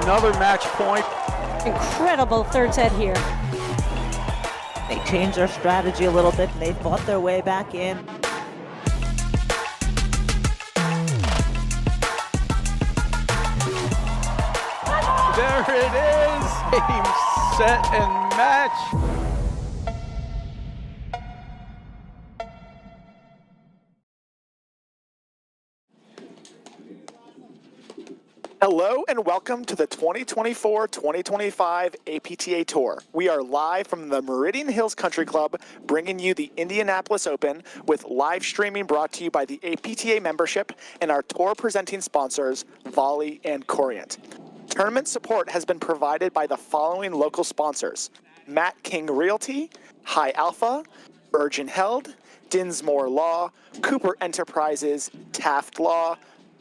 another match point. Incredible third set here. They changed their strategy a little bit and they fought their way back in. There it is, game, set, and match. Hello and welcome to the 2024-2025 APTA Tour. We are live from the Meridian Hills Country Club, bringing you the Indianapolis Open with live streaming brought to you by the APTA membership and our tour presenting sponsors, Volley and Corient. Tournament support has been provided by the following local sponsors: Matt King Realty, High Alpha, Virgin Held, Dinsmore Law, Cooper Enterprises, Taft Law,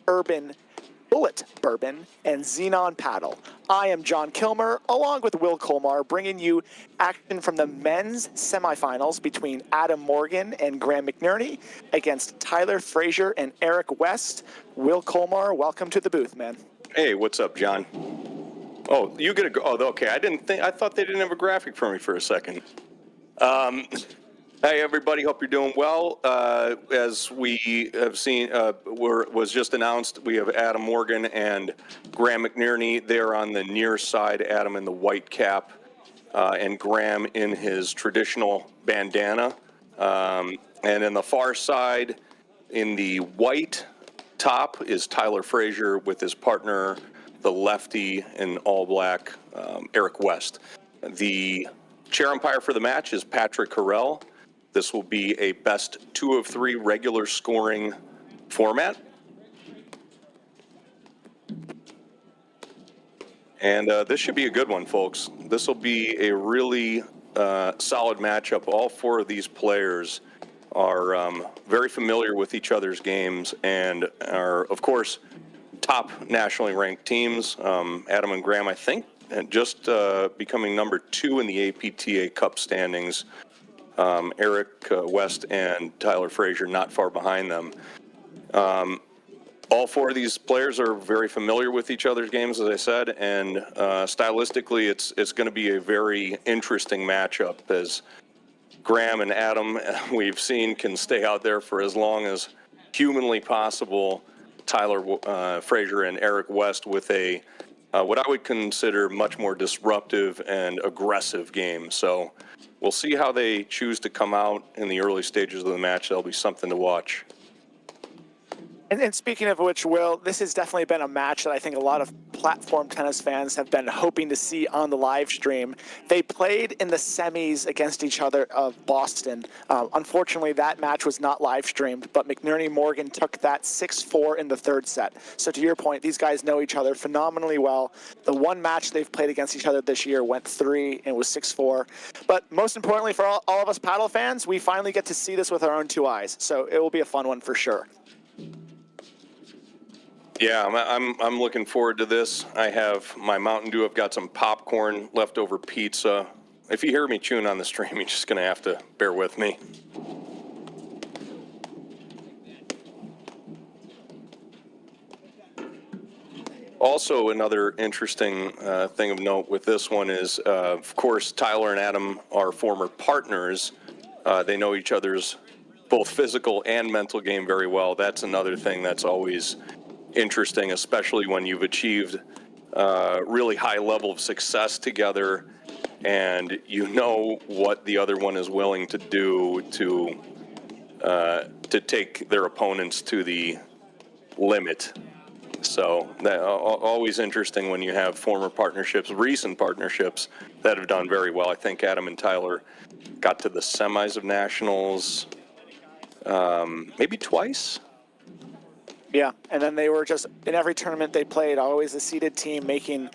Urban Bullet Bourbon, and Xenon Paddle. I am John Kilmer, along with Will Colmar, bringing you action from the men's semifinals between Adam Morgan and Graham McNerney against Tyler Fraser and Eric West. Will Colmar, welcome to the booth, man. Hey, what's up, John? Oh, you get a. Oh, okay. I thought they didn't have a graphic for me for a second. Hey, everybody. Hope you're doing well. As we have seen, was just announced, we have Adam Morgan and Graham McNerney. They're on the near side. Adam in the white cap, and Graham in his traditional bandana. And in the far side, in the white top, is Tyler Fraser with his partner, the lefty in all black, Eric West. The chair umpire for the match is Patrick Carell. This will be a best 2 of 3 regular scoring format. And this should be a good one, folks. This will be a really solid matchup. All 4 of these players are very familiar with each other's games and are, of course, top nationally ranked teams. Adam and Graham, I think, and just becoming number 2 in the APTA Cup standings. Eric West and Tyler Fraser not far behind them. All 4 of these players are very familiar with each other's games, as I said, and stylistically it's going to be a very interesting matchup, as Graham and Adam, we've seen, can stay out there for as long as humanly possible. Tyler Fraser and Eric West with a what I would consider much more disruptive and aggressive game. So we'll see how they choose to come out in the early stages of the match. That'll be something to watch. And speaking of which, Will, this has definitely been a match that I think a lot of platform tennis fans have been hoping to see on the live stream. They played in the semis against each other of Boston. Unfortunately, that match was not live streamed, but McNerney Morgan took that 6-4 in the third set. So to your point, these guys know each other phenomenally well. The one match they've played against each other this year went 3 and was 6-4. But most importantly for all of us paddle fans, we finally get to see this with our own 2 eyes. So it will be a fun one for sure. Yeah, I'm looking forward to this. I have my Mountain Dew. I've got some popcorn, leftover pizza. If you hear me chewing on the stream, you're just going to have to bear with me. Also, another interesting thing of note with this one is, of course, Tyler and Adam are former partners. They know each other's both physical and mental game very well. That's another thing that's always interesting, especially when you've achieved really high level of success together and you know what the other one is willing to do to take their opponents to the limit. So that always interesting when you have former partnerships, recent partnerships that have done very well. I think Adam and Tyler got to the semis of nationals maybe twice. Yeah, and then they were just, in every tournament they played, always a seeded team making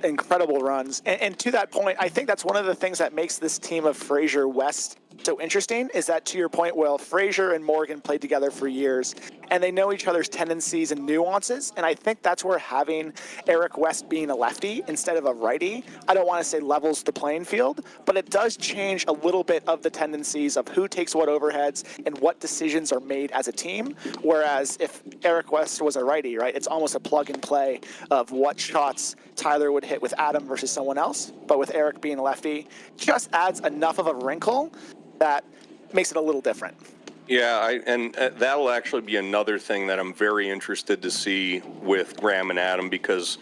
incredible runs. And to that point, I think that's one of the things that makes this team of Fraser West so interesting, is that, to your point, Will, Fraser and Morgan played together for years. and they know each other's tendencies and nuances. And I think that's where having Eric West being a lefty instead of a righty, I don't want to say levels the playing field, but it does change a little bit of the tendencies of who takes what overheads and what decisions are made as a team. Whereas if Eric West was a righty, right, it's almost a plug and play of what shots Tyler would hit with Adam versus someone else. But with Eric being a lefty, just adds enough of a wrinkle that makes it a little different. Yeah, and that'll actually be another thing that I'm very interested to see with Graham and Adam, because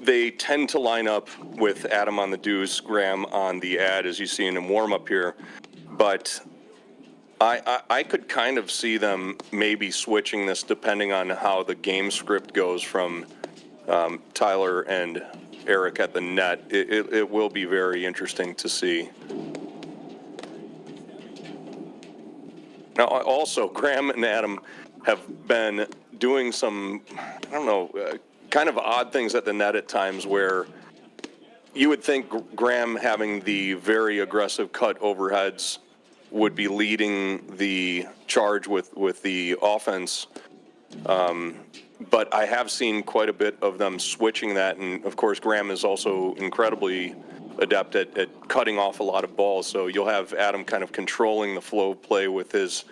they tend to line up with Adam on the deuce, Graham on the ad, as you see in the warm-up here. But I could kind of see them maybe switching this depending on how the game script goes from Tyler and Eric at the net. It will be very interesting to see. Now, also, Graham and Adam have been doing some, I don't know, kind of odd things at the net at times where you would think Graham having the very aggressive cut overheads would be leading the charge with the offense. But I have seen quite a bit of them switching that. And, of course, Graham is also incredibly adept at cutting off a lot of balls. So you'll have Adam kind of controlling the flow of play with his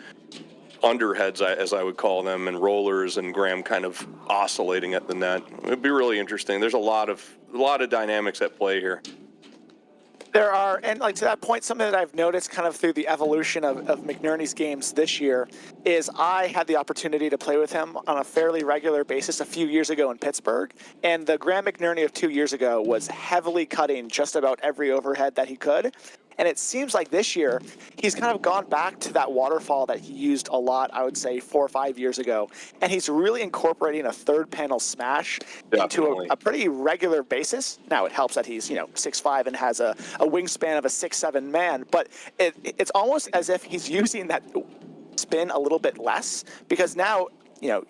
underheads, as I would call them, and rollers, and Graham kind of oscillating at the net. It'd be really interesting. There's a lot of dynamics at play here. There are, and like to that point, something that I've noticed kind of through the evolution of McNerney's games this year is I had the opportunity to play with him on a fairly regular basis a few years ago in Pittsburgh, and the Graham McNerney of 2 years ago was heavily cutting just about every overhead that he could. And it seems like this year, he's kind of gone back to that waterfall that he used a lot, I would say 4 or 5 years ago. And he's really incorporating a third panel smash into a pretty regular basis. Now, it helps that he's, 6'5" and has a wingspan of a 6'7" man. But it's almost as if he's using that spin a little bit less, because now,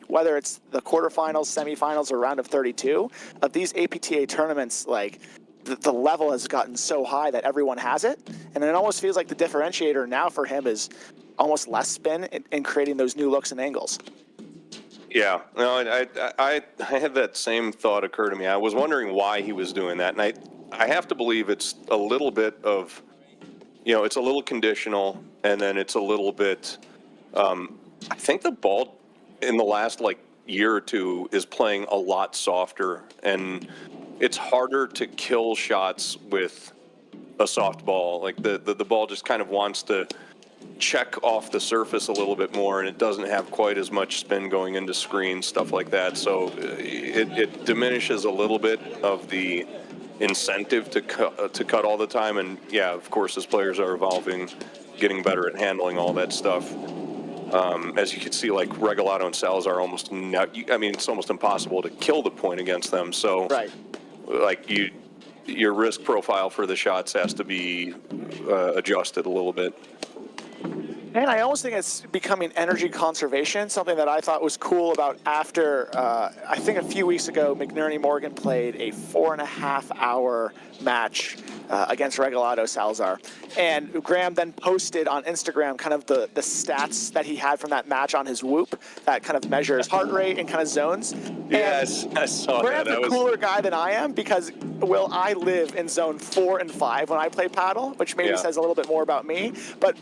whether it's the quarterfinals, semifinals, or round of 32 of these APTA tournaments, like, the level has gotten so high that everyone has it, and it almost feels like the differentiator now for him is almost less spin and creating those new looks and angles. Yeah, no, I had that same thought occur to me. I was wondering why he was doing that, and I have to believe it's a little bit of, it's a little conditional, and then it's a little bit, I think the ball in the last year or two is playing a lot softer, and it's harder to kill shots with a soft ball. Like the ball just kind of wants to check off the surface a little bit more, and it doesn't have quite as much spin going into screens, stuff like that. So it diminishes a little bit of the incentive to cut all the time. And yeah, of course, as players are evolving, getting better at handling all that stuff. As you can see, like Regalado and Salazar it's almost impossible to kill the point against them. So right. Your risk profile for the shots has to be adjusted a little bit. And I almost think it's becoming energy conservation, something that I thought was cool about after, I think a few weeks ago, McNerney Morgan played a 4.5-hour match against Regalado Salazar. And Graham then posted on Instagram kind of the stats that he had from that match on his Whoop that kind of measures heart rate and kind of zones. Yes, I saw Graham's that. Graham's a cooler guy than I am, because I live in zone 4 and 5 when I play paddle, which maybe says a little bit more about me. But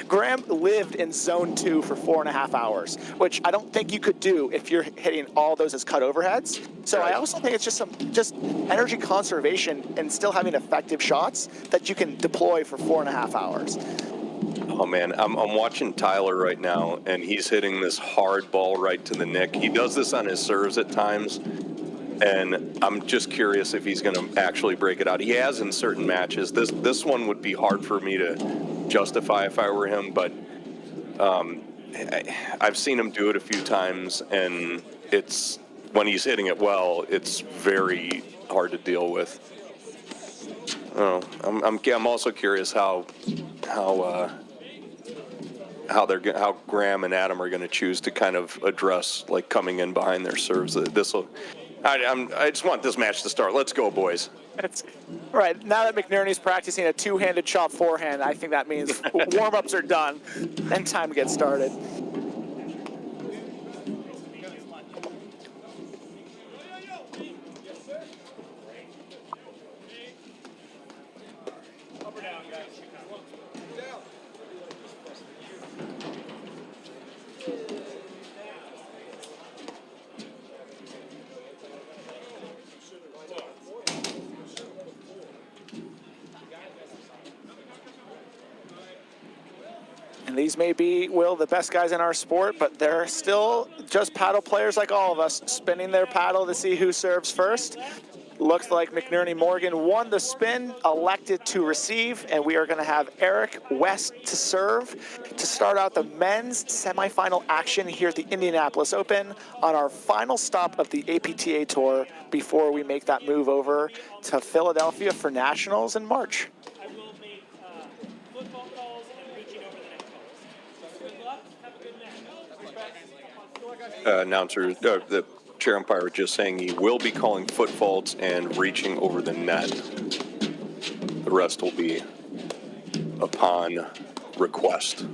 Graham lived in zone 2 for 4.5 hours, which I don't think you could do if you're hitting all those as cut overheads. So I also think it's just energy conservation and still having effective shots that you can deploy for 4.5 hours. Oh man, I'm watching Tyler right now, and he's hitting this hard ball right to the nick. He does this on his serves at times, and I'm just curious if he's going to actually break it out. He has in certain matches. This one would be hard for me to justify if I were him, but I've seen him do it a few times, and when he's hitting it well, it's very hard to deal with. Oh, I'm also curious how Graham and Adam are going to choose to kind of address coming in behind their serves. I just want this match to start. Let's go, boys. It's right. Now that McNerney's practicing a two-handed chop forehand, I think that means warm-ups are done and time to get started. And these may be, Will, the best guys in our sport, but they're still just paddle players like all of us, spinning their paddle to see who serves first. Looks like McNerney Morgan won the spin, elected to receive, and we are going to have Eric West to serve to start out the men's semifinal action here at the Indianapolis Open on our final stop of the APTA Tour before we make that move over to Philadelphia for Nationals in March. I will make football calls and reaching over the net calls. So good luck. Have a good match. Announcer, the chair umpire just saying he will be calling foot faults and reaching over the net. The rest will be upon request.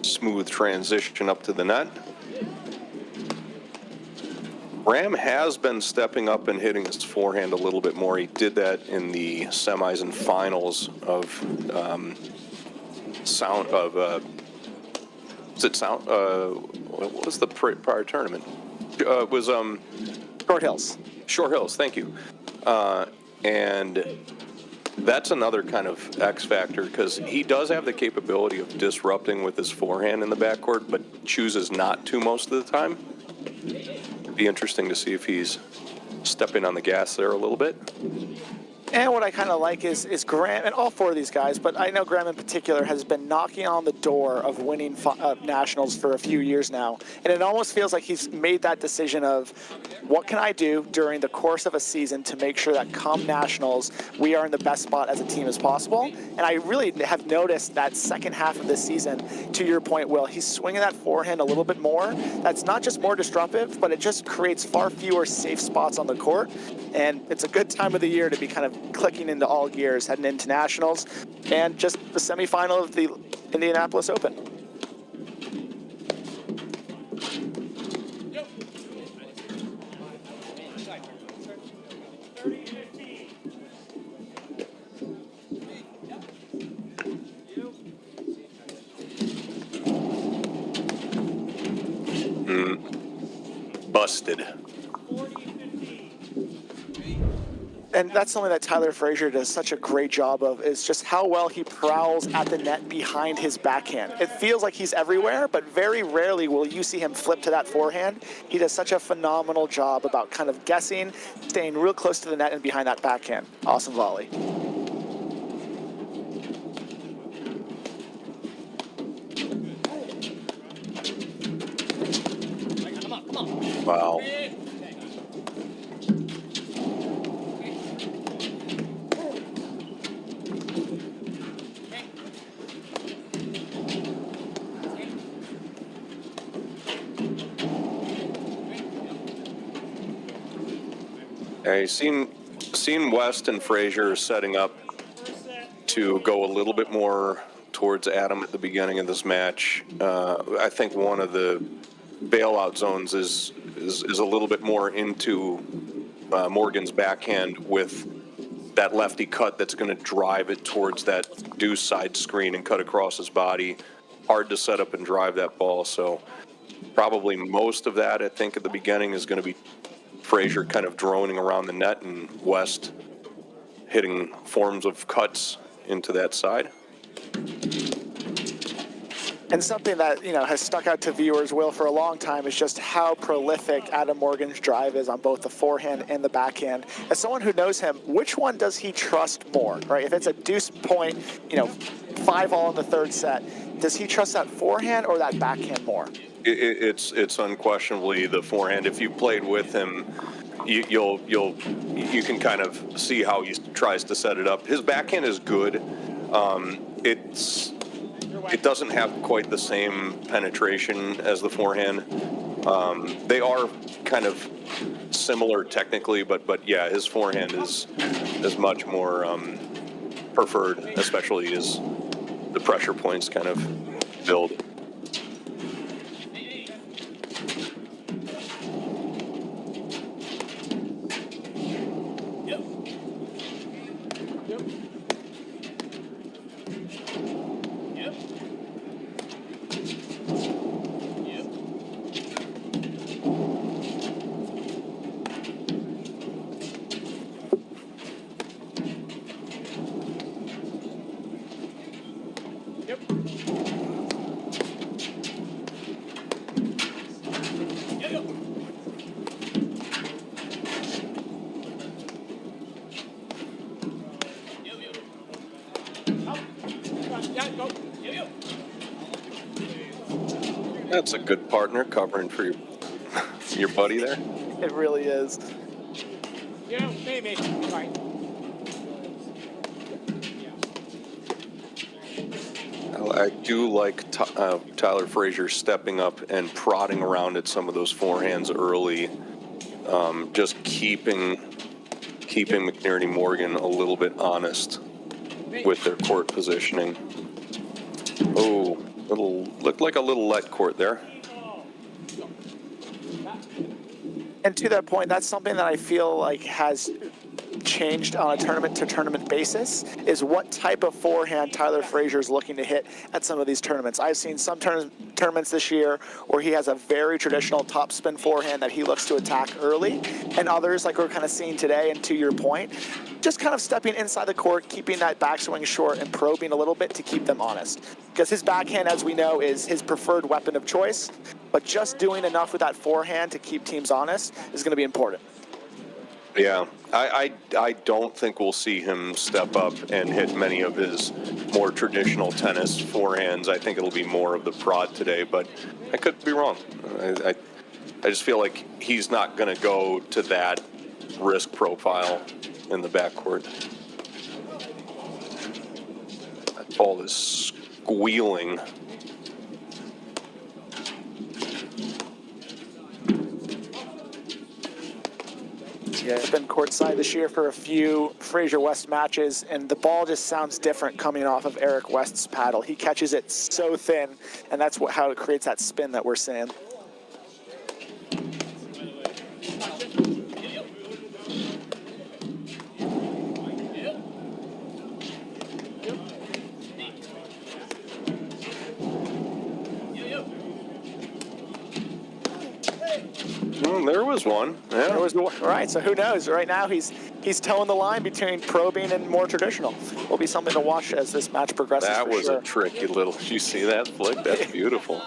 Smooth transition up to the net. Graham has been stepping up and hitting his forehand a little bit more. He did that in the semis and finals of what was the prior tournament? It was Short Hills. Short Hills, thank you. And that's another kind of X factor because he does have the capability of disrupting with his forehand in the backcourt, but chooses not to most of the time. It'd be interesting to see if he's stepping on the gas there a little bit. And what I kind of like is Graham, and all four of these guys, but I know Graham in particular has been knocking on the door of winning nationals for a few years now. And it almost feels like he's made that decision of what can I do during the course of a season to make sure that come nationals, we are in the best spot as a team as possible. And I really have noticed that second half of this season, to your point, Will, he's swinging that forehand a little bit more. That's not just more disruptive, but it just creates far fewer safe spots on the court. And it's a good time of the year to be kind of clicking into all gears heading into nationals and just the semifinal of the Indianapolis Open. Busted. And that's something that Tyler Fraser does such a great job of, is just how well he prowls at the net behind his backhand. It feels like he's everywhere, but very rarely will you see him flip to that forehand. He does such a phenomenal job about kind of guessing, staying real close to the net and behind that backhand. Awesome volley. Wow. I've seen West and Fraser setting up to go a little bit more towards Adam at the beginning of this match. I think one of the bailout zones is a little bit more into Morgan's backhand with that lefty cut that's going to drive it towards that deuce side screen and cut across his body. Hard to set up and drive that ball, so probably most of that, I think, at the beginning is going to be Fraser kind of droning around the net and West hitting forms of cuts into that side. And something that, has stuck out to viewers, Will, for a long time is just how prolific Adam Morgan's drive is on both the forehand and the backhand. As someone who knows him, which one does he trust more, right? If it's a deuce point, 5-all in the third set, does he trust that forehand or that backhand more? It's unquestionably the forehand. If you played with him, you can kind of see how he tries to set it up. His backhand is good. It doesn't have quite the same penetration as the forehand. They are kind of similar technically, but yeah, his forehand is much more preferred, especially as the pressure points kind of build. That's a good partner covering for your buddy there. It really is. Yeah, maybe. Right. I do like Tyler Fraser stepping up and prodding around at some of those forehands early, just keeping McNerney Morgan a little bit honest with their court positioning. Oh, looked like a little let court there. And to that point, that's something that I feel like has changed on a tournament-to-tournament basis, is what type of forehand Tyler Fraser is looking to hit at some of these tournaments. I've seen some tournaments this year where he has a very traditional topspin forehand that he looks to attack early, and others, like we're kind of seeing today, and to your point, just kind of stepping inside the court, keeping that backswing short and probing a little bit to keep them honest. Because his backhand, as we know, is his preferred weapon of choice, but just doing enough with that forehand to keep teams honest is going to be important. Yeah, I don't think we'll see him step up and hit many of his more traditional tennis forehands. I think it'll be more of the prod today, but I could be wrong. I just feel like he's not going to go to that risk profile in the backcourt. That ball is squealing. Yeah, I've been courtside this year for a few Fraser West matches, and the ball just sounds different coming off of Eric West's paddle. He catches it so thin, and that's how it creates that spin that we're seeing. There was one. Yeah. There was one. Right, so who knows? Right now he's towing the line between probing and more traditional. Will be something to watch as this match progresses. That was sure. a tricky little. Did you see that flick? That's beautiful.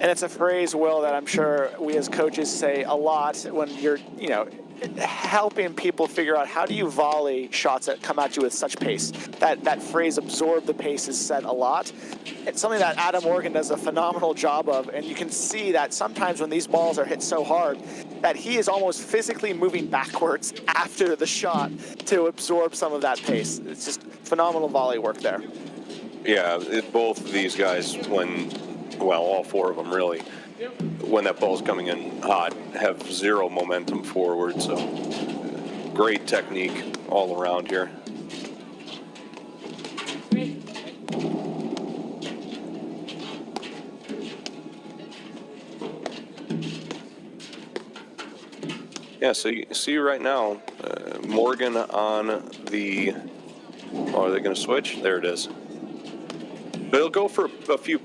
And it's a phrase, Will, that I'm sure we as coaches say a lot when you're, helping people figure out how do you volley shots that come at you with such pace. That phrase, absorb the pace, is said a lot. It's something that Adam Morgan does a phenomenal job of, and you can see that sometimes when these balls are hit so hard that he is almost physically moving backwards after the shot to absorb some of that pace. It's just phenomenal volley work there. Yeah, both of these guys, all four of them really, when that ball's coming in hot, have zero momentum forward. So great technique all around here. Yeah, so you see right now, Morgan on the, are they going to switch? There it is. But it'll go for a few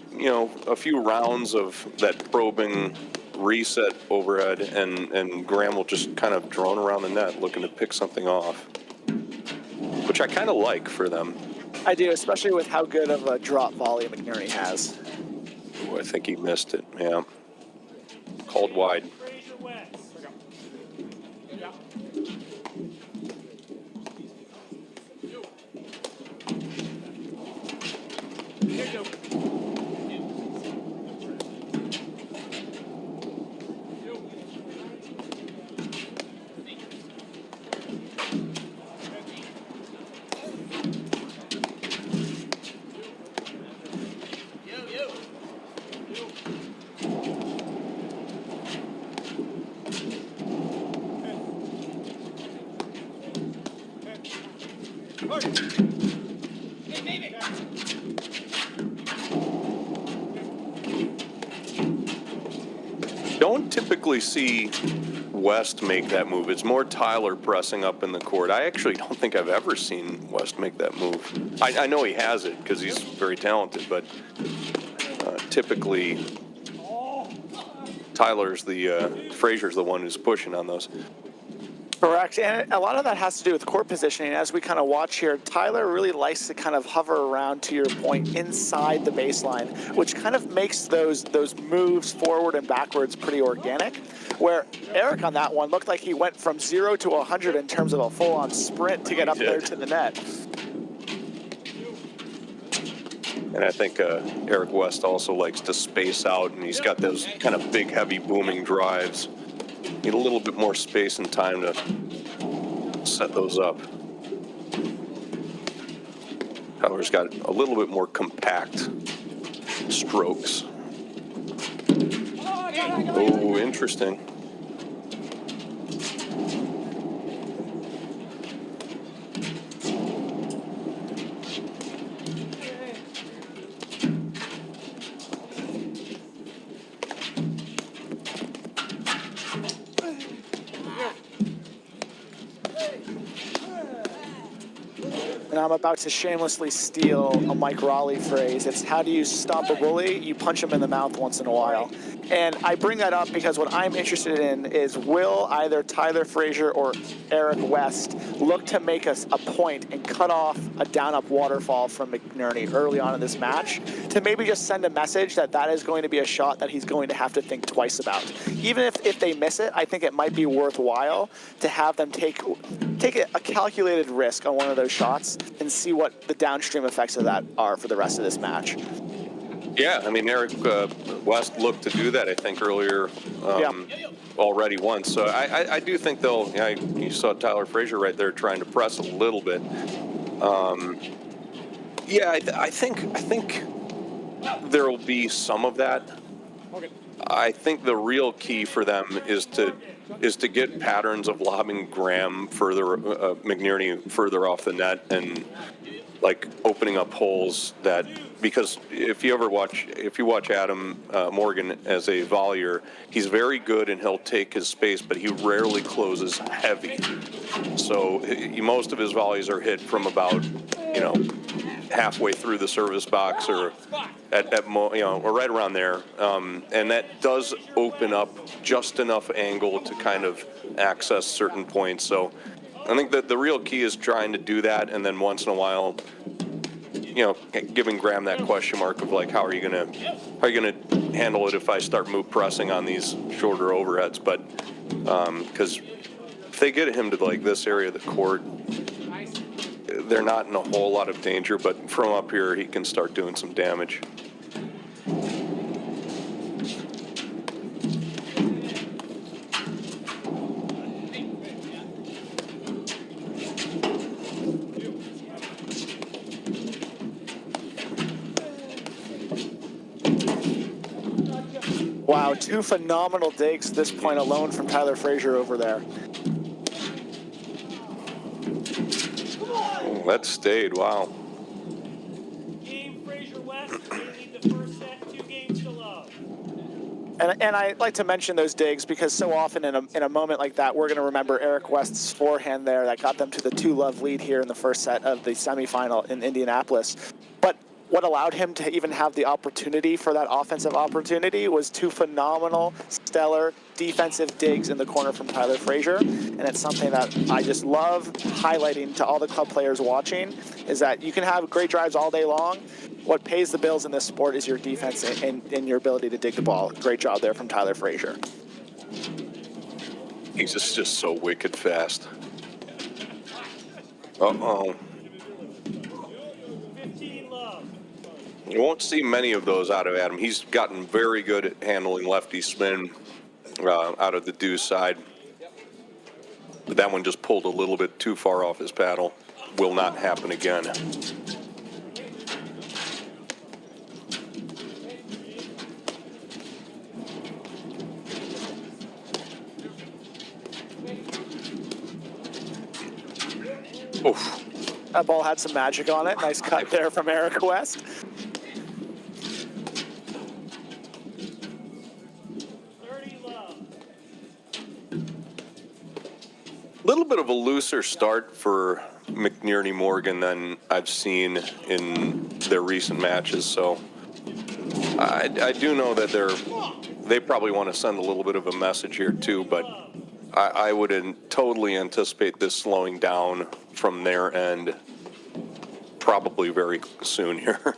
rounds of that probing reset overhead, and Graham will just kind of drone around the net looking to pick something off, which I kind of like for them. I do, especially with how good of a drop volley McNerney has. Ooh, I think he missed it, yeah. Called wide. Fraser West. Here you go. Don't typically see West make that move. It's more Tyler pressing up in the court. I actually don't think I've ever seen West make that move. I know he has it because he's very talented, but typically Fraser's the one who's pushing on those. Correct, and a lot of that has to do with court positioning. As we kind of watch here, Tyler really likes to kind of hover around, to your point, inside the baseline, which kind of makes those moves forward and backwards pretty organic, where Eric on that one looked like he went from 0 to 100 in terms of a full-on sprint to get up there to the net. And I think Eric West also likes to space out, and he's got those kind of big, heavy, booming drives. Need a little bit more space and time to set those up. Tyler's got a little bit more compact strokes. Oh, interesting. And I'm about to shamelessly steal a Mike Raleigh phrase. It's, how do you stop a bully? You punch him in the mouth once in a while. And I bring that up because what I'm interested in is, will either Tyler Fraser or Eric West look to make us a point and cut off a down-up waterfall from McNerney early on in this match to maybe just send a message that that is going to be a shot that he's going to have to think twice about. Even if they miss it, I think it might be worthwhile to have them take a calculated risk on one of those shots and see what the downstream effects of that are for the rest of this match. Yeah, I mean, Eric West looked to do that, I think, earlier already once. So I do think they'll, you saw Tyler Fraser right there trying to press a little bit. I think there will be some of that. I think the real key for them is to get patterns of lobbing Graham further, McNerney further off the net, and like opening up holes that, because if you watch Adam Morgan as a volleyer, he's very good and he'll take his space, but he rarely closes heavy. So most of his volleys are hit from about, halfway through the service box, or or right around there, and that does open up just enough angle to kind of access certain points. So I think that the real key is trying to do that, and then once in a while, giving Graham that question mark of like, how are you gonna handle it if I start move pressing on these shorter overheads? But because if they get him to like this area of the court, they're not in a whole lot of danger, but from up here, he can start doing some damage. Wow, two phenomenal digs at this point alone from Tyler Fraser over there. Oh, that stayed, wow. Game Fraser West, they lead the first set 2-0. And I like to mention those digs because so often in a moment like that, we're going to remember Eric West's forehand there that got them to the 2-love lead here in the first set of the semifinal in Indianapolis. But what allowed him to even have the opportunity for that offensive opportunity was two phenomenal, stellar defensive digs in the corner from Tyler Fraser. And it's something that I just love highlighting to all the club players watching, is that you can have great drives all day long. What pays the bills in this sport is your defense and your ability to dig the ball. Great job there from Tyler Fraser. He's just so wicked fast. Uh-oh. 15-love. You won't see many of those out of Adam. He's gotten very good at handling lefty spin out of the deuce side. But that one just pulled a little bit too far off his paddle. Will not happen again. Oof. That ball had some magic on it. Nice cut there from Eric West. A little bit of a looser start for McNerney Morgan than I've seen in their recent matches. So I do know that they probably want to send a little bit of a message here too, but I would totally anticipate this slowing down from their end probably very soon here.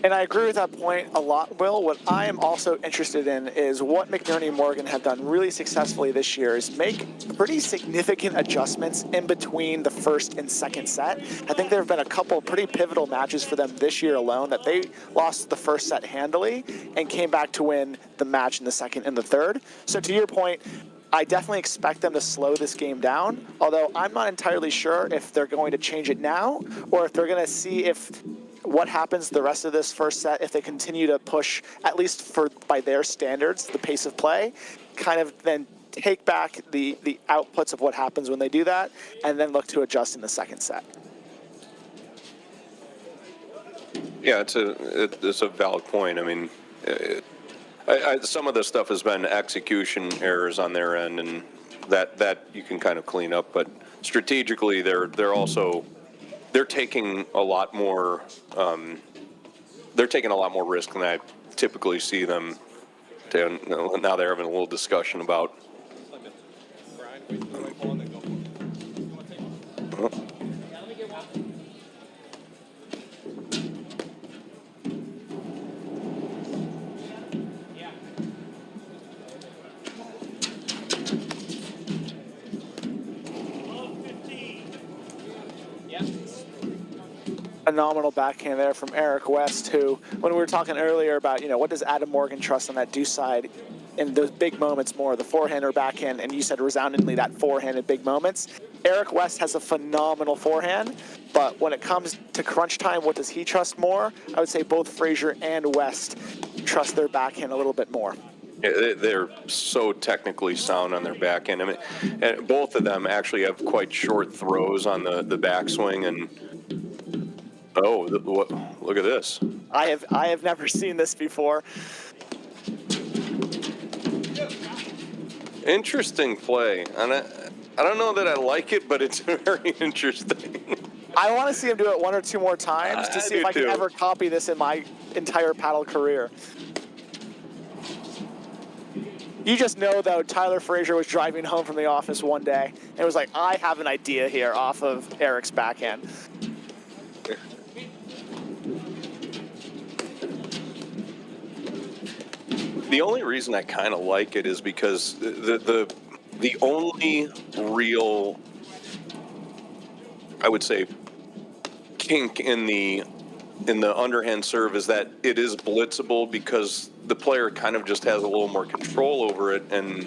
And I agree with that point a lot, Will. What I am also interested in is what McNerney and Morgan have done really successfully this year is make pretty significant adjustments in between the first and second set. I think there have been a couple pretty pivotal matches for them this year alone that they lost the first set handily and came back to win the match in the second and the third. So to your point, I definitely expect them to slow this game down, although I'm not entirely sure if they're going to change it now or if they're going to see if what happens the rest of this first set if they continue to push, at least for by their standards, the pace of play, kind of then take back the outputs of what happens when they do that, and then look to adjust in the second set. Yeah, it's a valid point. I mean, some of this stuff has been execution errors on their end, and that you can kind of clean up. But strategically, they're also taking a lot more. They're taking a lot more risk than I typically see them. Now they're having a little discussion about. Phenomenal backhand there from Eric West, who, when we were talking earlier about, what does Adam Morgan trust on that deuce side in those big moments more, the forehand or backhand, and you said resoundingly that forehand in big moments. Eric West has a phenomenal forehand, but when it comes to crunch time, what does he trust more? I would say both Fraser and West trust their backhand a little bit more. Yeah, they're so technically sound on their backhand. I mean, and both of them actually have quite short throws on the backswing, and look at this. I have never seen this before. Interesting play, and I don't know that I like it, but it's very interesting. I want to see him do it one or two more times to see if I can ever copy this in my entire paddle career. You just know, though, Tyler Fraser was driving home from the office one day and was like, I have an idea here off of Eric's backhand. The only reason I kind of like it is because the only real, I would say, kink in the underhand serve is that it is blitzable because the player kind of just has a little more control over it, and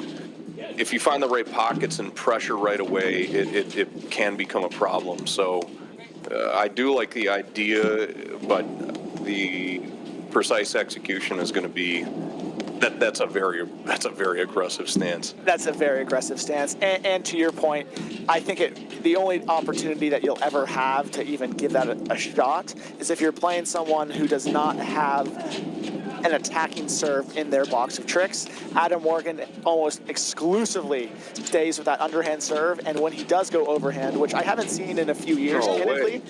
if you find the right pockets and pressure right away, it can become a problem. So I do like the idea, but the precise execution is going to be that's a very aggressive stance. That's a very aggressive stance, and to your point, I think the only opportunity that you'll ever have to even give that a shot is if you're playing someone who does not have an attacking serve in their box of tricks. Adam Morgan almost exclusively stays with that underhand serve, and when he does go overhand, which I haven't seen in a few years, candidly,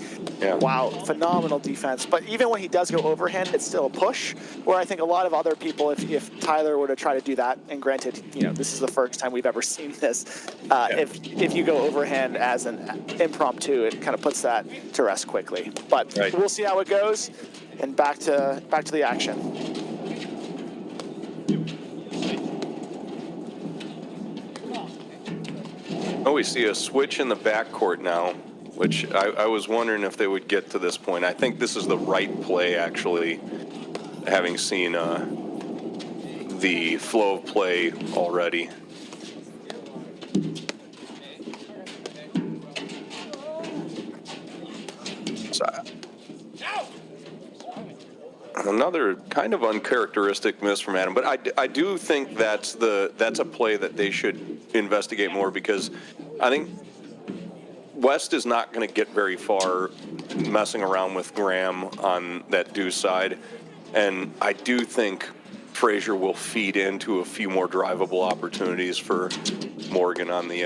wow, phenomenal defense. But even when he does go overhand, it's still a push, where I think a lot of other people, if Tyler were to try to do that, and granted, this is the first time we've ever seen this, if you go overhand as an impromptu, it kind of puts that to rest quickly. But we'll see how it goes, and back to the action. Oh, we see a switch in the backcourt now, which I was wondering if they would get to this point. I think this is the right play, actually, having seen the flow of play already. So, another kind of uncharacteristic miss from Adam, but I do think that's a play that they should investigate more, because I think West is not going to get very far messing around with Graham on that deuce side, and I do think Fraser will feed into a few more drivable opportunities for Morgan on the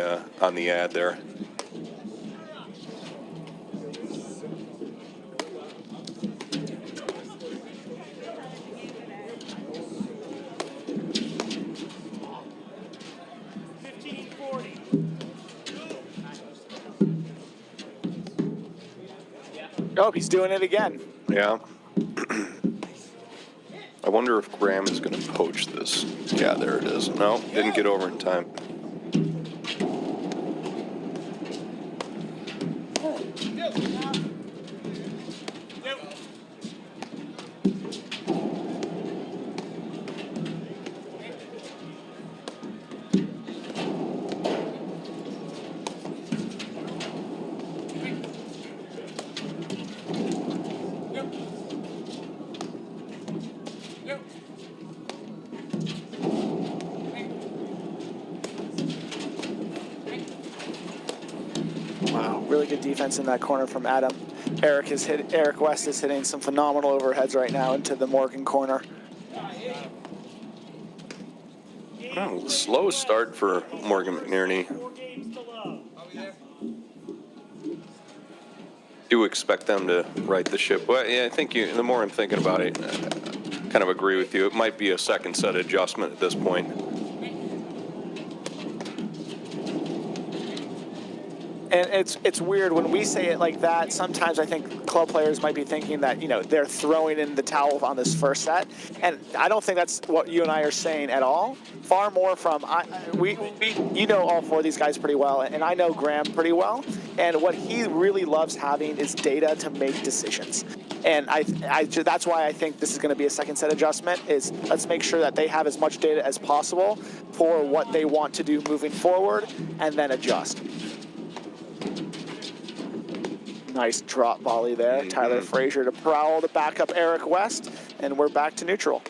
ad there. Oh, he's doing it again. Yeah. I wonder if Graham is going to poach this. Yeah, there it is. No, didn't get over in time. Wow, really good defense in that corner from Adam. Eric West is hitting some phenomenal overheads right now into the Morgan corner. Oh, slow start for Morgan McNerney. 4 games to love. Do expect them to right the ship. Well, yeah, I think the more I'm thinking about it, I kind of agree with you. It might be a second set adjustment at this point. And it's weird when we say it like that. Sometimes I think club players might be thinking that, you know, they're throwing in the towel on this first set, and I don't think that's what you and I are saying at all. Far more from you know all four of these guys pretty well, and I know Graham pretty well. And what he really loves having is data to make decisions. And that's why I think this is going to be a second set adjustment. Is let's make sure that they have as much data as possible for what they want to do moving forward, and then adjust. Nice drop volley there. Tyler Fraser to prowl to back up Eric West, and we're back to neutral.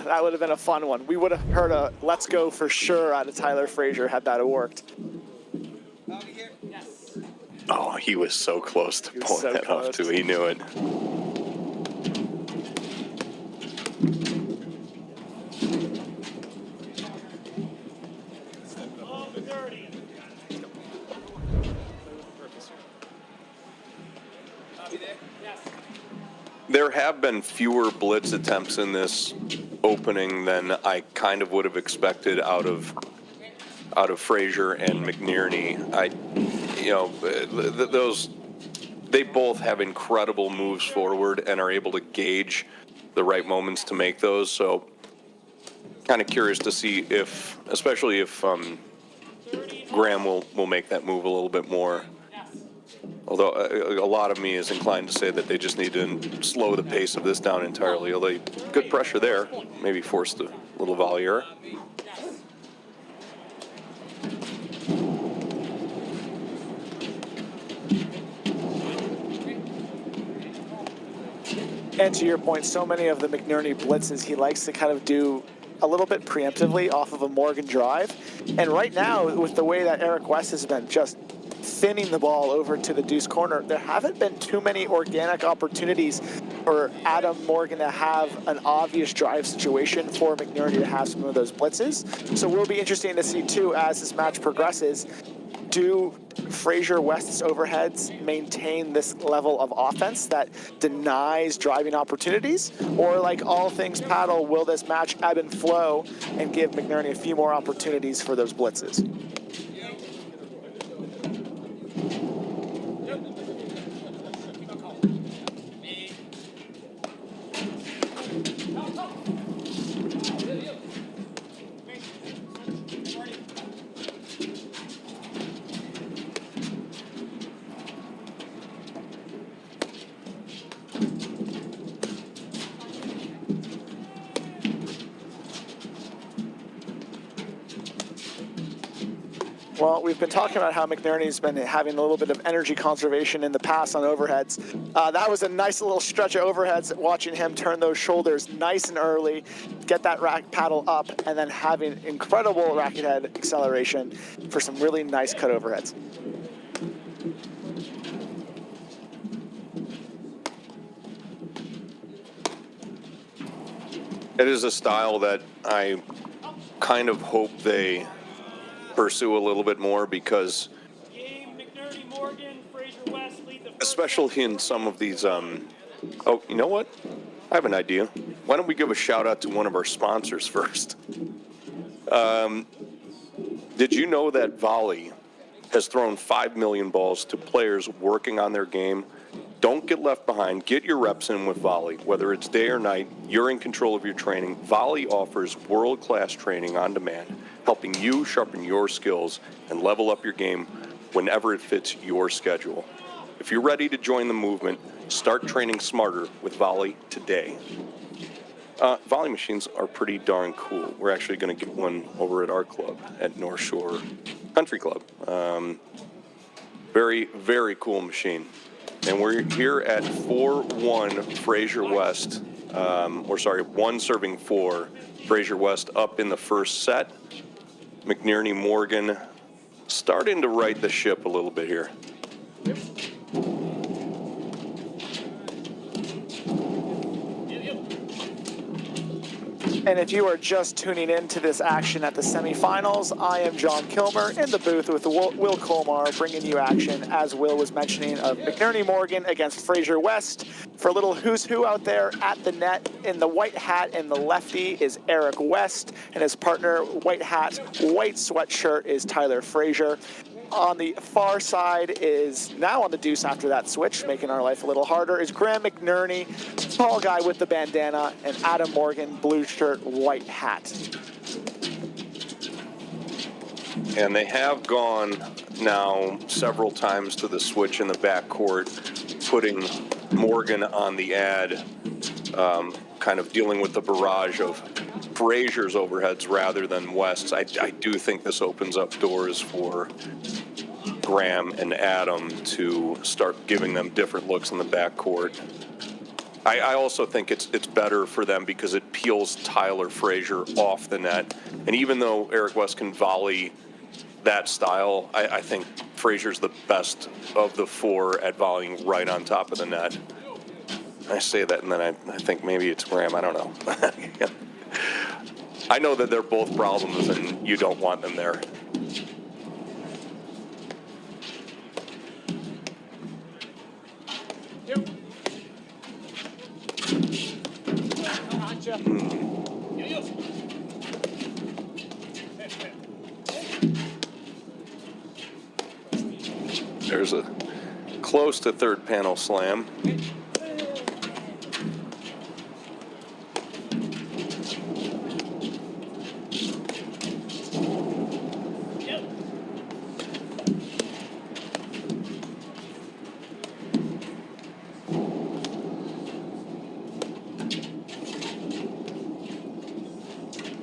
That would have been a fun one. We would have heard a "let's go" for sure out of Tyler Fraser had that worked. Oh, he was so close to pulling so that off, close. too. He knew it. Love the 30. Yes. There have been fewer blitz attempts in this opening than I kind of would have expected out of Fraser and McNerney. They both have incredible moves forward and are able to gauge the right moments to make those. So, kind of curious to see especially if Graham will make that move a little bit more. Although a lot of me is inclined to say that they just need to slow the pace of this down entirely. Although good pressure there, maybe forced a little volley error. And to your point, so many of the McNerney blitzes he likes to kind of do a little bit preemptively off of a Morgan drive. And right now, with the way that Eric West has been just thinning the ball over to the deuce corner, there haven't been too many organic opportunities for Adam Morgan to have an obvious drive situation for McNerney to have some of those blitzes. So we'll be interesting to see too as this match progresses. Do Fraser West's overheads maintain this level of offense that denies driving opportunities? Or like all things paddle, will this match ebb and flow and give McNerney a few more opportunities for those blitzes? Well, we've been talking about how McNerney's been having a little bit of energy conservation in the past on overheads. That was a nice little stretch of overheads, watching him turn those shoulders nice and early, get that rack paddle up, and then having incredible racket head acceleration for some really nice cut overheads. It is a style that I kind of hope they pursue a little bit more because, Game McNerney, Morgan, Fraser West lead the first. especially in some of these, oh, you know what? I have an idea. Why don't we give a shout out to one of our sponsors first? Did you know that Volley has thrown 5 million balls to players working on their game? Don't get left behind. Get your reps in with Volley. Whether it's day or night, you're in control of your training. Volley offers world-class training on demand, helping you sharpen your skills and level up your game whenever it fits your schedule. If you're ready to join the movement, start training smarter with Volley today. Volley machines are pretty darn cool. We're actually going to get one over at our club at North Shore Country Club. Very, very cool machine. And we're here at 4-1 Fraser West, 1 serving 4. Fraser West up in the first set. McNerney Morgan starting to right the ship a little bit here. And if you are just tuning in to this action at the semifinals, I am John Kilmer in the booth with Will Colmar, bringing you action, as Will was mentioning, of McNerney Morgan against Fraser West. For a little who's who out there at the net, in the white hat and the lefty is Eric West, and his partner, white hat, white sweatshirt, is Tyler Fraser. On the far side is, now on the deuce after that switch, making our life a little harder, is Graham McNerney, tall guy with the bandana, and Adam Morgan, blue shirt, white hat. And they have gone now several times to the switch in the backcourt, putting Morgan on the ad, kind of dealing with the barrage of Fraser's overheads rather than West's. I do think this opens up doors for Graham and Adam to start giving them different looks in the backcourt. I also think it's better for them because it peels Tyler Fraser off the net. And even though Eric West can volley that style, I think Fraser's the best of the 4 at volleying right on top of the net. I say that, and then I think maybe it's Graham. I don't know. I know that they're both problems, and you don't want them there. There's a close to third panel slam.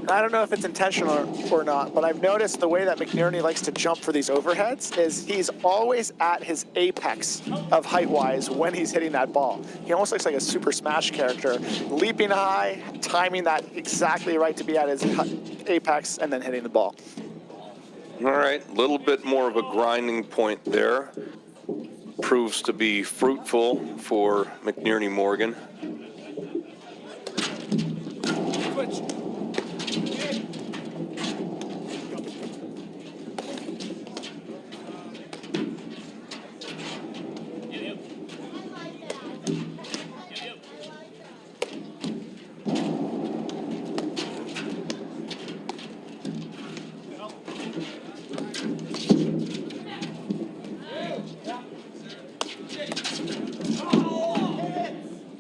I don't know if it's intentional or not, but I've noticed the way that McNerney likes to jump for these overheads is he's always at his apex of height-wise when he's hitting that ball. He almost looks like a Super Smash character, leaping high, timing that exactly right to be at his apex, and then hitting the ball. All right, a little bit more of a grinding point there. Proves to be fruitful for McNerney Morgan.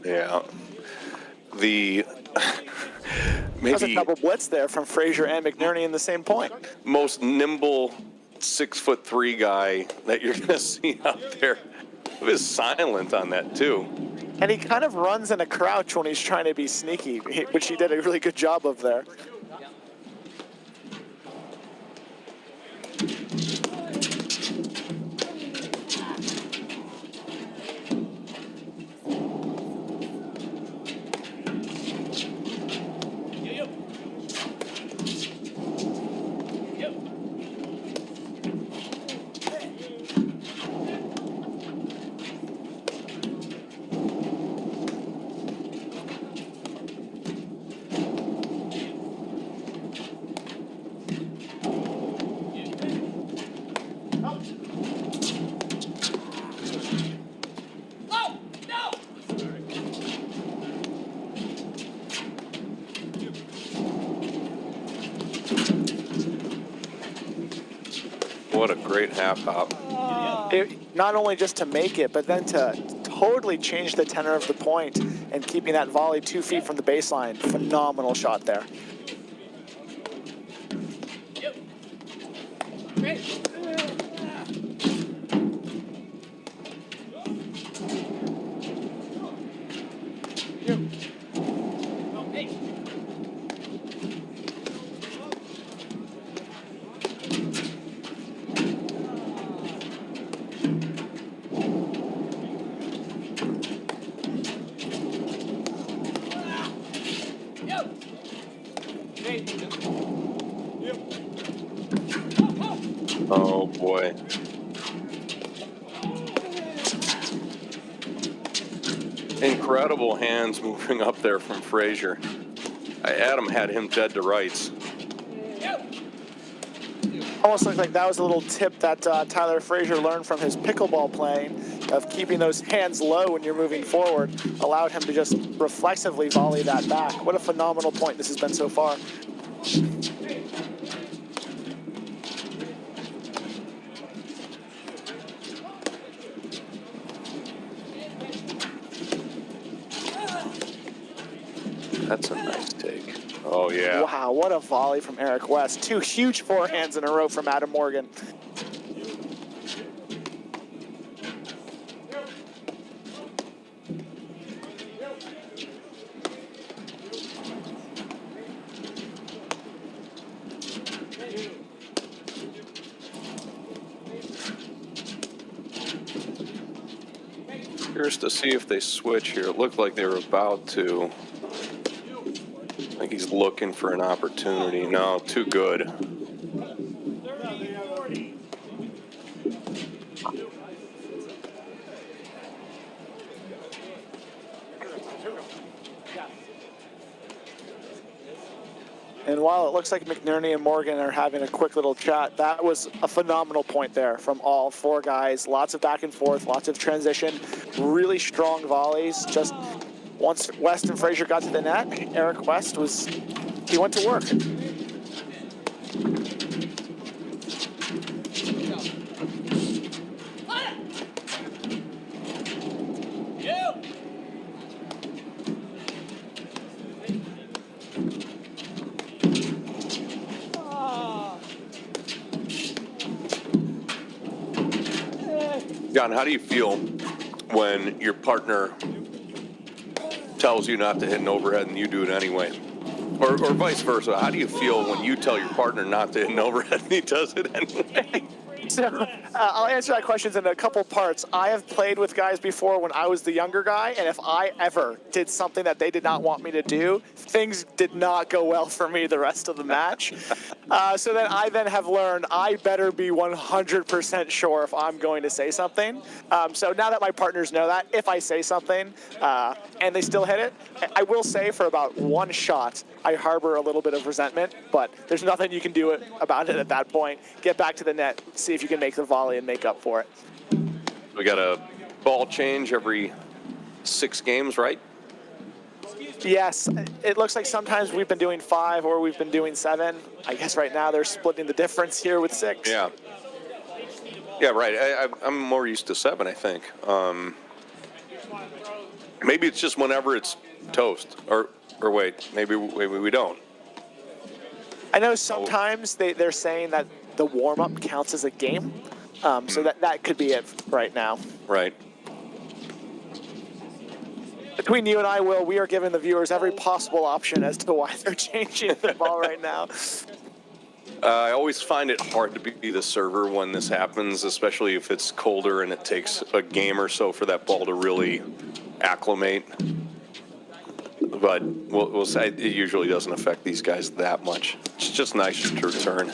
Yeah, There's a double blitz there from Fraser and McNerney in the same point. Most nimble 6'3" guy that you're going to see out there. He was silent on that too. And he kind of runs in a crouch when he's trying to be sneaky, which he did a really good job of there. What a great half hop. Not only just to make it, but then to totally change the tenor of the point and keeping that volley 2 feet from the baseline. Phenomenal shot there. Oh boy. Incredible hands moving up there from Fraser. Adam had him dead to rights. Almost looked like that was a little tip that Tyler Fraser learned from his pickleball playing of keeping those hands low when you're moving forward, allowed him to just reflexively volley that back. What a phenomenal point this has been so far. That's a nice take. Oh, yeah. Wow, what a volley from Eric West. 2 huge forehands in a row from Adam Morgan. Curious to see if they switch here. It looked like they were about to. I think he's looking for an opportunity. No, too good. And while it looks like McNerney and Morgan are having a quick little chat, that was a phenomenal point there from all 4 guys. Lots of back and forth, lots of transition, really strong volleys. Just once West and Fraser got to the net, Eric West he went to work. John, how do you feel when your partner tells you not to hit an overhead and you do it anyway? Or vice versa. How do you feel when you tell your partner not to hit an overhead and he does it anyway? So I'll answer that question in a couple parts. I have played with guys before when I was the younger guy, and if I ever did something that they did not want me to do, things did not go well for me the rest of the match. So then I have learned I better be 100% sure if I'm going to say something. So now that my partners know that, if I say something and they still hit it, I will say for about 1 shot, I harbor a little bit of resentment, but there's nothing you can do about it at that point. Get back to the net, see if you can make the volley and make up for it. We got a ball change every 6 games, right? Yes, it looks like sometimes we've been doing 5 or we've been doing 7. I guess right now they're splitting the difference here with 6. Yeah. Yeah, right. I'm more used to 7, I think. Maybe it's just whenever it's toast. Or wait, maybe we don't. I know sometimes they're saying that the warm-up counts as a game. So that could be it right now. Right. Between you and I, Will, we are giving the viewers every possible option as to why they're changing the ball right now. I always find it hard to be the server when this happens, especially if it's colder and it takes a game or so for that ball to really acclimate. But we'll say it usually doesn't affect these guys that much. It's just nice to return.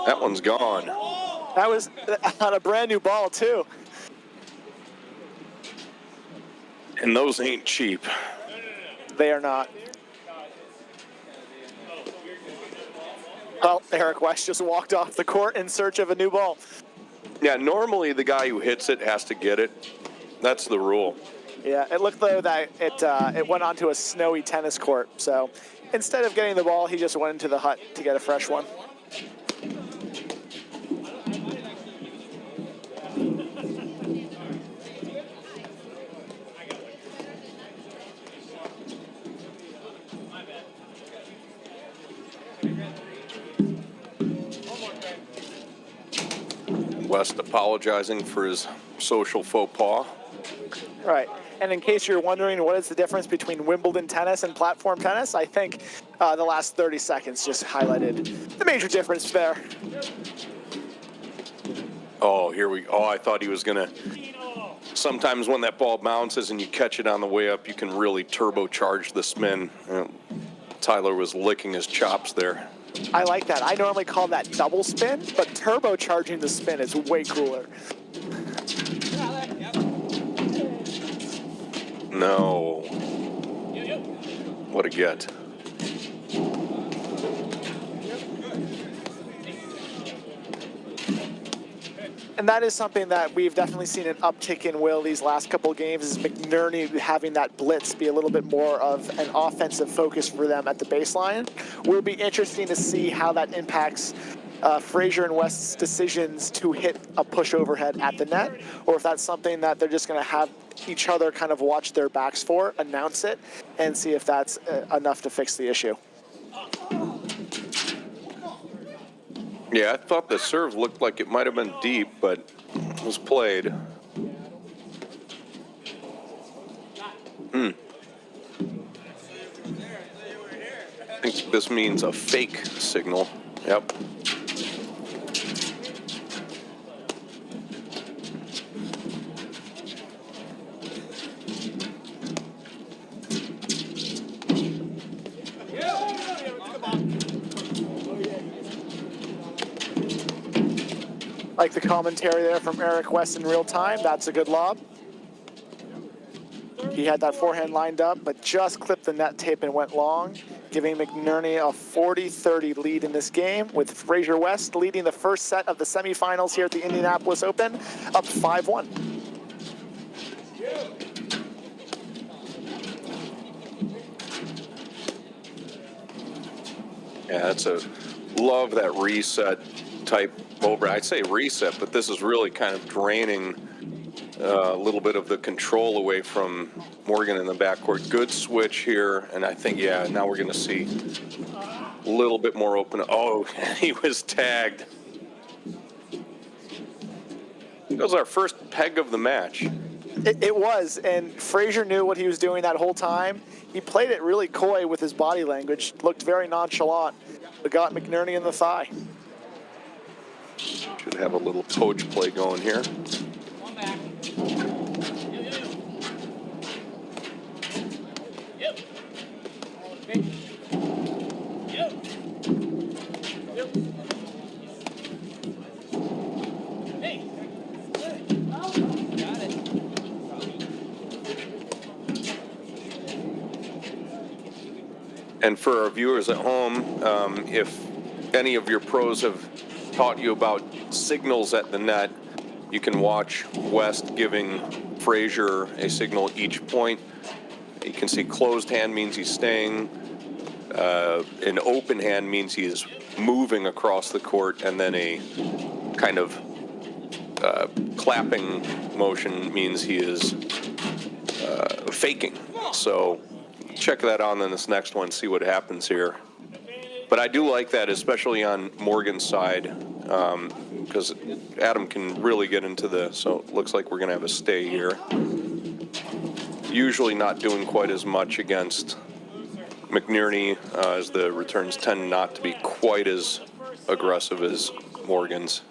That one's gone. That was on a brand new ball, too. And those ain't cheap. They are not. Well, Eric West just walked off the court in search of a new ball. Yeah, normally the guy who hits it has to get it. That's the rule. Yeah, it looked though that it went onto a snowy tennis court, so instead of getting the ball, he just went into the hut to get a fresh one. West apologizing for his social faux pas. Right. And in case you're wondering what is the difference between Wimbledon tennis and platform tennis, I think the last 30 seconds just highlighted the major difference there. Oh, here we go. Oh, I thought he was going to. Sometimes when that ball bounces and you catch it on the way up, you can really turbocharge the spin. Tyler was licking his chops there. I like that. I normally call that double spin, but turbocharging the spin is way cooler. No. What a get. And that is something that we've definitely seen an uptick in Will these last couple of games, is McNerney having that blitz be a little bit more of an offensive focus for them at the baseline. Will be interesting to see how that impacts Fraser and West's decisions to hit a push overhead at the net, or if that's something that they're just going to have each other kind of watch their backs for, announce it, and see if that's enough to fix the issue. Yeah, I thought the serve looked like it might have been deep, but it was played. I think this means a fake signal. Yep. Like the commentary there from Eric West in real time. That's a good lob. He had that forehand lined up, but just clipped the net tape and went long, giving McNerney a 40-30 lead in this game, with Fraser West leading the first set of the semifinals here at the Indianapolis Open, up 5-1. Yeah, that's love that reset type over. I'd say reset, but this is really kind of draining a little bit of the control away from Morgan in the backcourt. Good switch here, and I think, yeah, now we're going to see a little bit more open. Oh, he was tagged. That was our first peg of the match. It was, and Fraser knew what he was doing that whole time. He played it really coy with his body language, looked very nonchalant, but got McNerney in the thigh. Should have a little poach play going here. One back. Yep. Okay. Yep. Yep. Hey. Got it. And for our viewers at home, if any of your pros have taught you about signals at the net, you can watch West giving Fraser a signal each point. You can see closed hand means he's staying. An open hand means he is moving across the court, and then a kind of clapping motion means he is faking. So check that on in this next one, see what happens here. But I do like that, especially on Morgan's side, because Adam can really get into the, so it looks like we're going to have a stay here. Usually not doing quite as much against McNerney, as the returns tend not to be quite as aggressive as Morgan's.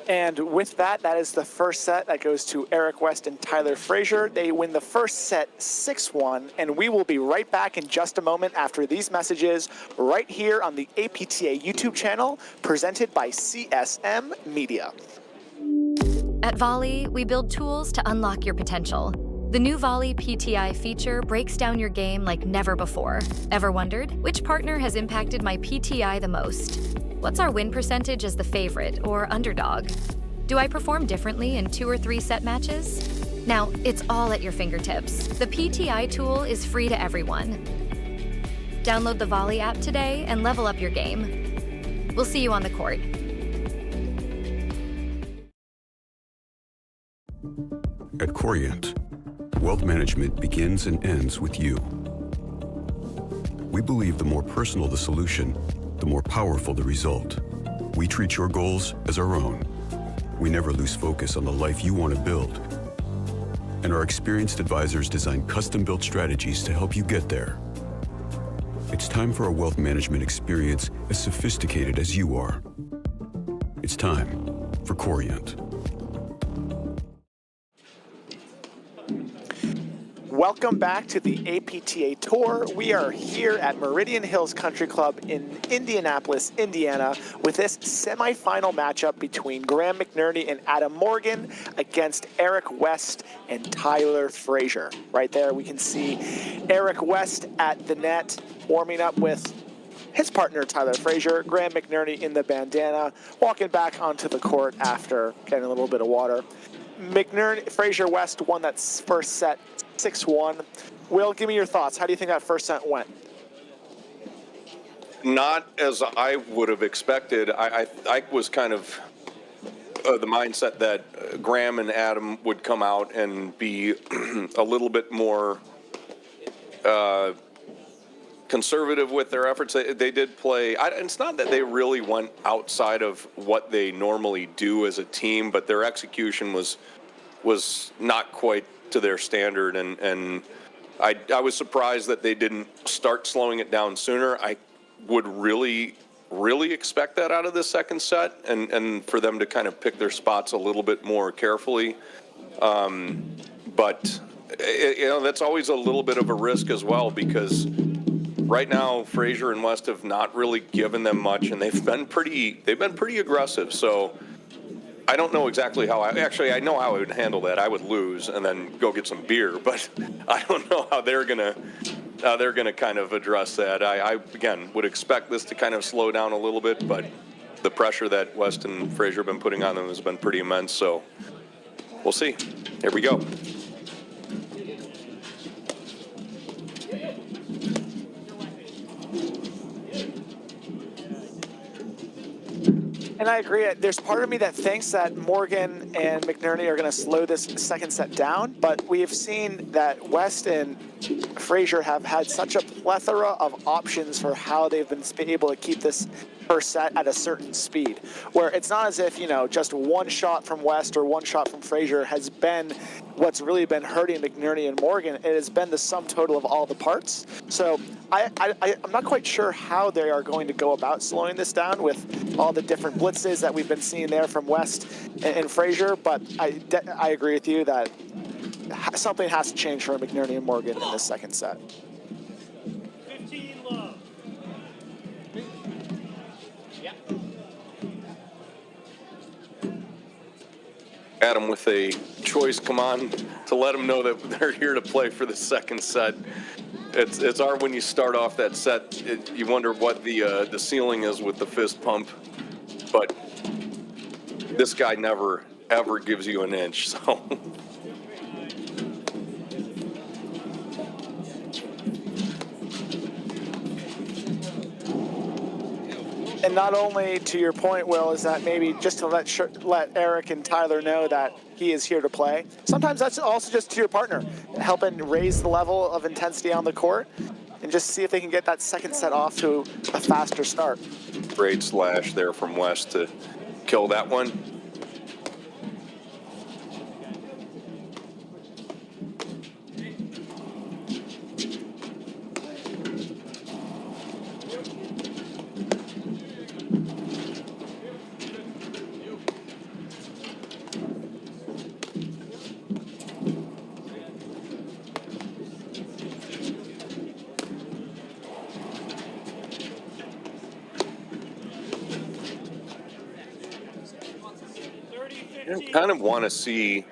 And with that, that is the first set that goes to Eric West and Tyler Fraser. They win the first set 6-1, and we will be right back in just a moment after these messages right here on the APTA YouTube channel, presented by CSM Media. At Volley, we build tools to unlock your potential. The new Volley PTI feature breaks down your game like never before. Ever wondered, which partner has impacted my PTI the most? What's our win percentage as the favorite or underdog? Do I perform differently in 2 or 3 set matches? Now, it's all at your fingertips. The PTI tool is free to everyone. Download the Volley app today and level up your game. We'll see you on the court. At Corient, wealth management begins and ends with you. We believe the more personal the solution, the more powerful the result. We treat your goals as our own. We never lose focus on the life you want to build. And our experienced advisors design custom-built strategies to help you get there. It's time for a wealth management experience as sophisticated as you are. It's time for Corient. Welcome back to the APTA Tour. We are here at Meridian Hills Country Club in Indianapolis, Indiana, with this semifinal matchup between Graham McNerney and Adam Morgan against Eric West and Tyler Fraser. Right there we can see Eric West at the net warming up with his partner Tyler Fraser, Graham McNerney in the bandana, walking back onto the court after getting a little bit of water. Fraser West won that first set 6-1. Will, give me your thoughts. How do you think that first set went? Not as I would have expected. I was kind of the mindset that Graham and Adam would come out and be a little bit more conservative with their efforts. They did play. It's not that they really went outside of what they normally do as a team, but their execution was not quite to their standard, and I was surprised that they didn't start slowing it down sooner. I would really expect that out of the second set, and for them to kind of pick their spots a little bit more carefully. But that's always a little bit of a risk as well, because right now Fraser and West have not really given them much, and they've been pretty aggressive. So I don't know exactly how I know how I would handle that. I would lose and then go get some beer, but I don't know how they're gonna kind of address that. I again would expect this to kind of slow down a little bit, but the pressure that West and Fraser have been putting on them has been pretty immense. So we'll see. Here we go. And I agree. There's part of me that thinks that Morgan and McNerney are going to slow this second set down, but we have seen that West and Fraser have had such a plethora of options for how they've been able to keep this first set at a certain speed, where it's not as if, just one shot from West or one shot from Fraser has been what's really been hurting McNerney and Morgan. It has been the sum total of all the parts. So I'm not quite sure how they are going to go about slowing this down with all the different blitzes that we've been seeing there from West and Fraser, but I agree with you that something has to change for McNerney and Morgan in this second set. 15 love. Adam with a choice come on to let them know that they're here to play for the second set. It's hard when you start off that set. You wonder what the ceiling is with the fist pump, but this guy never ever gives you an inch. So. And not only, to your point, Will, is that maybe just to let Eric and Tyler know that he is here to play. Sometimes that's also just to your partner, helping raise the level of intensity on the court and just see if they can get that second set off to a faster start. Great slash there from West to kill that one. I kind of want to see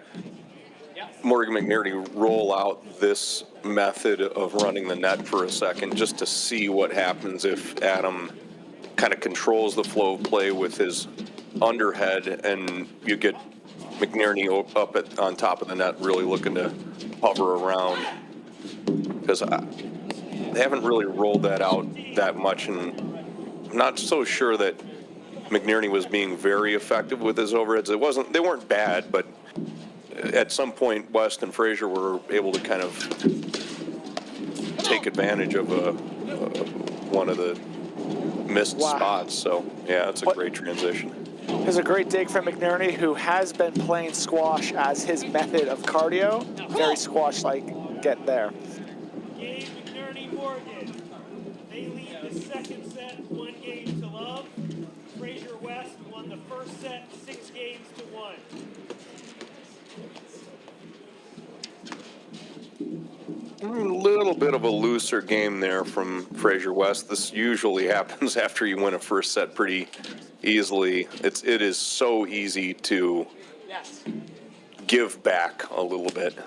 Morgan McNerney roll out this method of running the net for a second, just to see what happens if Adam kind of controls the flow of play with his underhead, and you get McNerney up on top of the net, really looking to hover around. Because they haven't really rolled that out that much, and I'm not so sure that McNerney was being very effective with his overheads. They weren't bad, but at some point West and Fraser were able to kind of take advantage of one of the missed spots. So yeah, it's a great transition. There's a great dig from McNerney, who has been playing squash as his method of cardio. Very squash-like get there. Gabe McNerney Morgan. They lead the second set 1-0. Fraser West won the first set 6-1. A little bit of a looser game there from Fraser West. This usually happens after you win a first set pretty easily. It is so easy to give back a little bit.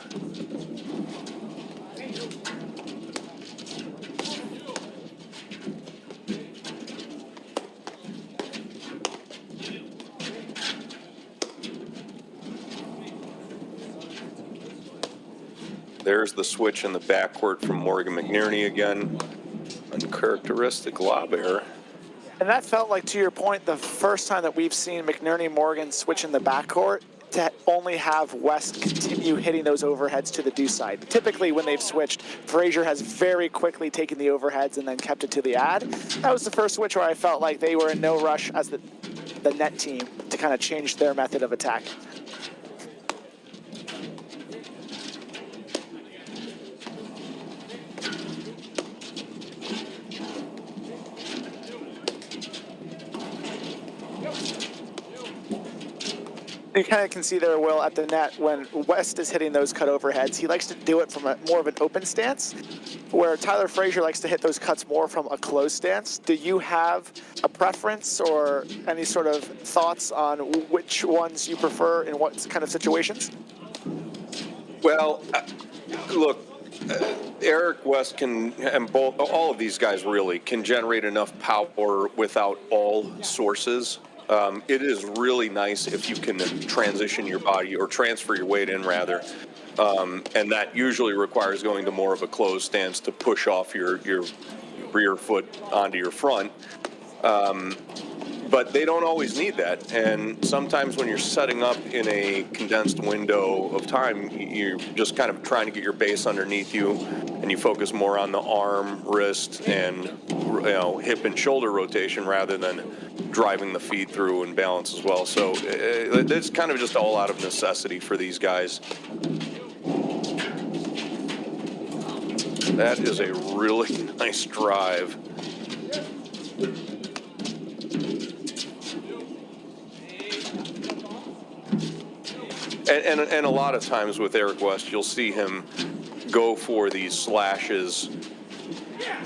There's the switch in the backcourt from Morgan McNerney again. Uncharacteristic lob error. And that felt like, to your point, the first time that we've seen McNerney Morgan switch in the backcourt to only have West continue hitting those overheads to the deuce side. Typically, when they've switched, Fraser has very quickly taken the overheads and then kept it to the ad. That was the first switch where I felt like they were in no rush as the net team to kind of change their method of attack. You kind of can see there, Will, at the net when West is hitting those cut overheads. He likes to do it from more of an open stance, where Tyler Fraser likes to hit those cuts more from a closed stance. Do you have a preference or any sort of thoughts on which ones you prefer in what kind of situations? Well, look, Eric West can, and all of these guys really, can generate enough power without all sources. It is really nice if you can transition your body or transfer your weight in, rather. And that usually requires going to more of a closed stance to push off your rear foot onto your front. But they don't always need that. And sometimes when you're setting up in a condensed window of time, you're just kind of trying to get your base underneath you, and you focus more on the arm, wrist, and hip and shoulder rotation rather than driving the feet through and balance as well. So it's kind of just all out of necessity for these guys. That is a really nice drive. And a lot of times with Eric West, you'll see him go for these slashes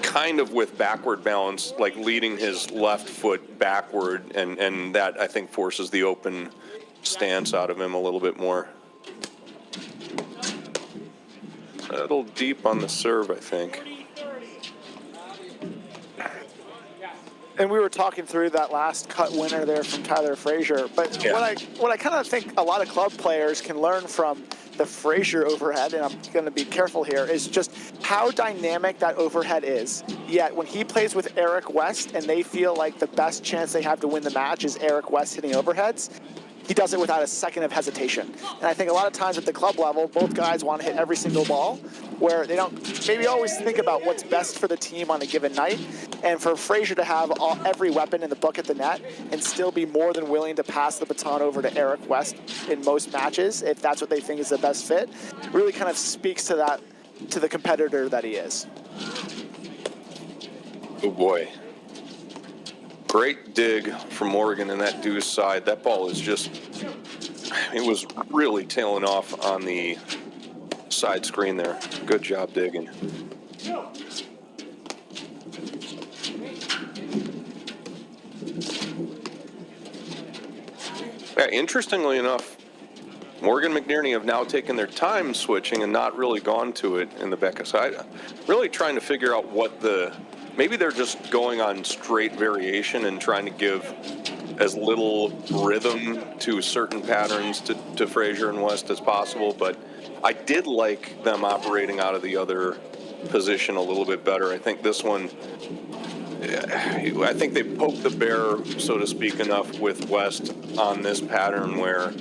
kind of with backward balance, like leading his left foot backward, and that, I think, forces the open stance out of him a little bit more. A little deep on the serve, I think. And we were talking through that last cut winner there from Tyler Fraser, but what I kind of think a lot of club players can learn from the Fraser overhead, and I'm going to be careful here, is just how dynamic that overhead is. Yet when he plays with Eric West and they feel like the best chance they have to win the match is Eric West hitting overheads, he does it without a second of hesitation. And I think a lot of times at the club level, both guys want to hit every single ball, where they don't maybe always think about what's best for the team on a given night. And for Fraser to have every weapon in the book at the net and still be more than willing to pass the baton over to Eric West in most matches, if that's what they think is the best fit, really kind of speaks to that, to the competitor that he is. Oh boy. Great dig from Morgan in that deuce side. That ball is just, it was really tailing off on the side screen there. Good job digging. Yeah, interestingly enough, Morgan McNerney have now taken their time switching and not really gone to it in the back side. Really trying to figure out what maybe they're just going on straight variation and trying to give as little rhythm to certain patterns to Fraser and West as possible, but I did like them operating out of the other position a little bit better. I think this one, I think they poked the bear, so to speak, enough with West on this pattern where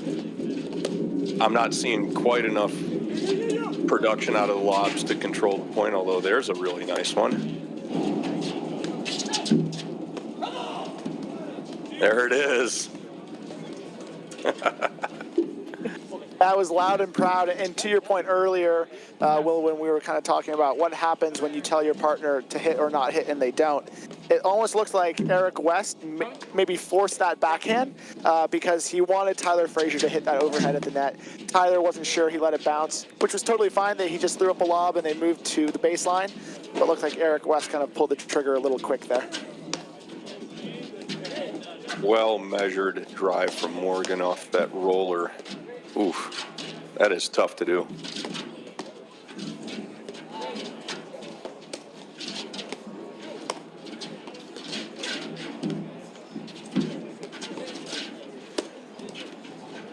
I'm not seeing quite enough production out of the lobs to control the point, although there's a really nice one. There it is. That was loud and proud. And to your point earlier, Will, when we were kind of talking about what happens when you tell your partner to hit or not hit and they don't, it almost looks like Eric West maybe forced that backhand because he wanted Tyler Fraser to hit that overhead at the net. Tyler wasn't sure, he let it bounce, which was totally fine. He just threw up a lob and they moved to the baseline. But it looked like Eric West kind of pulled the trigger a little quick there. Well-measured drive from Morgan off that roller. Oof, that is tough to do.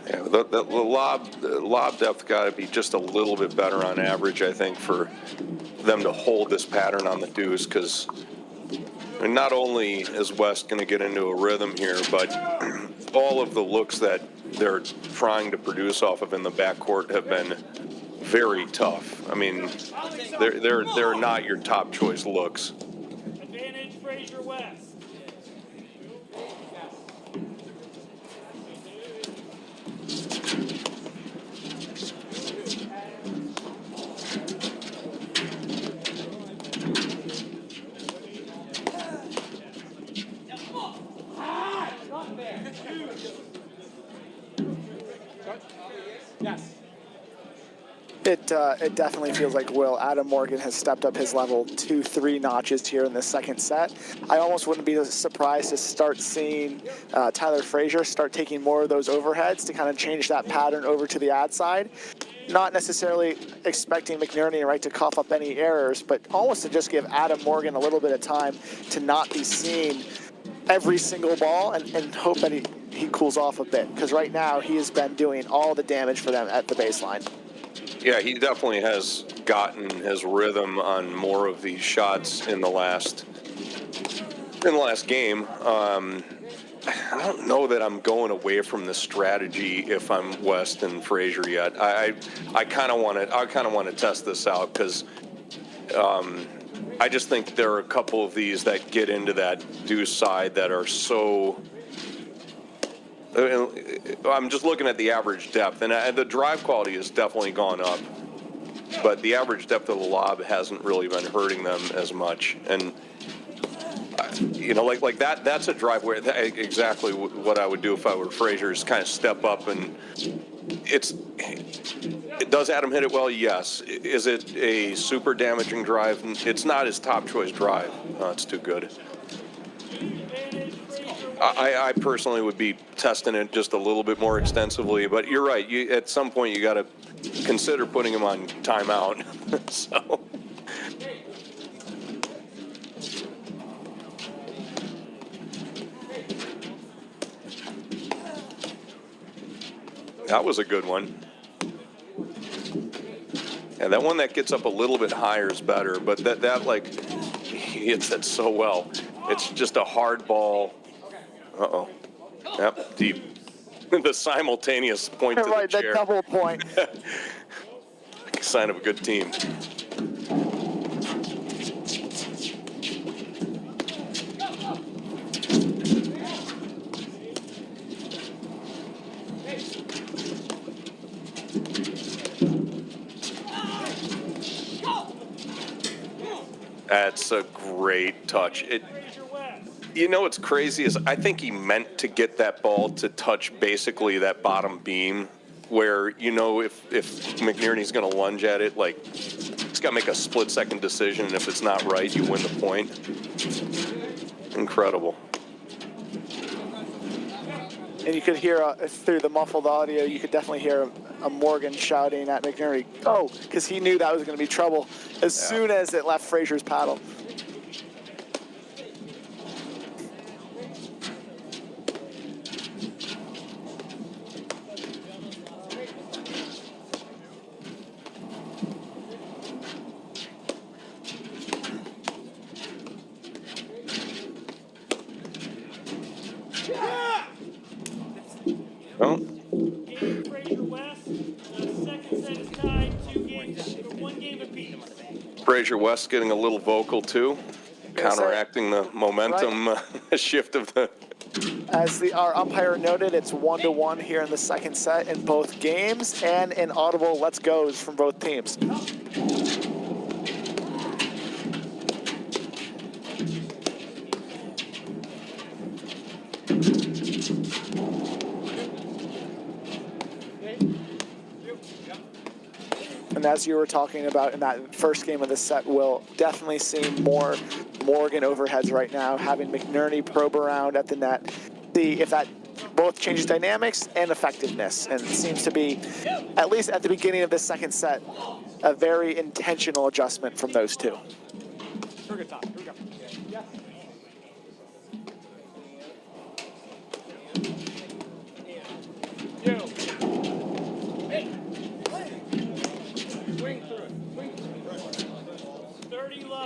Yeah, the lob depth got to be just a little bit better on average, I think, for them to hold this pattern on the deuce, because not only is West going to get into a rhythm here, but all of the looks that they're trying to produce off of in the backcourt have been very tough. I mean, they're not your top choice looks. Advantage Fraser West. It definitely feels like, Will, Adam Morgan has stepped up his level 2-3 notches here in the second set. I almost wouldn't be surprised to start seeing Tyler Fraser start taking more of those overheads to kind of change that pattern over to the ad side. Not necessarily expecting McNerney, right, to cough up any errors, but almost to just give Adam Morgan a little bit of time to not be seeing every single ball and hope that he cools off a bit, because right now he has been doing all the damage for them at the baseline. Yeah, he definitely has gotten his rhythm on more of these shots in the last game. I don't know that I'm going away from the strategy if I'm West and Fraser yet. I kind of want to test this out, because I just think there are a couple of these that get into that deuce side that are so. I'm just looking at the average depth, and the drive quality has definitely gone up, but the average depth of the lob hasn't really been hurting them as much. And you know, like that's a drive where exactly what I would do if I were Fraser is kind of step up, and does Adam hit it well? Yes. Is it a super damaging drive? It's not his top choice drive. It's too good. I personally would be testing it just a little bit more extensively, but you're right. At some point, you got to consider putting him on timeout. So. That was a good one. Yeah, that one that gets up a little bit higher is better, but that like, he hits that so well. It's just a hard ball. Uh-oh. Yep, deep. The simultaneous point to right, the chair. That double point. Sign of a good team. That's a great touch. You know what's crazy is I think he meant to get that ball to touch basically that bottom beam, where, you know, if McNerney's going to lunge at it, like, he's got to make a split-second decision, and if it's not right, you win the point. Incredible. And you could hear through the muffled audio, you could definitely hear a Morgan shouting at McNerney, "Go!" because he knew that was going to be trouble as soon as it left Fraser's paddle. set is tied 1 game apiece. Fraser West getting a little vocal too, counteracting the momentum shift of the. As our umpire noted, it's 1-1 here in the second set in both games, and an audible let's goes from both teams. And as you were talking about in that first game of the set, we'll definitely see more Morgan overheads right now, having McNerney probe around at the net, see if that both changes dynamics and effectiveness. And it seems to be, at least at the beginning of this second set, a very intentional adjustment from those two.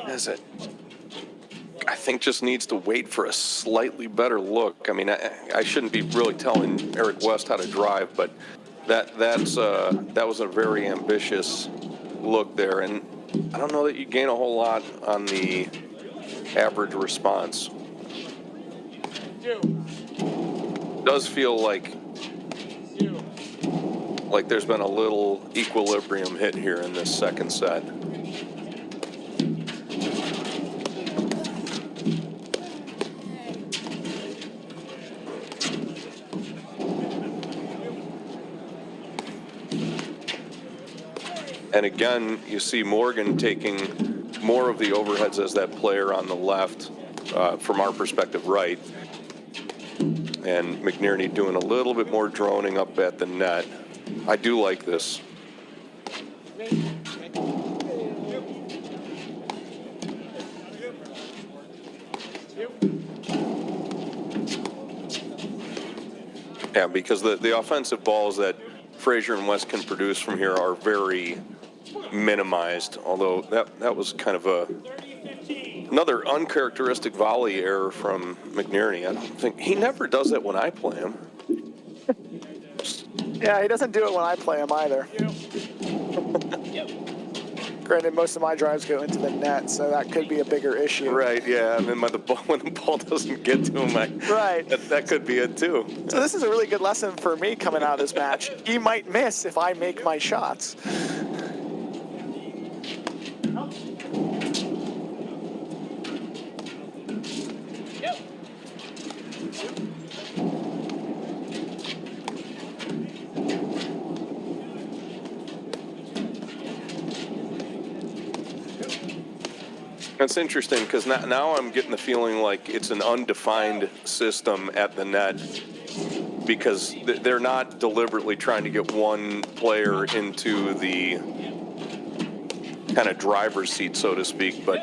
Is it? I think just needs to wait for a slightly better look. I mean, I shouldn't be really telling Eric West how to drive, but that was a very ambitious look there, and I don't know that you gain a whole lot on the average response. Does feel like there's been a little equilibrium hit here in this second set. And again, you see Morgan taking more of the overheads as that player on the left, from our perspective, right. And McNerney doing a little bit more droning up at the net. I do like this. Yeah, because the offensive balls that Fraser and West can produce from here are very minimized, although that was kind of another uncharacteristic volley error from McNerney. I don't think he never does that when I play him. Yeah, he doesn't do it when I play him either. Granted, most of my drives go into the net, so that could be a bigger issue. Right, yeah, and then when the ball doesn't get to him, right. that could be it too. So this is a really good lesson for me coming out of this match. He might miss if I make my shots. That's interesting because now I'm getting the feeling like it's an undefined system at the net because they're not deliberately trying to get one player into the kind of driver's seat, so to speak. But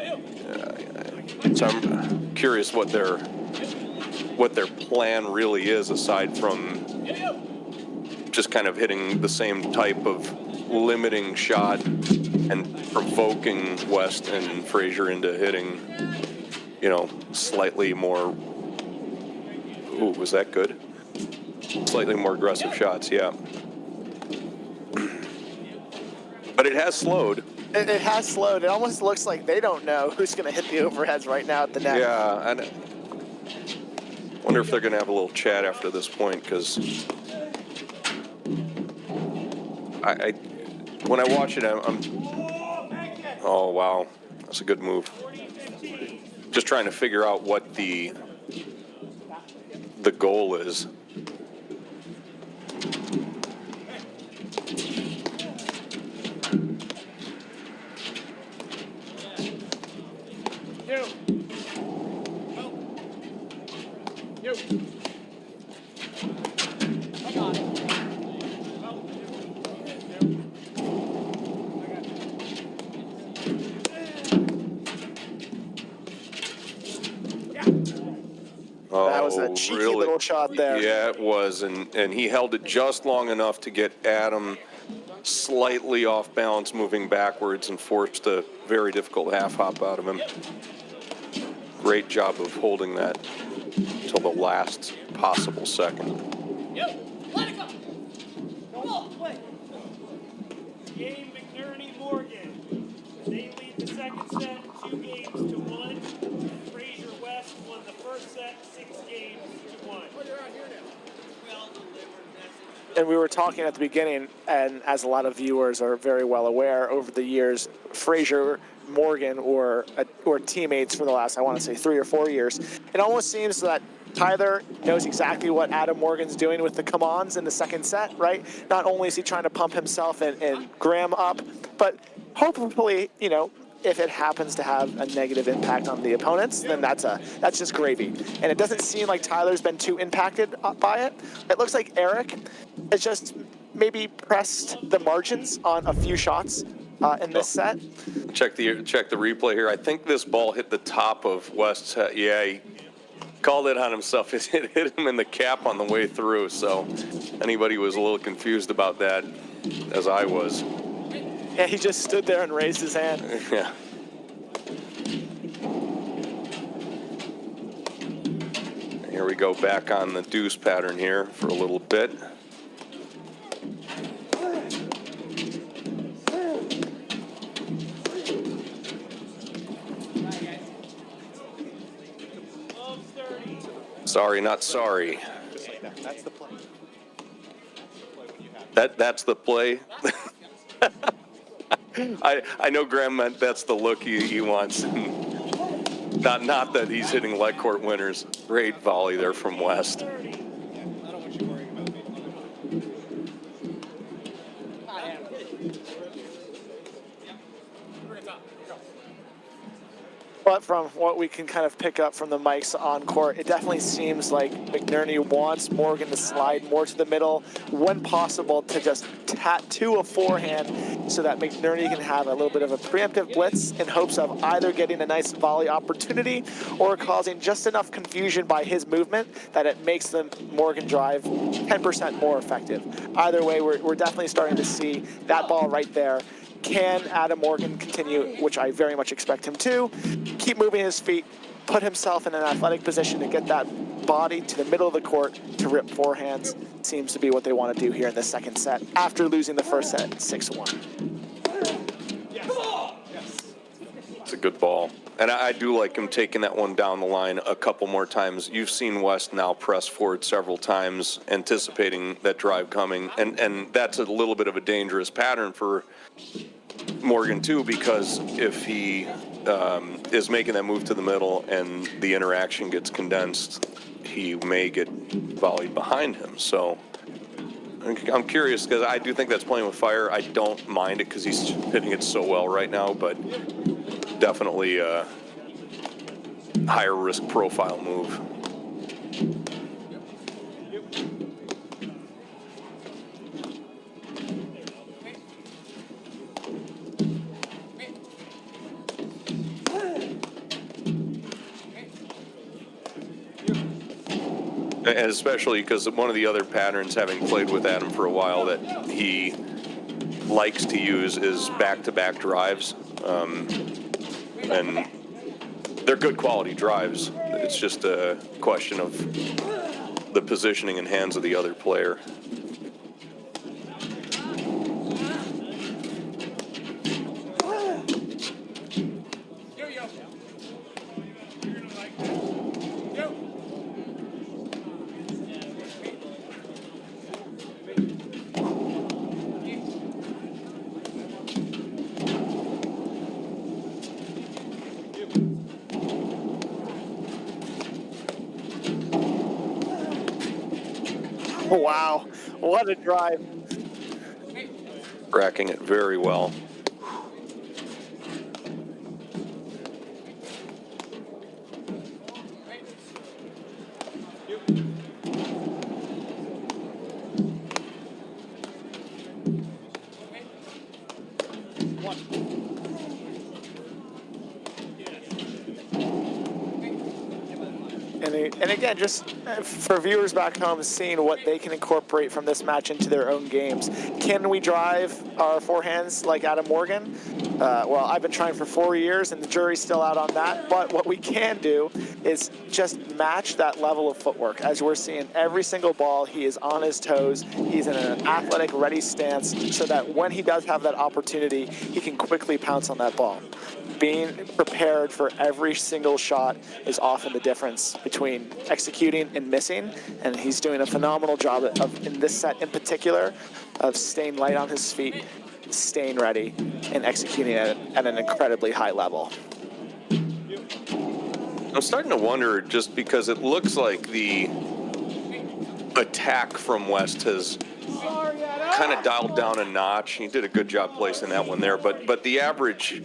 so I'm curious what their plan really is, aside from just kind of hitting the same type of limiting shot and provoking West and Fraser into hitting, slightly more. Ooh, was that good? Slightly more aggressive shots, yeah. But it has slowed. It has slowed. It almost looks like they don't know who's going to hit the overheads right now at the net. Yeah, I wonder if they're going to have a little chat after this point, because when I watch it, oh wow, that's a good move. Just trying to figure out what the goal is. That was a cheeky little shot there. Yeah, it was, and he held it just long enough to get Adam slightly off balance, moving backwards, and forced a very difficult half hop out of him. Great job of holding that till the last possible second. Game McNerney Morgan. They lead the second set 2-1. Fraser West won the first set 6-1. And we were talking at the beginning, and as a lot of viewers are very well aware, over the years, Fraser Morgan were teammates for the last, I want to say, 3 or 4 years. It almost seems that Tyler knows exactly what Adam Morgan's doing with the come-ons in the second set, right? Not only is he trying to pump himself and Graham up, but hopefully, you know, if it happens to have a negative impact on the opponents, then that's just gravy. And it doesn't seem like Tyler's been too impacted by it. It looks like Eric has just maybe pressed the margins on a few shots in this set. Check the replay here. I think this ball hit the top of West's head. Yeah, he called it on himself. It hit him in the cap on the way through. So anybody was a little confused about that, as I was. Yeah, he just stood there and raised his hand. Yeah. Here we go back on the deuce pattern here for a little bit. Sorry, not sorry. That's the play. That's the play. I know Graham meant that's the look he wants. Not that he's hitting leg court winners. Great volley there from West. But from what we can kind of pick up from the mics on court, it definitely seems like McNerney wants Morgan to slide more to the middle, when possible, to just tattoo a forehand so that McNerney can have a little bit of a preemptive blitz in hopes of either getting a nice volley opportunity or causing just enough confusion by his movement that it makes the Morgan drive 10% more effective. Either way, we're definitely starting to see that ball right there. Can Adam Morgan continue, which I very much expect him to, keep moving his feet, put himself in an athletic position to get that body to the middle of the court to rip forehands? Seems to be what they want to do here in the second set after losing the first set 6-1. It's a good ball. And I do like him taking that one down the line a couple more times. You've seen West now press forward several times, anticipating that drive coming. And that's a little bit of a dangerous pattern for Morgan too, because if he is making that move to the middle and the interaction gets condensed, he may get volleyed behind him. So I'm curious, because I do think that's playing with fire. I don't mind it because he's hitting it so well right now, but definitely a higher risk profile move. And especially because one of the other patterns, having played with Adam for a while, that he likes to use is back-to-back drives. And they're good quality drives. It's just a question of the positioning and hands of the other player. Wow, what a drive. Racking it very well. And again, just for viewers back home, seeing what they can incorporate from this match into their own games. Can we drive our forehands like Adam Morgan? Well, I've been trying for 4 years, and the jury's still out on that. But what we can do is just match that level of footwork. As we're seeing every single ball, he is on his toes. He's in an athletic, ready stance, so that when he does have that opportunity, he can quickly pounce on that ball. Being prepared for every single shot is often the difference between executing and missing, and he's doing a phenomenal job of, in this set in particular, of staying light on his feet, staying ready, and executing at an incredibly high level. I'm starting to wonder, just because it looks like the attack from West has kind of dialed down a notch. He did a good job placing that one there, but the average,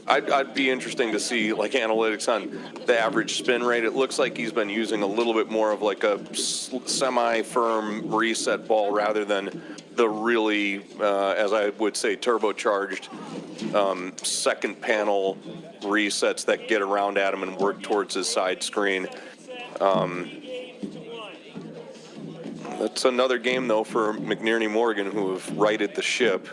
I'd be interesting to see like analytics on the average spin rate. It looks like he's been using a little bit more of like a semi-firm reset ball rather than the really, as I would say, turbocharged second panel resets that get around Adam and work towards his side screen. That's another game, though, for McNerney Morgan, who have righted the ship.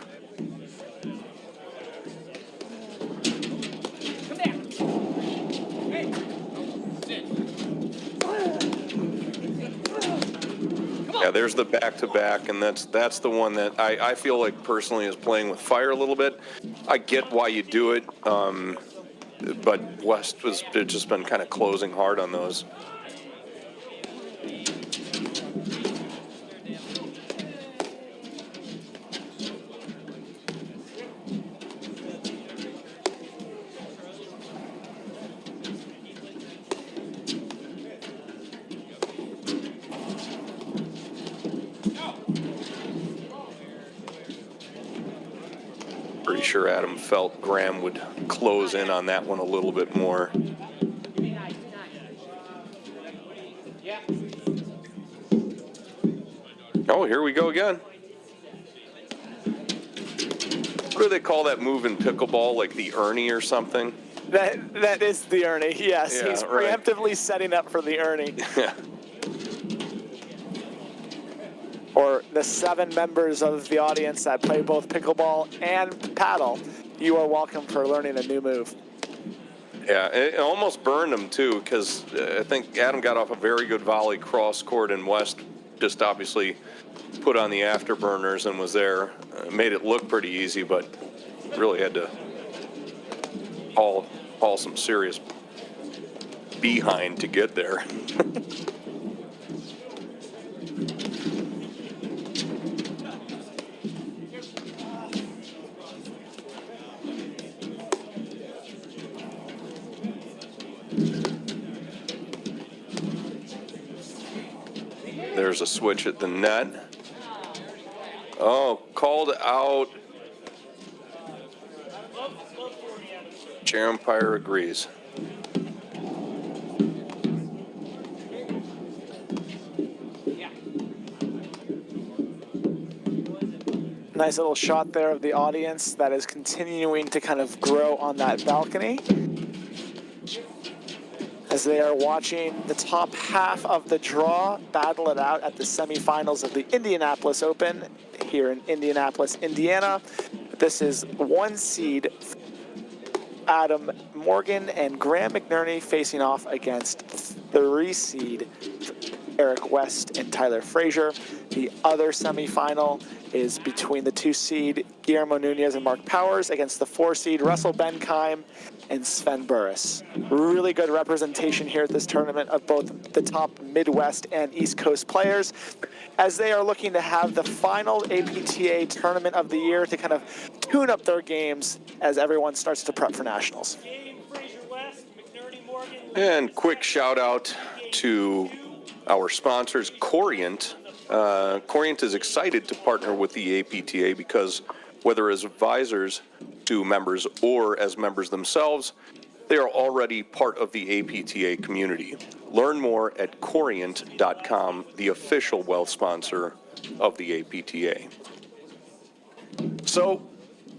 Yeah, there's the back-to-back, and that's the one that I feel like personally is playing with fire a little bit. I get why you do it, but West has just been kind of closing hard on those. Pretty sure Adam felt Graham would close in on that one a little bit more. Oh, here we go again. What do they call that move in pickleball, like the Ernie or something? That is the Ernie, yes. Yeah, he's right. preemptively setting up for the Ernie. Yeah. Or the 7 members of the audience that play both pickleball and paddle, you are welcome for learning a new move. Yeah, it almost burned him too, because I think Adam got off a very good volley cross court, and West just obviously put on the afterburners and was there. Made it look pretty easy, but really had to haul some serious behind to get there. There's a switch at the net. Oh, called out. Chair umpire agrees. Nice little shot there of the audience that is continuing to kind of grow on that balcony as they are watching the top half of the draw battle it out at the semifinals of the Indianapolis Open here in Indianapolis, Indiana. This is 1 seed Adam Morgan and Graham McNerney facing off against 3 seed Eric West and Tyler Fraser. The other semifinal is between the 2 seed Guillermo Nunez and Mark Powers against the 4 seed Russell Benkeim and Sven Burris. Really good representation here at this tournament of both the top Midwest and East Coast players as they are looking to have the final APTA tournament of the year to kind of tune up their games as everyone starts to prep for nationals. And quick shout out to our sponsors, Corient. Corient is excited to partner with the APTA because whether as advisors to members or as members themselves, they are already part of the APTA community. Learn more at Corient.com, the official wealth sponsor of the APTA. So,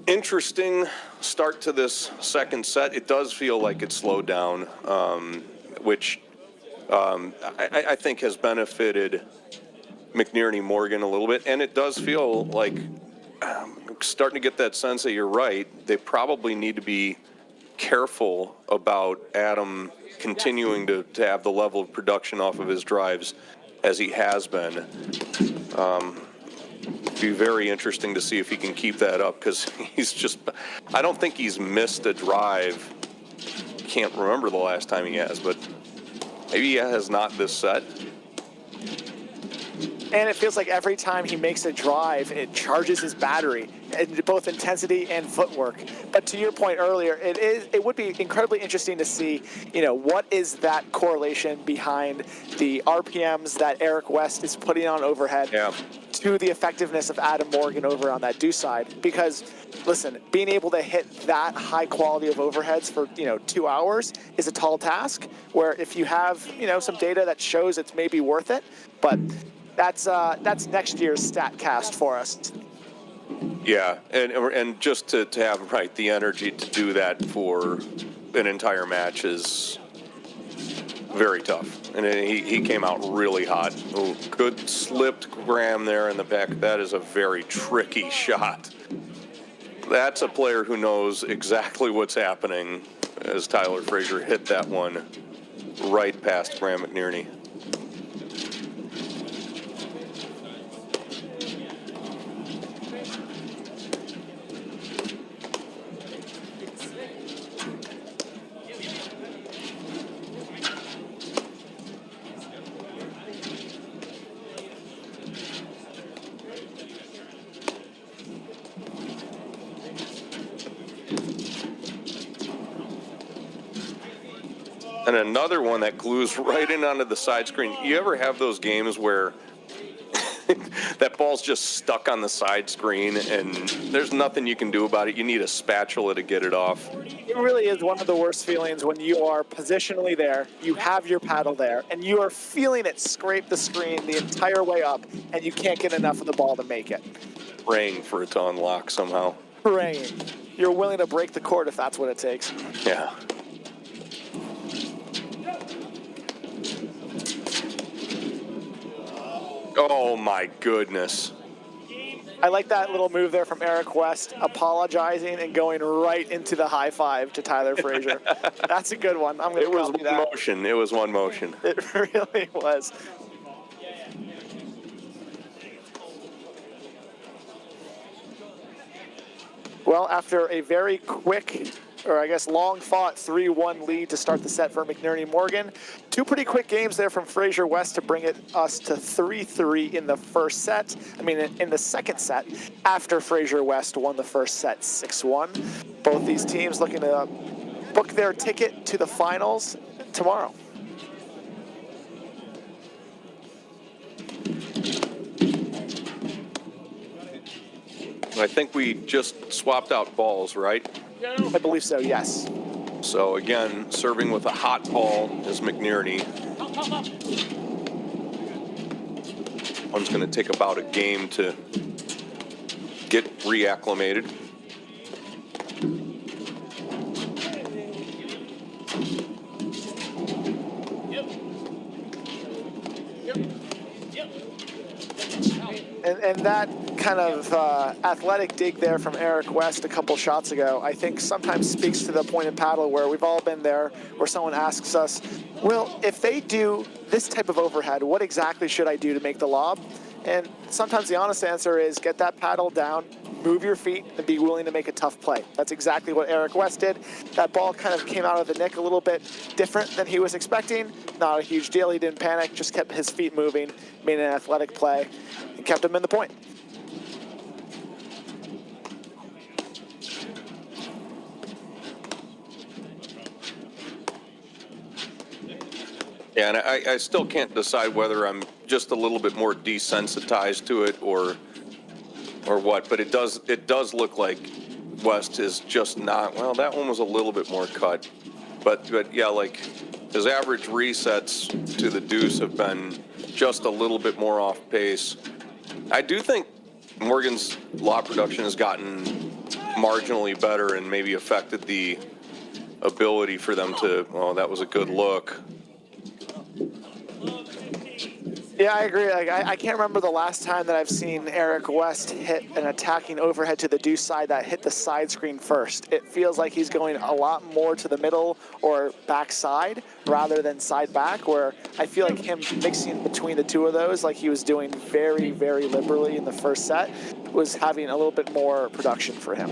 interesting start to this second set. It does feel like it slowed down, which I think has benefited McNerney Morgan a little bit, and it does feel like starting to get that sense that you're right. They probably need to be careful about Adam continuing to have the level of production off of his drives as he has been. Be very interesting to see if he can keep that up, because he's just, I don't think he's missed a drive. Can't remember the last time he has, but maybe he has not this set. And it feels like every time he makes a drive, it charges his battery, in both intensity and footwork. But to your point earlier, it would be incredibly interesting to see, what is that correlation behind the RPMs that Eric West is putting on overhead to the effectiveness of Adam Morgan over on that deuce side. Because, listen, being able to hit that high quality of overheads for, 2 hours is a tall task, where if you have, some data that shows it's maybe worth it, but that's next year's StatCast for us. Yeah, and just to have the energy to do that for an entire match is very tough. And he came out really hot. Oh, good slipped Graham there in the back. That is a very tricky shot. That's a player who knows exactly what's happening, as Tyler Fraser hit that one right past Graham McNerney. And another one that glues right in onto the side screen. You ever have those games where that ball's just stuck on the side screen and there's nothing you can do about it? You need a spatula to get it off. It really is one of the worst feelings when you are positionally there, you have your paddle there, and you are feeling it scrape the screen the entire way up, and you can't get enough of the ball to make it. Praying for it to unlock somehow. Praying. You're willing to break the cord if that's what it takes. Yeah. Oh my goodness. I like that little move there from Eric West, apologizing and going right into the high five to Tyler Fraser. That's a good one. I'm going to copy that. Motion. It was one motion. It really was. Well, after a very quick, or I guess long-fought 3-1 lead to start the set for McNerney Morgan, two pretty quick games there from Fraser West to bring us to 3-3 in the first set. In the second set, after Fraser West won the first set 6-1. Both these teams looking to book their ticket to the finals tomorrow. I think we just swapped out balls, right? I believe so, yes. So again, serving with a hot ball is McNerney. One's going to take about a game to get reacclimated. And that kind of athletic dig there from Eric West a couple shots ago, I think sometimes speaks to the pointed paddle where we've all been there, where someone asks us, well, if they do this type of overhead, what exactly should I do to make the lob? And sometimes the honest answer is get that paddle down, move your feet, and be willing to make a tough play. That's exactly what Eric West did. That ball kind of came out of the nick a little bit different than he was expecting. Not a huge deal. He didn't panic, just kept his feet moving, made an athletic play, and kept him in the point. Yeah, and I still can't decide whether I'm just a little bit more desensitized to it or what, but it does look like West is just not, well, that one was a little bit more cut. But yeah, like his average resets to the deuce have been just a little bit more off pace. I do think Morgan's lob production has gotten marginally better and maybe affected the ability for them to, oh, that was a good look. Yeah, I agree. Like, I can't remember the last time that I've seen Eric West hit an attacking overhead to the deuce side that hit the side screen first. It feels like he's going a lot more to the middle or backside rather than side back, where I feel like him mixing between the two of those, like he was doing very, very liberally in the first set, was having a little bit more production for him.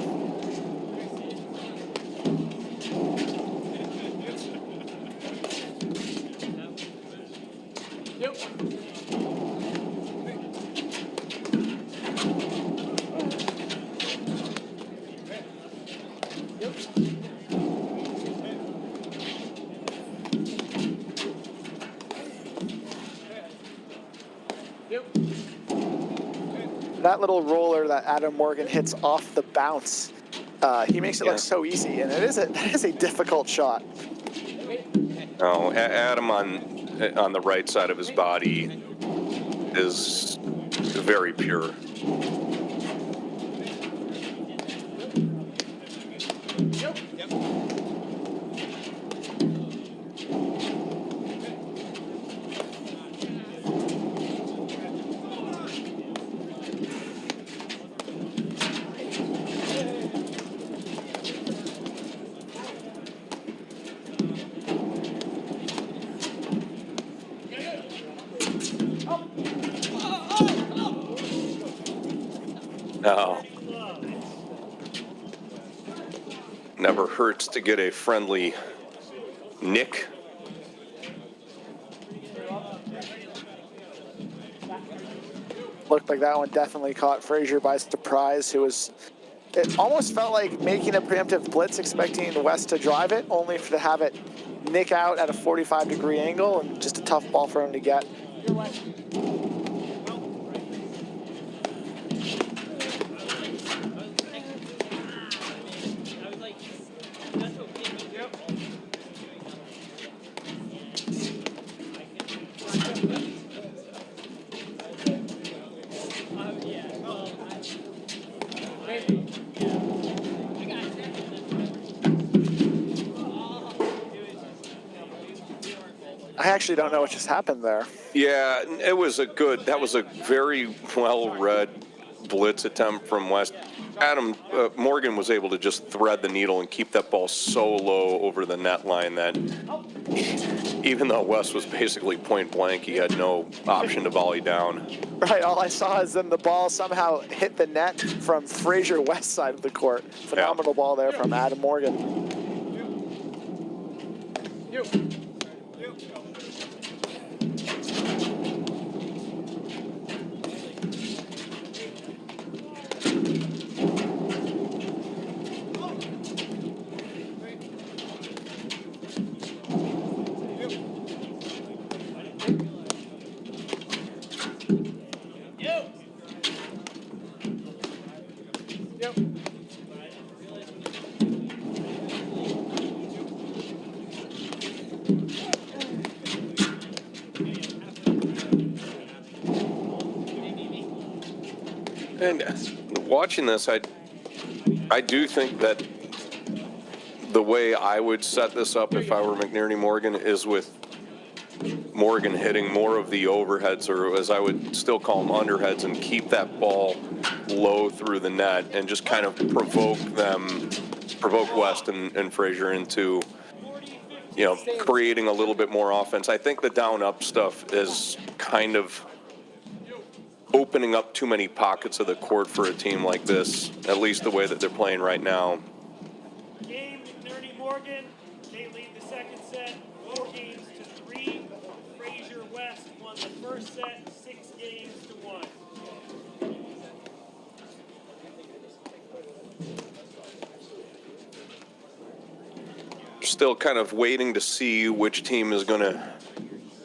That little roller that Adam Morgan hits off the bounce, he makes it look so easy, and that is a difficult shot. No, Adam on the right side of his body is very pure. No. Never hurts to get a friendly nick. Looked like that one definitely caught Fraser by surprise, it almost felt like making a preemptive blitz, expecting West to drive it, only to have it nick out at a 45-degree angle, and just a tough ball for him to get. I actually don't know what just happened there. Yeah, that was a very well-read blitz attempt from West. Adam Morgan was able to just thread the needle and keep that ball so low over the net line that even though West was basically point blank, he had no option to volley down. Right, all I saw is then the ball somehow hit the net from Fraser West side of the court. Phenomenal ball there from Adam Morgan. And watching this, I do think that the way I would set this up if I were McNerney Morgan is with Morgan hitting more of the overheads, or as I would still call them, underheads, and keep that ball low through the net and just kind of provoke West and Fraser into, creating a little bit more offense. I think the down-up stuff is kind of opening up too many pockets of the court for a team like this, at least the way that they're playing right now. Game, McNerney Morgan, they lead the second set, 4-3. Fraser West won the first set, 6-1. Still kind of waiting to see which team is going to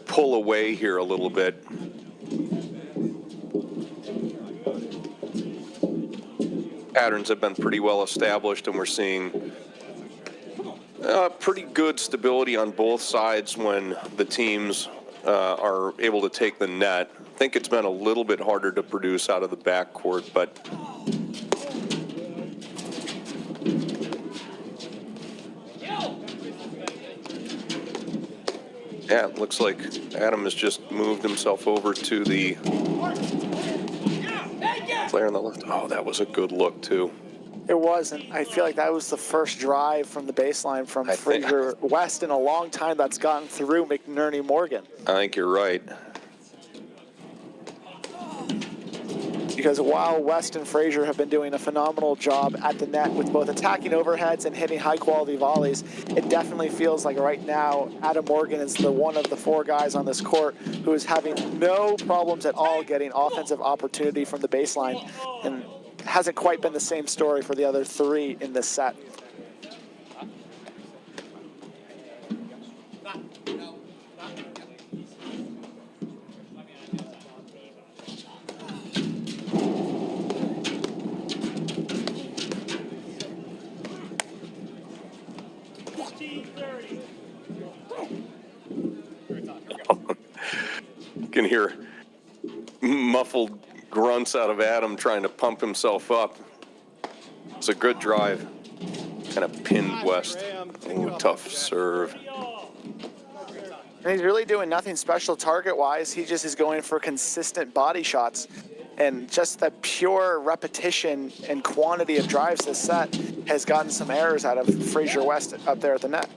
pull away here a little bit. Patterns have been pretty well established, and we're seeing pretty good stability on both sides when the teams are able to take the net. I think it's been a little bit harder to produce out of the backcourt, but Yeah, it looks like Adam has just moved himself over to the player on the left. Oh, that was a good look, too. It wasn't. I feel like that was the first drive from the baseline from Fraser West in a long time that's gotten through McNerney Morgan. I think you're right. Because while West and Fraser have been doing a phenomenal job at the net with both attacking overheads and hitting high-quality volleys, it definitely feels like right now Adam Morgan is the one of the four guys on this court who is having no problems at all getting offensive opportunity from the baseline, and hasn't quite been the same story for the other three in this set. You can hear muffled grunts out of Adam trying to pump himself up. It's a good drive. Kind of pinned West. Ooh, tough serve. And he's really doing nothing special target-wise. He just is going for consistent body shots. And just the pure repetition and quantity of drives this set has gotten some errors out of Fraser West up there at the net.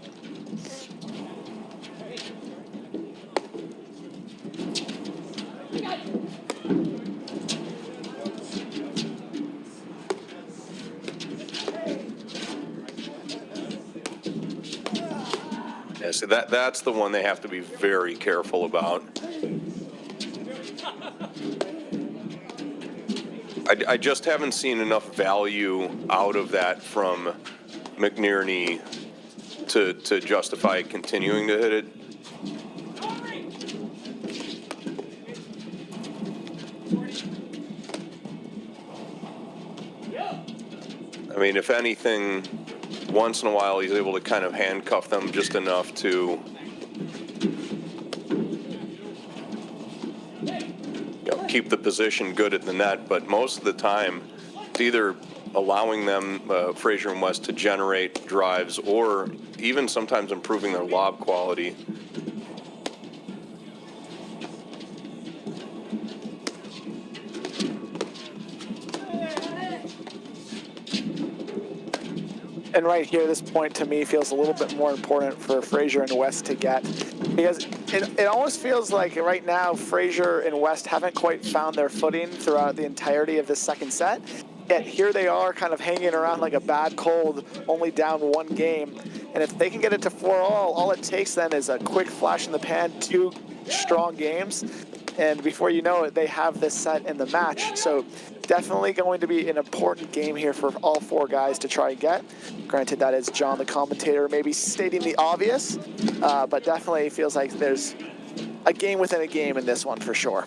Yeah, so that's the one they have to be very careful about. I just haven't seen enough value out of that from McNerney to justify continuing to hit it. I mean, if anything, once in a while he's able to kind of handcuff them just enough to keep the position good at the net, but most of the time it's either allowing them, Fraser and West, to generate drives or even sometimes improving their lob quality. And right here, this point to me feels a little bit more important for Fraser and West to get, because it almost feels like right now Fraser and West haven't quite found their footing throughout the entirety of this second set. Yet here they are kind of hanging around like a bad cold, only down one game. And if they can get it to 4-4, all it takes then is a quick flash in the pan, 2 strong games, and before you know it, they have this set in the match. So definitely going to be an important game here for all 4 guys to try and get. Granted, that is John, the commentator, maybe stating the obvious, but definitely feels like there's a game within a game in this one for sure.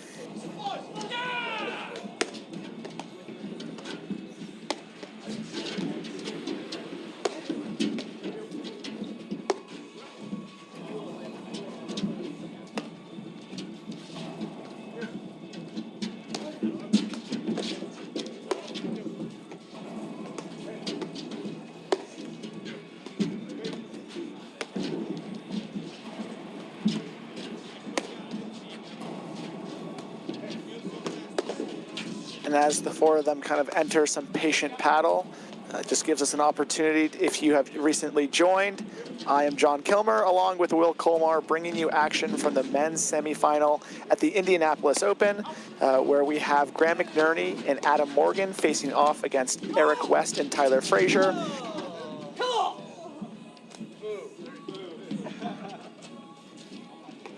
And as the 4 of them kind of enter some patient paddle, it just gives us an opportunity. If you have recently joined, I am John Kilmer, along with Will Colmar, bringing you action from the men's semifinal at the Indianapolis Open, where we have Graham McNerney and Adam Morgan facing off against Eric West and Tyler Fraser.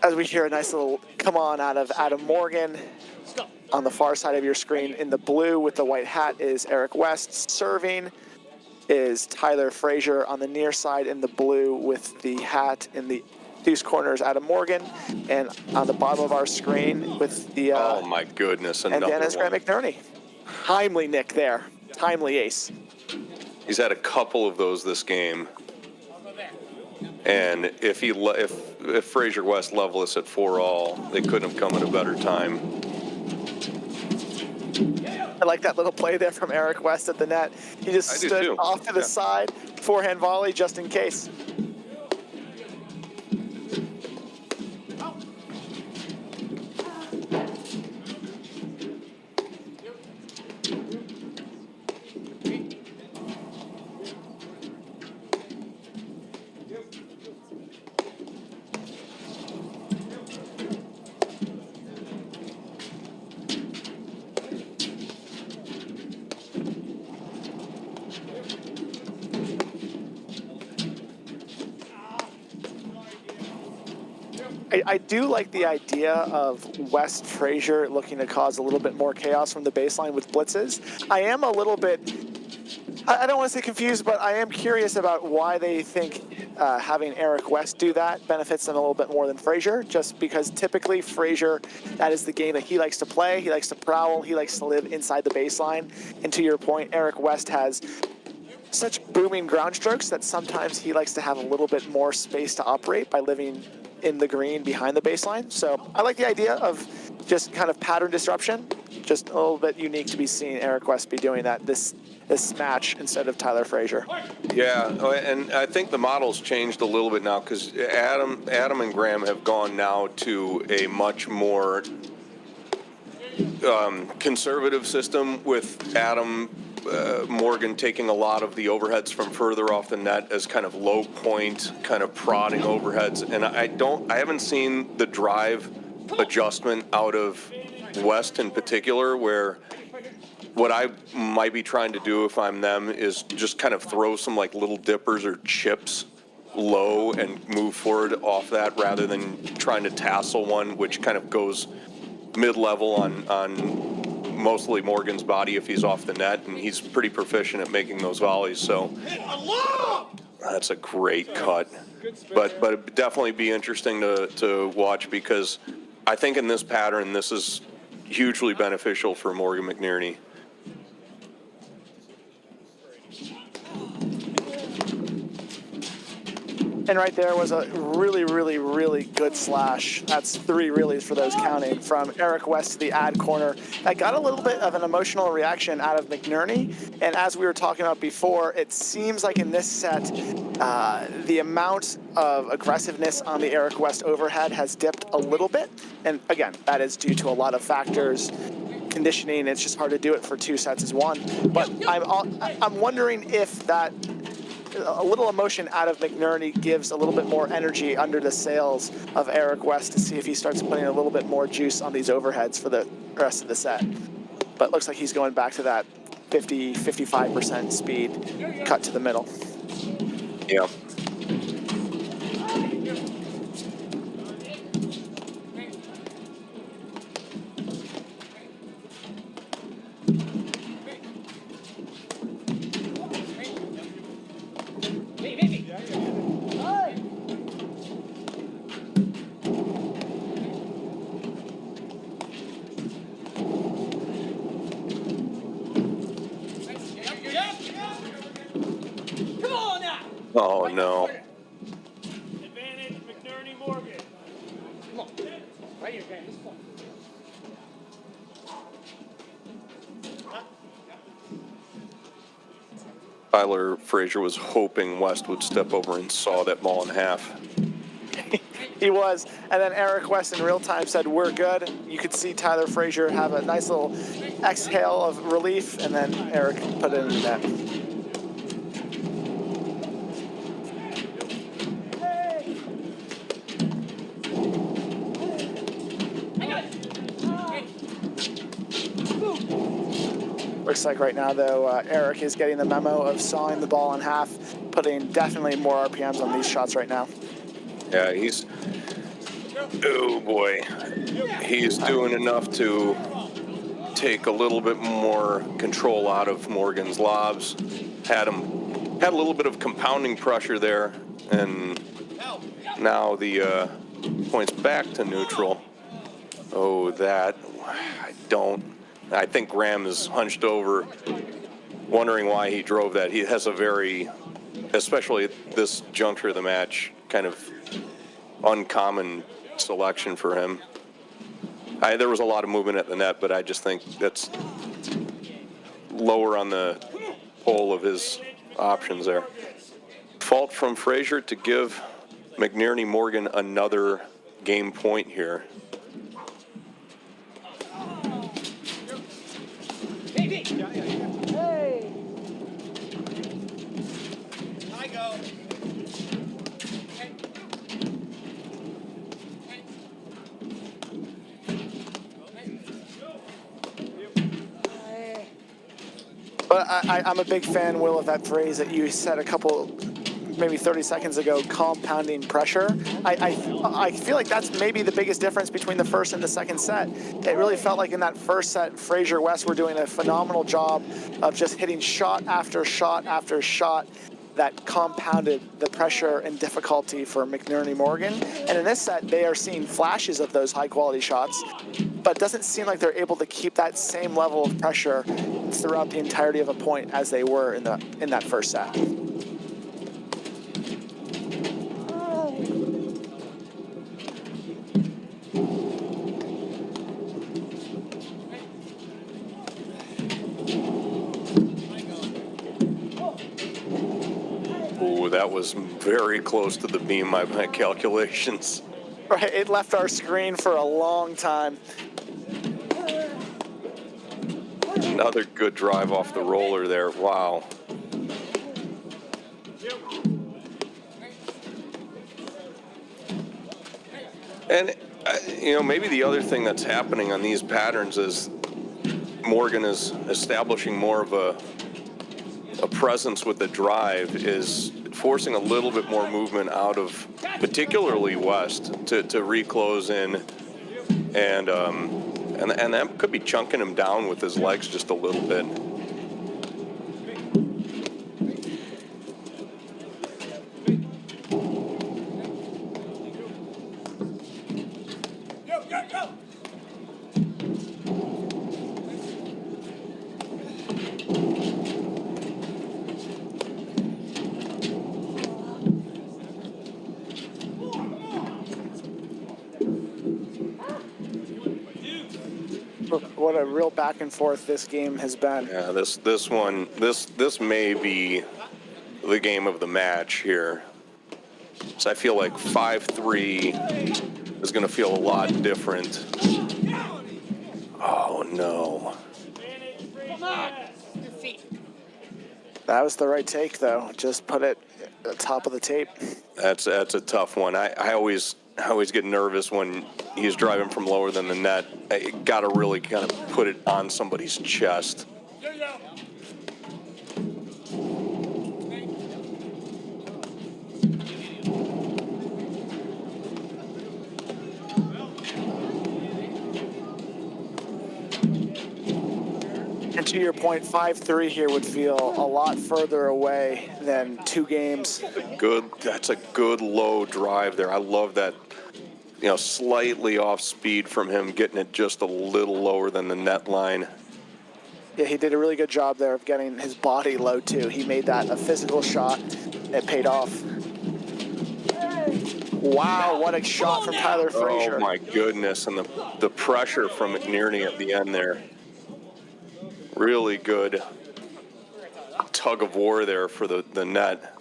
As we hear a nice little come on out of Adam Morgan. On the far side of your screen in the blue with the white hat is Eric West. Serving is Tyler Fraser. On the near side in the blue with the hat in the deuce corner is Adam Morgan. And on the bottom of our screen with the... oh my goodness, and then is Graham McNerney. Timely nick there. Timely ace. He's had a couple of those this game. And if Fraser West level us at 4-all, they couldn't have come at a better time. I like that little play there from Eric West at the net. He just stood off to the side, forehand volley just in case. I do like the idea of West Fraser looking to cause a little bit more chaos from the baseline with blitzes. I am a little bit, I don't want to say confused, but I am curious about why they think having Eric West do that benefits them a little bit more than Fraser, just because typically Fraser, that is the game that he likes to play. He likes to prowl. He likes to live inside the baseline. And to your point, Eric West has such booming ground strokes that sometimes he likes to have a little bit more space to operate by living in the green behind the baseline. So I like the idea of just kind of pattern disruption, just a little bit unique to be seeing Eric West be doing that this match instead of Tyler Fraser. Yeah, and I think the model's changed a little bit now because Adam and Graham have gone now to a much more conservative system with Adam Morgan taking a lot of the overheads from further off the net as kind of low point, kind of prodding overheads. And I haven't seen the drive adjustment out of West in particular, where what I might be trying to do if I'm them is just kind of throw some like little dippers or chips low and move forward off that rather than trying to tassel one, which kind of goes mid-level on mostly Morgan's body if he's off the net, and he's pretty proficient at making those volleys. So that's a great cut. But it'd definitely be interesting to watch, because I think in this pattern this is hugely beneficial for Morgan McNerney. And right there was a really, really, really good slash. That's 3 reallys for those counting from Eric West to the ad corner. That got a little bit of an emotional reaction out of McNerney. And as we were talking about before, it seems like in this set, the amount of aggressiveness on the Eric West overhead has dipped a little bit. And again, that is due to a lot of factors. Conditioning, it's just hard to do it for 2 sets as one. But I'm wondering if that a little emotion out of McNerney gives a little bit more energy under the sails of Eric West to see if he starts putting a little bit more juice on these overheads for the rest of the set. But looks like he's going back to that 55% speed cut to the middle. Yeah. Oh, no. Advantage, McNerney Morgan. Come on. Right here, Graham. This one. Tyler Fraser was hoping West would step over and saw that ball in half. He was, and then Eric West in real time said, "We're good." You could see Tyler Fraser have a nice little exhale of relief, and then Eric put it in the net. Looks like right now, though, Eric is getting the memo of sawing the ball in half, putting definitely more RPMs on these shots right now. Yeah, oh boy, he's doing enough to take a little bit more control out of Morgan's lobs. Had a little bit of compounding pressure there, and now the point's back to neutral. Oh, I think Graham is hunched over, wondering why he drove that. He has a very, especially at this juncture of the match, kind of uncommon selection for him. There was a lot of movement at the net, but I just think that's lower on the pole of his options there. Fault from Fraser to give McNerney Morgan another game point here. Hey. I go. But I'm a big fan, Will, of that phrase that you said a couple maybe 30 seconds ago, compounding pressure. I feel like that's maybe the biggest difference between the first and the second set. It really felt like in that first set, Fraser West were doing a phenomenal job of just hitting shot after shot after shot that compounded the pressure and difficulty for McNerney Morgan. And in this set, they are seeing flashes of those high quality shots, but it doesn't seem like they're able to keep that same level of pressure throughout the entirety of a point as they were in that first set. Ooh, that was very close to the beam by my calculations. Right, it left our screen for a long time. Another good drive off the roller there. Wow. And, maybe the other thing that's happening on these patterns is Morgan is establishing more of a presence with the drive, is forcing a little bit more movement out of particularly West to reclose in, and that could be chunking him down with his legs just a little bit. What a real back and forth this game has been. Yeah, this may be the game of the match here. So I feel like 5-3 is going to feel a lot different. Oh no. That was the right take, though. Just put it at the top of the tape. That's a tough one. I always get nervous when he's driving from lower than the net. I got to really kind of put it on somebody's chest. And to your point, 5-3 here would feel a lot further away than 2 games. That's a good low drive there. I love that. Slightly off speed from him, getting it just a little lower than the net line. Yeah, he did a really good job there of getting his body low, too. He made that a physical shot. It paid off. Wow, what a shot from Tyler Fraser. Oh, my goodness. And the pressure from McNerney at the end there. Really good tug of war there for the net.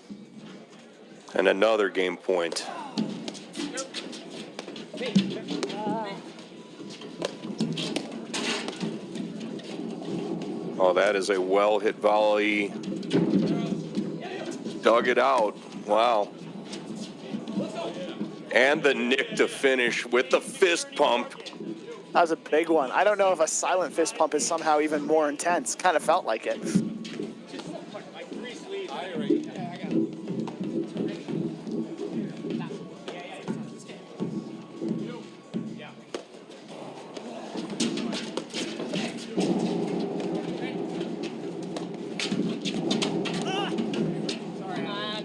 And another game point. Oh, that is a well-hit volley. Dug it out. Wow. And the nick to finish with the fist pump. That was a big one. I don't know if a silent fist pump is somehow even more intense. Kind of felt like it.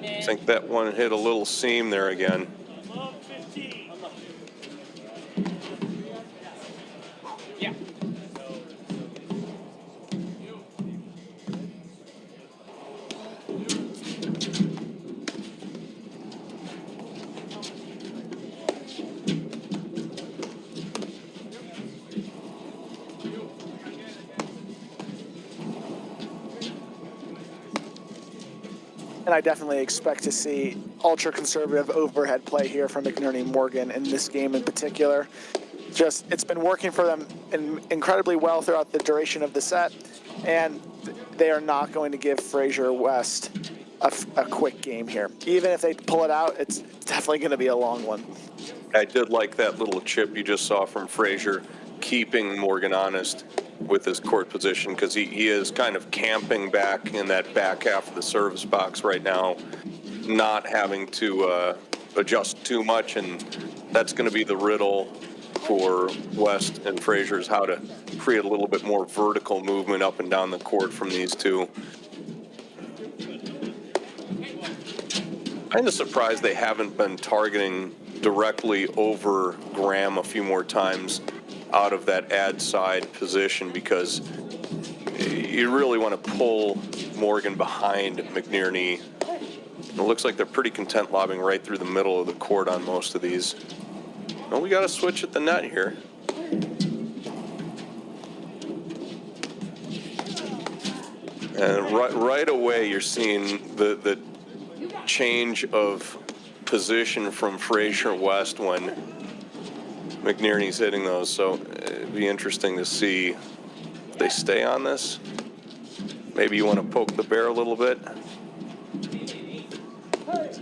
I think that one hit a little seam there again. And I definitely expect to see ultra-conservative overhead play here from McNerney Morgan in this game in particular. It's been working for them incredibly well throughout the duration of the set, and they are not going to give Fraser West a quick game here. Even if they pull it out, it's definitely going to be a long one. I did like that little chip you just saw from Fraser, keeping Morgan honest with his court position, because he is kind of camping back in that back half of the service box right now, not having to adjust too much, and that's going to be the riddle for West and Fraser, is how to create a little bit more vertical movement up and down the court from these two. Kind of surprised they haven't been targeting directly over Graham a few more times out of that ad side position, because you really want to pull Morgan behind McNerney. It looks like they're pretty content lobbing right through the middle of the court on most of these. Well, we got a switch at the net here. And right away, you're seeing the change of position from Fraser West when McNerney's hitting those. So it'd be interesting to see if they stay on this. Maybe you want to poke the bear a little bit.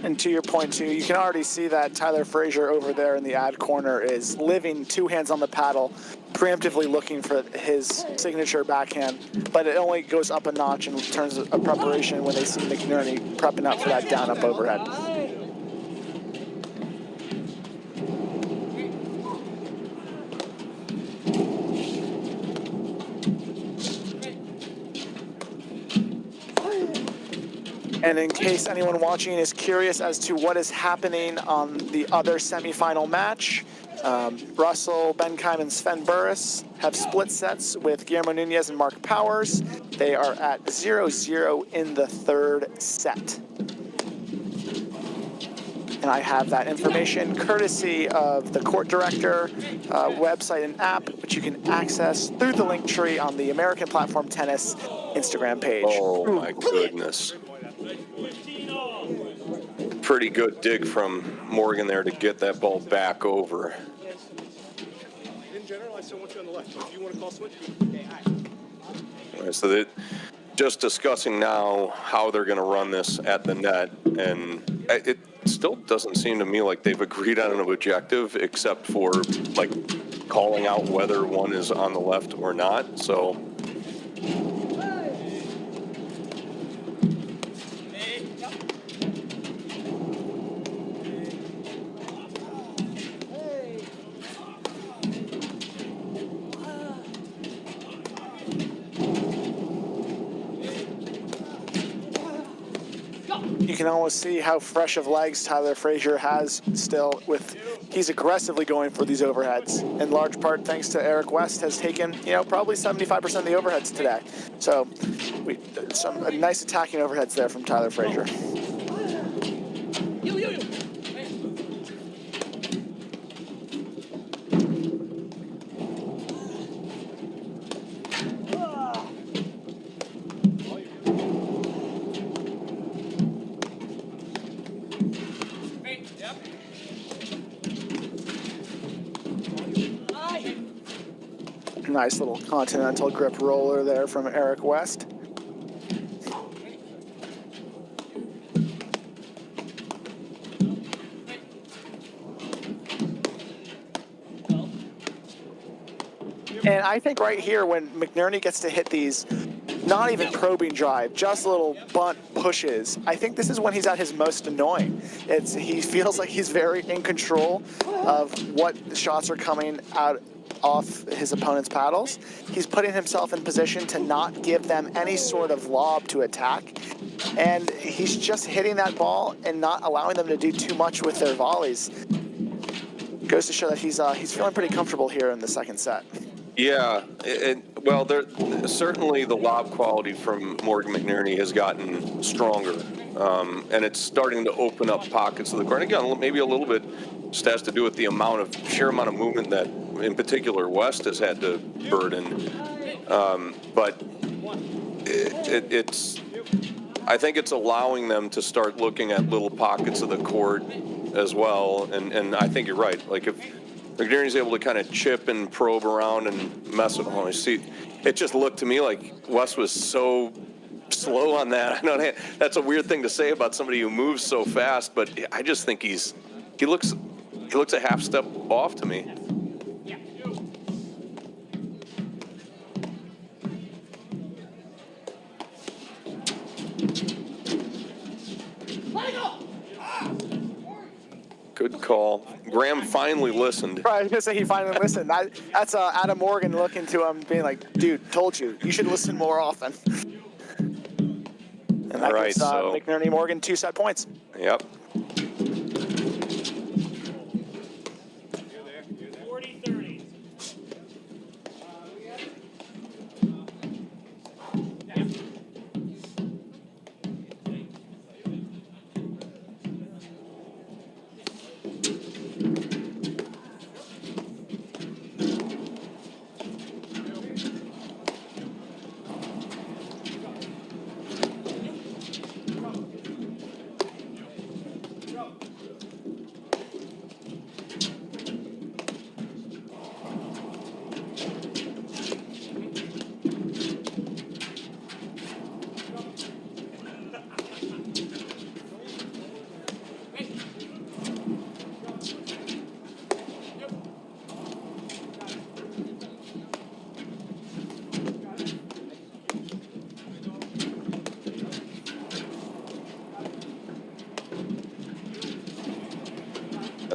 And to your point, too, you can already see that Tyler Fraser over there in the ad corner is living 2 hands on the paddle, preemptively looking for his signature backhand. But it only goes up a notch in terms of preparation when they see McNerney prepping up for that down-up overhead. And in case anyone watching is curious as to what is happening on the other semifinal match, Russell Benkeim and Sven Burris have split sets with Guillermo Nunez and Mark Powers. They are at 0-0 in the 3rd set. And I have that information courtesy of the court director website and app, which you can access through the link tree on the American Platform Tennis Instagram page. Oh my goodness. Pretty good dig from Morgan there to get that ball back over. In general, I still want you on the left. If you want to call switch, All right, so just discussing now how they're going to run this at the net, and it still doesn't seem to me like they've agreed on an objective, except for like calling out whether one is on the left or not. So. You can almost see how fresh of legs Tyler Fraser has still. He's aggressively going for these overheads, in large part thanks to Eric West has taken, probably 75% of the overheads today. So some nice attacking overheads there from Tyler Fraser. Nice little continental grip roller there from Eric West. And I think right here when McNerney gets to hit these, not even probing drive, just little bunt pushes, I think this is when he's at his most annoying. He feels like he's very in control of what shots are coming out off his opponent's paddles. He's putting himself in position to not give them any sort of lob to attack. And he's just hitting that ball and not allowing them to do too much with their volleys. Goes to show that he's feeling pretty comfortable here in the 2nd set. Yeah, well, certainly the lob quality from Morgan McNerney has gotten stronger, and it's starting to open up pockets of the court. Again, maybe a little bit just has to do with the sheer amount of movement that, in particular, West has had to burden. But I think it's allowing them to start looking at little pockets of the court as well. And I think you're right. Like if McNerney's able to kind of chip and probe around and mess with them, see, it just looked to me like West was so slow on that. I know that's a weird thing to say about somebody who moves so fast, but I just think he looks a half step off to me. Good call. Graham finally listened. Right, I was gonna say he finally listened. That's Adam Morgan looking to him, being like, "Dude, told you, you should listen more often." And that All right, gives so McNerney Morgan 2 set points. Yep. 40-30.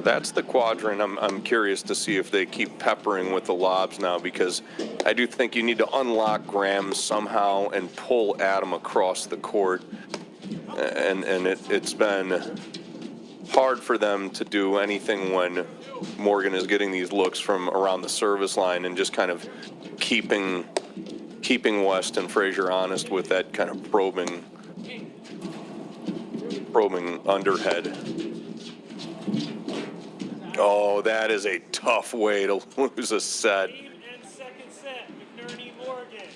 That's the quadrant. I'm curious to see if they keep peppering with the lobs now, because I do think you need to unlock Graham somehow and pull Adam across the court. And it's been hard for them to do anything when Morgan is getting these looks from around the service line and just kind of keeping West and Fraser honest with that kind of probing underhead. Oh, that is a tough way to lose a set. Game and second set, McNerney Morgan.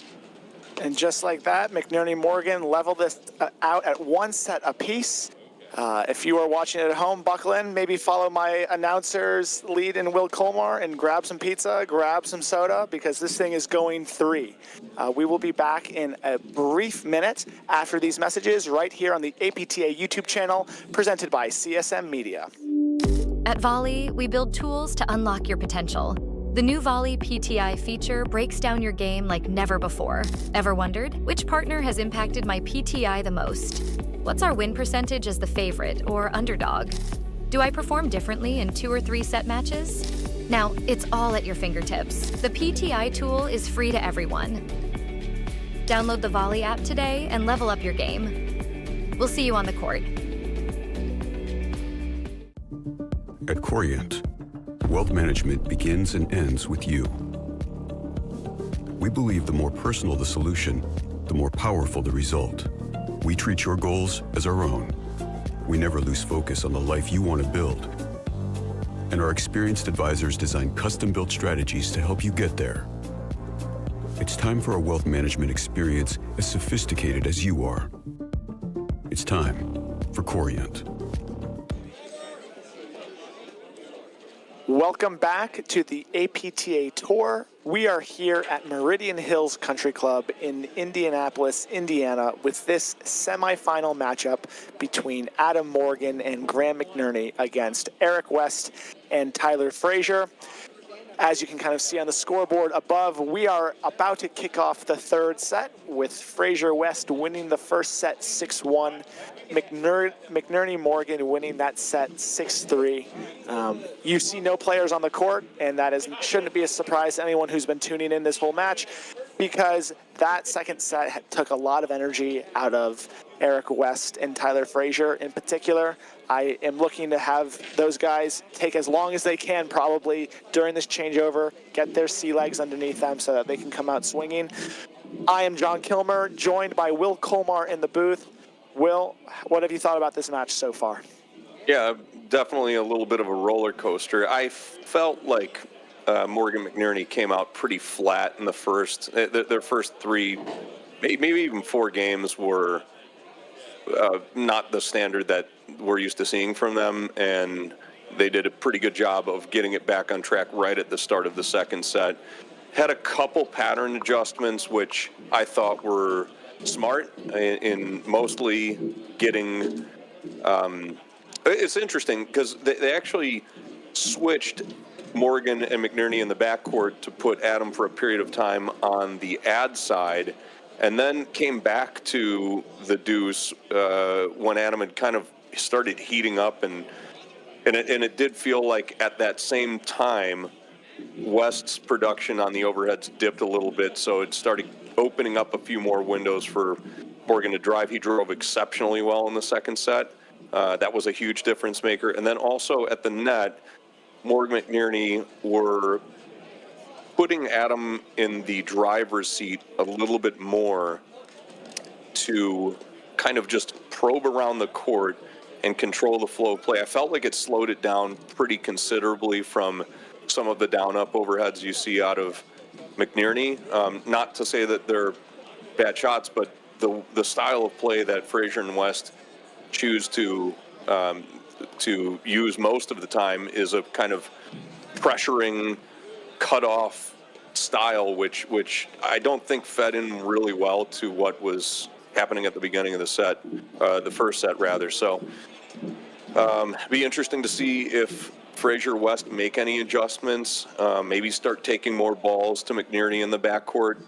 And just like that, McNerney Morgan leveled this out at 1 set apiece. If you are watching at home, buckle in, maybe follow my announcer's lead in Will Colmar and grab some pizza, grab some soda, because this thing is going 3. We will be back in a brief minute after these messages right here on the APTA YouTube channel presented by CSM Media. At Volley, we build tools to unlock your potential. The new Volley PTI feature breaks down your game like never before. Ever wondered which partner has impacted my PTI the most? What's our win percentage as the favorite or underdog? Do I perform differently in 2 or 3 set matches? Now, it's all at your fingertips. The PTI tool is free to everyone. Download the Volley app today and level up your game. We'll see you on the court. At Corient, wealth management begins and ends with you. We believe the more personal the solution, the more powerful the result. We treat your goals as our own. We never lose focus on the life you want to build. And our experienced advisors design custom-built strategies to help you get there. It's time for a wealth management experience as sophisticated as you are. It's time for Corient. Welcome back to the APTA Tour. We are here at Meridian Hills Country Club in Indianapolis, Indiana, with this semifinal matchup between Adam Morgan and Graham McNerney against Eric West and Tyler Fraser. As you can kind of see on the scoreboard above, we are about to kick off the 3rd set with Fraser West winning the first set 6-1. McNerney Morgan winning that set 6-3. You see no players on the court, and that shouldn't be a surprise to anyone who's been tuning in this whole match, because that second set took a lot of energy out of Eric West and Tyler Fraser in particular. I am looking to have those guys take as long as they can probably during this changeover, get their sea legs underneath them so that they can come out swinging. I am John Kilmer, joined by Will Colmar in the booth. Will, what have you thought about this match so far? Yeah, definitely a little bit of a roller coaster. I felt like Morgan McNerney came out pretty flat in the first. Their first 3, maybe even 4 games were not the standard that we're used to seeing from them, and they did a pretty good job of getting it back on track right at the start of the second set. Had a couple pattern adjustments, which I thought were smart in mostly getting. It's interesting because they actually switched Morgan and McNerney in the backcourt to put Adam for a period of time on the ad side, and then came back to the deuce when Adam had kind of started heating up and And it did feel like at that same time, West's production on the overheads dipped a little bit, so it started opening up a few more windows for Morgan to drive. He drove exceptionally well in the second set. That was a huge difference maker. And then also at the net, Morgan McNerney were putting Adam in the driver's seat a little bit more to kind of just probe around the court and control the flow of play. I felt like it slowed it down pretty considerably from some of the down-up overheads you see out of McNerney. Not to say that they're bad shots, but the style of play that Fraser and West choose to use most of the time is a kind of pressuring, cut-off style, which I don't think fed in really well to what was happening at the beginning of the set, the first set rather. So be interesting to see if Fraser West make any adjustments, maybe start taking more balls to McNerney in the backcourt.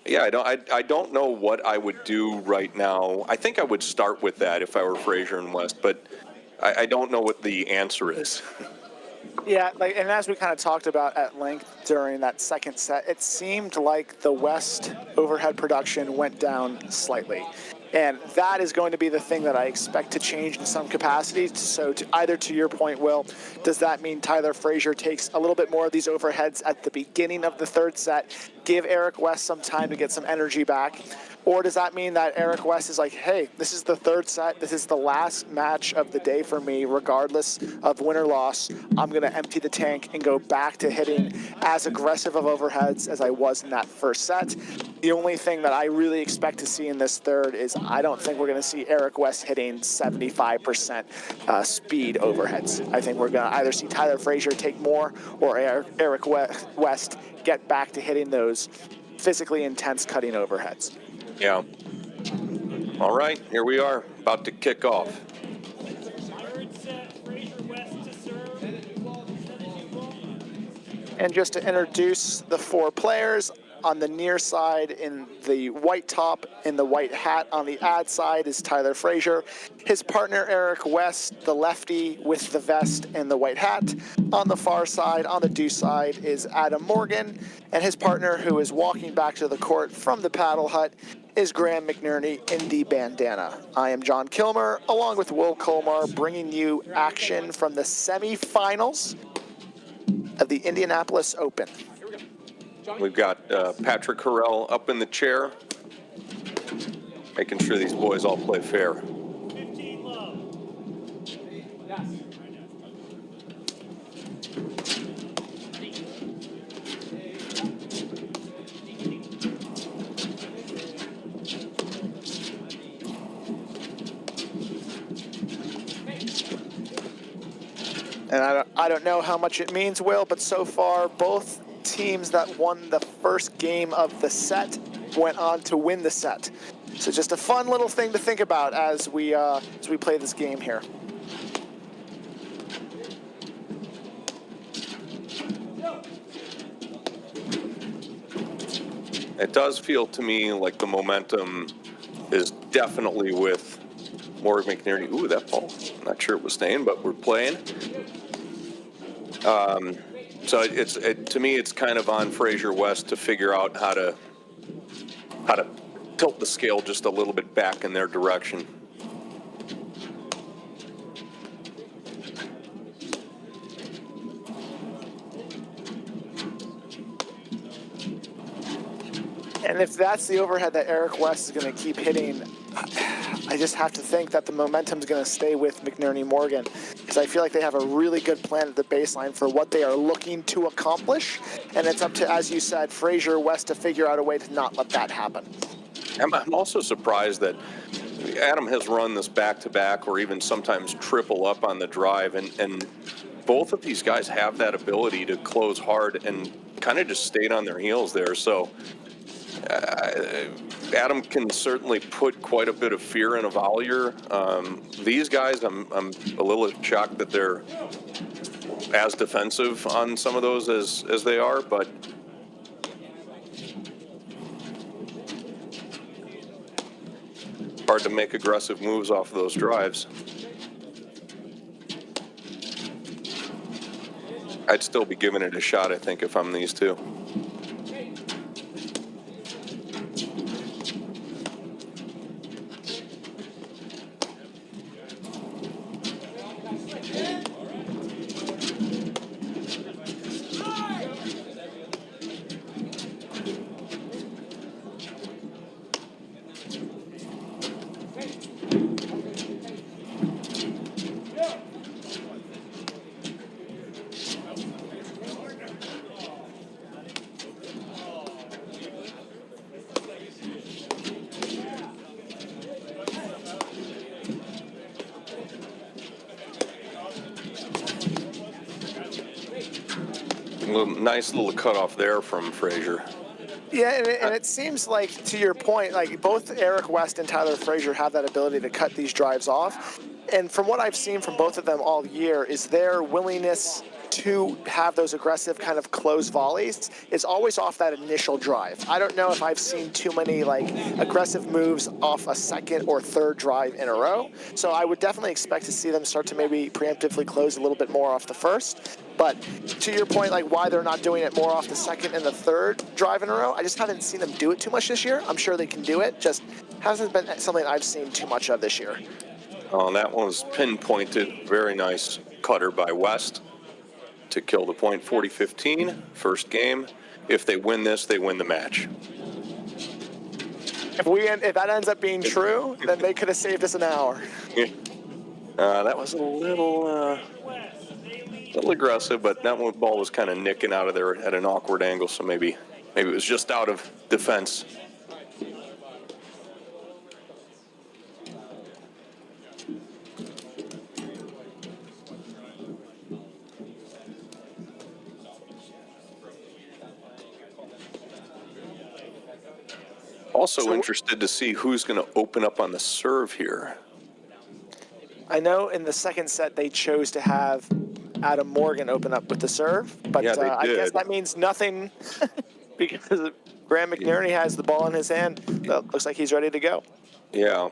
Yeah, I don't know what I would do right now. I think I would start with that if I were Fraser and West, but I don't know what the answer is. Yeah, and as we kind of talked about at length during that second set, it seemed like the West overhead production went down slightly. And that is going to be the thing that I expect to change in some capacity. So either to your point, Will, does that mean Tyler Fraser takes a little bit more of these overheads at the beginning of the third set, give Eric West some time to get some energy back? Or does that mean that Eric West is like, hey, this is the third set. This is the last match of the day for me, regardless of win or loss. I'm going to empty the tank and go back to hitting as aggressive of overheads as I was in that first set. The only thing that I really expect to see in this third is I don't think we're going to see Eric West hitting 75% speed overheads. I think we're going to either see Tyler Fraser take more or Eric West get back to hitting those physically intense cutting overheads. Yeah. All right, here we are, about to kick off. Third set, Fraser West to serve. 7-2 And just to introduce the four players, on the near side in the white top, in the white hat on the ad side is Tyler Fraser. His partner Eric West, the lefty with the vest and the white hat. On the far side, on the do side, is Adam Morgan. And his partner, who is walking back to the court from the paddle hut, is Graham McNerney in the bandana. I am John Kilmer, along with Will Colmar, bringing you action from the semifinals of the Indianapolis Open. We've got Patrick Harrell up in the chair, making sure these boys all play fair. 15 love. And I don't know how much it means, Will, but so far both teams that won the first game of the set went on to win the set. So just a fun little thing to think about as we play this game here. It does feel to me like the momentum is definitely with Morgan McNerney. Ooh, that ball. Not sure it was staying, but we're playing. So to me, it's kind of on Fraser West to figure out how to tilt the scale just a little bit back in their direction. And if that's the overhead that Eric West is going to keep hitting, I just have to think that the momentum is going to stay with McNerney Morgan, because I feel like they have a really good plan at the baseline for what they are looking to accomplish, and it's up to, as you said, Fraser West to figure out a way to not let that happen. I'm also surprised that Adam has run this back-to-back or even sometimes triple up on the drive, and both of these guys have that ability to close hard and kind of just stayed on their heels there. So Adam can certainly put quite a bit of fear in a volleyer. These guys, I'm a little shocked that they're as defensive on some of those as they are, but hard to make aggressive moves off of those drives. I'd still be giving it a shot, I think, if I'm these two. Nice little cutoff there from Fraser. Yeah, and it seems like, to your point, like both Eric West and Tyler Fraser have that ability to cut these drives off. And from what I've seen from both of them all year is their willingness to have those aggressive kind of close volleys is always off that initial drive. I don't know if I've seen too many like aggressive moves off a second or third drive in a row. So I would definitely expect to see them start to maybe preemptively close a little bit more off the first. But to your point, like why they're not doing it more off the second and the third drive in a row, I just haven't seen them do it too much this year. I'm sure they can do it, just hasn't been something I've seen too much of this year. Oh, that one was pinpointed. Very nice cutter by West to kill the point. 40-15, first game. If they win this, they win the match. If that ends up being true, then they could have saved us an hour. That was a little aggressive, but that one ball was kind of nicking out of there at an awkward angle, so maybe it was just out of defense. Also interested to see who's going to open up on the serve here. I know in the second set they chose to have Adam Morgan open up with the serve, but yeah, I guess that means nothing because Graham McNerney has the ball in his hand. Looks like he's ready to go. Yeah.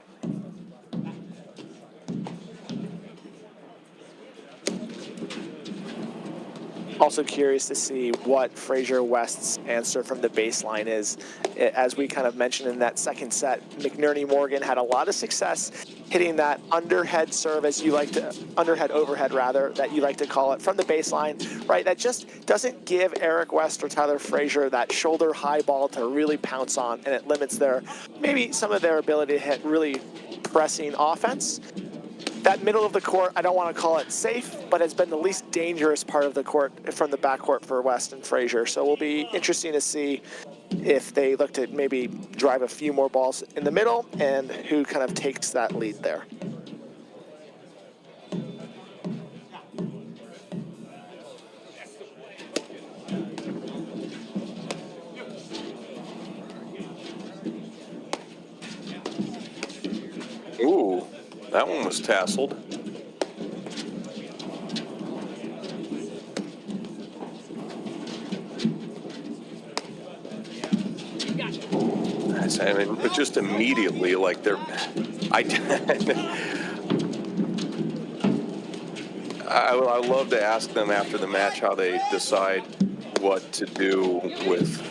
Also curious to see what Fraser West's answer from the baseline is. As we kind of mentioned in that second set, McNerney Morgan had a lot of success hitting that underhead serve, as you like to, underhead overhead rather, that you like to call it, from the baseline, right? That just doesn't give Eric West or Tyler Fraser that shoulder high ball to really pounce on, and it limits maybe some of their ability to hit really pressing offense. That middle of the court, I don't want to call it safe, but has been the least dangerous part of the court from the backcourt for West and Fraser. So it'll be interesting to see if they look to maybe drive a few more balls in the middle and who kind of takes that lead there. Ooh. That one was tasseled. I mean, but just immediately, like I love to ask them after the match how they decide what to do with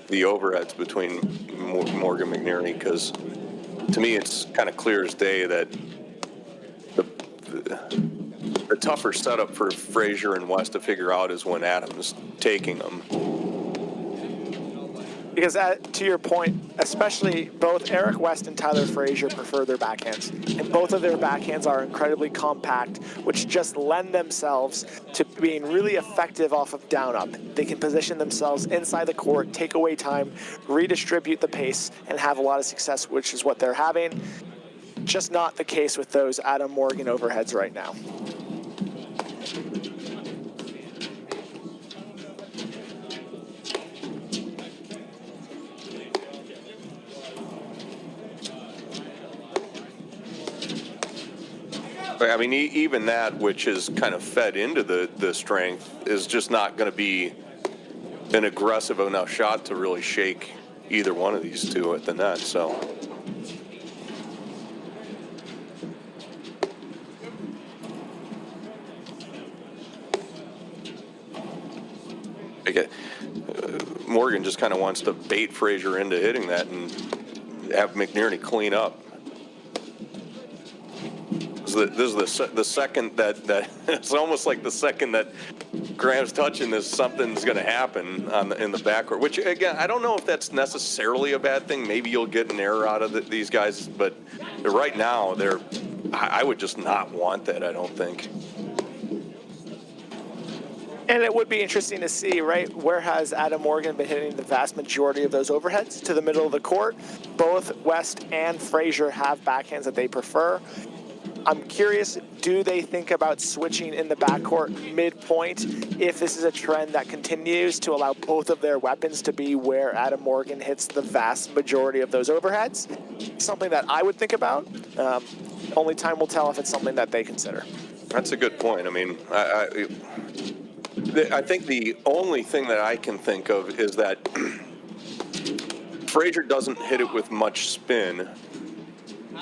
the overheads between Morgan McNerney, because to me, it's kind of clear as day that the tougher setup for Fraser and West to figure out is when Adam's taking them. Because to your point, especially both Eric West and Tyler Fraser prefer their backhands. And both of their backhands are incredibly compact, which just lend themselves to being really effective off of down up. They can position themselves inside the court, take away time, redistribute the pace, and have a lot of success, which is what they're having. Just not the case with those Adam Morgan overheads right now. I mean, even that, which is kind of fed into the strength, is just not going to be an aggressive enough shot to really shake either one of these two at the net. So. Morgan just kind of wants to bait Fraser into hitting that and have McNerney clean up. This is the second that it's almost like the second that Graham's touching this, something's going to happen in the backcourt. Which again, I don't know if that's necessarily a bad thing. Maybe you'll get an error out of these guys, but right now I would just not want that. I don't think. And it would be interesting to see, right, where has Adam Morgan been hitting the vast majority of those overheads? To the middle of the court. Both West and Fraser have backhands that they prefer. I'm curious, do they think about switching in the backcourt midpoint if this is a trend that continues to allow both of their weapons to be where Adam Morgan hits the vast majority of those overheads? Something that I would think about. Only time will tell if it's something that they consider. That's a good point. I mean, I think the only thing that I can think of is that Fraser doesn't hit it with much spin,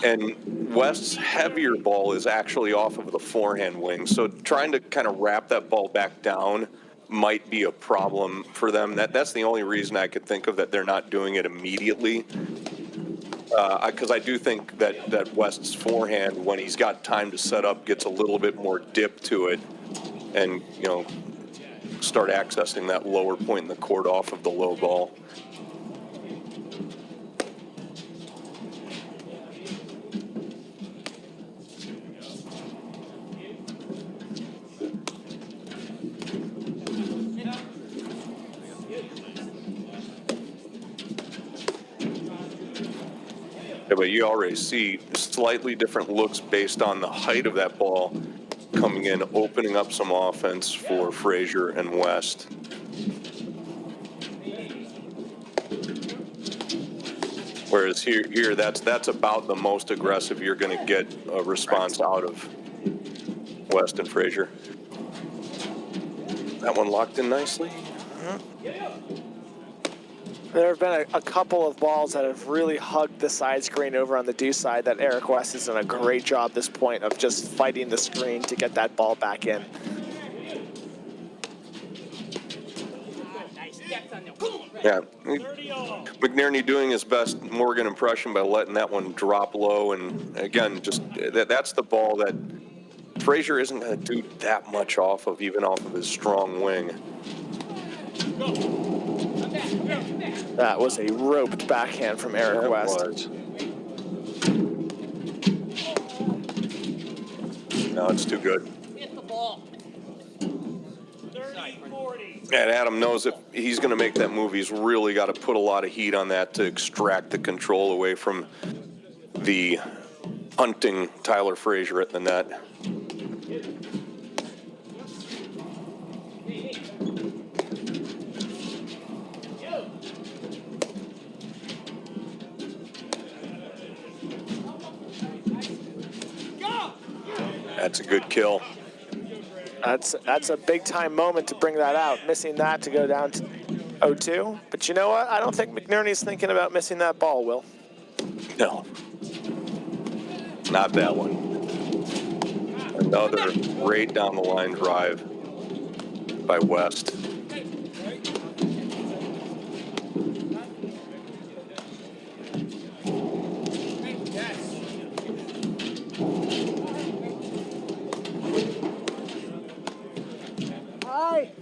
and West's heavier ball is actually off of the forehand wing. So trying to kind of wrap that ball back down might be a problem for them. That's the only reason I could think of that they're not doing it immediately. Because I do think that West's forehand, when he's got time to set up, gets a little bit more dip to it, and start accessing that lower point in the court off of the low ball. Yeah, but you already see slightly different looks based on the height of that ball coming in, opening up some offense for Fraser and West. Whereas here that's about the most aggressive you're going to get a response out of West and Fraser. That one locked in nicely. There have been a couple of balls that have really hugged the side screen over on the deuce side that Eric West has done a great job at this point of just fighting the screen to get that ball back in. Yeah, McNerney doing his best Morgan impression by letting that one drop low, and again, just that's the ball that Fraser isn't going to do that much off of, even off of his strong wing. That was a roped backhand from Eric West. Was. No, it's too good. Hit the ball. 30-40. And Adam knows if he's going to make that move, he's really got to put a lot of heat on that to extract the control away from the hunting Tyler Fraser at the net. That's a good kill. That's a big time moment to bring that out. Missing that to go down to 0-2. But you know what? I don't think McNerney's thinking about missing that ball, Will. No. Not that one. Another right down the line drive by West.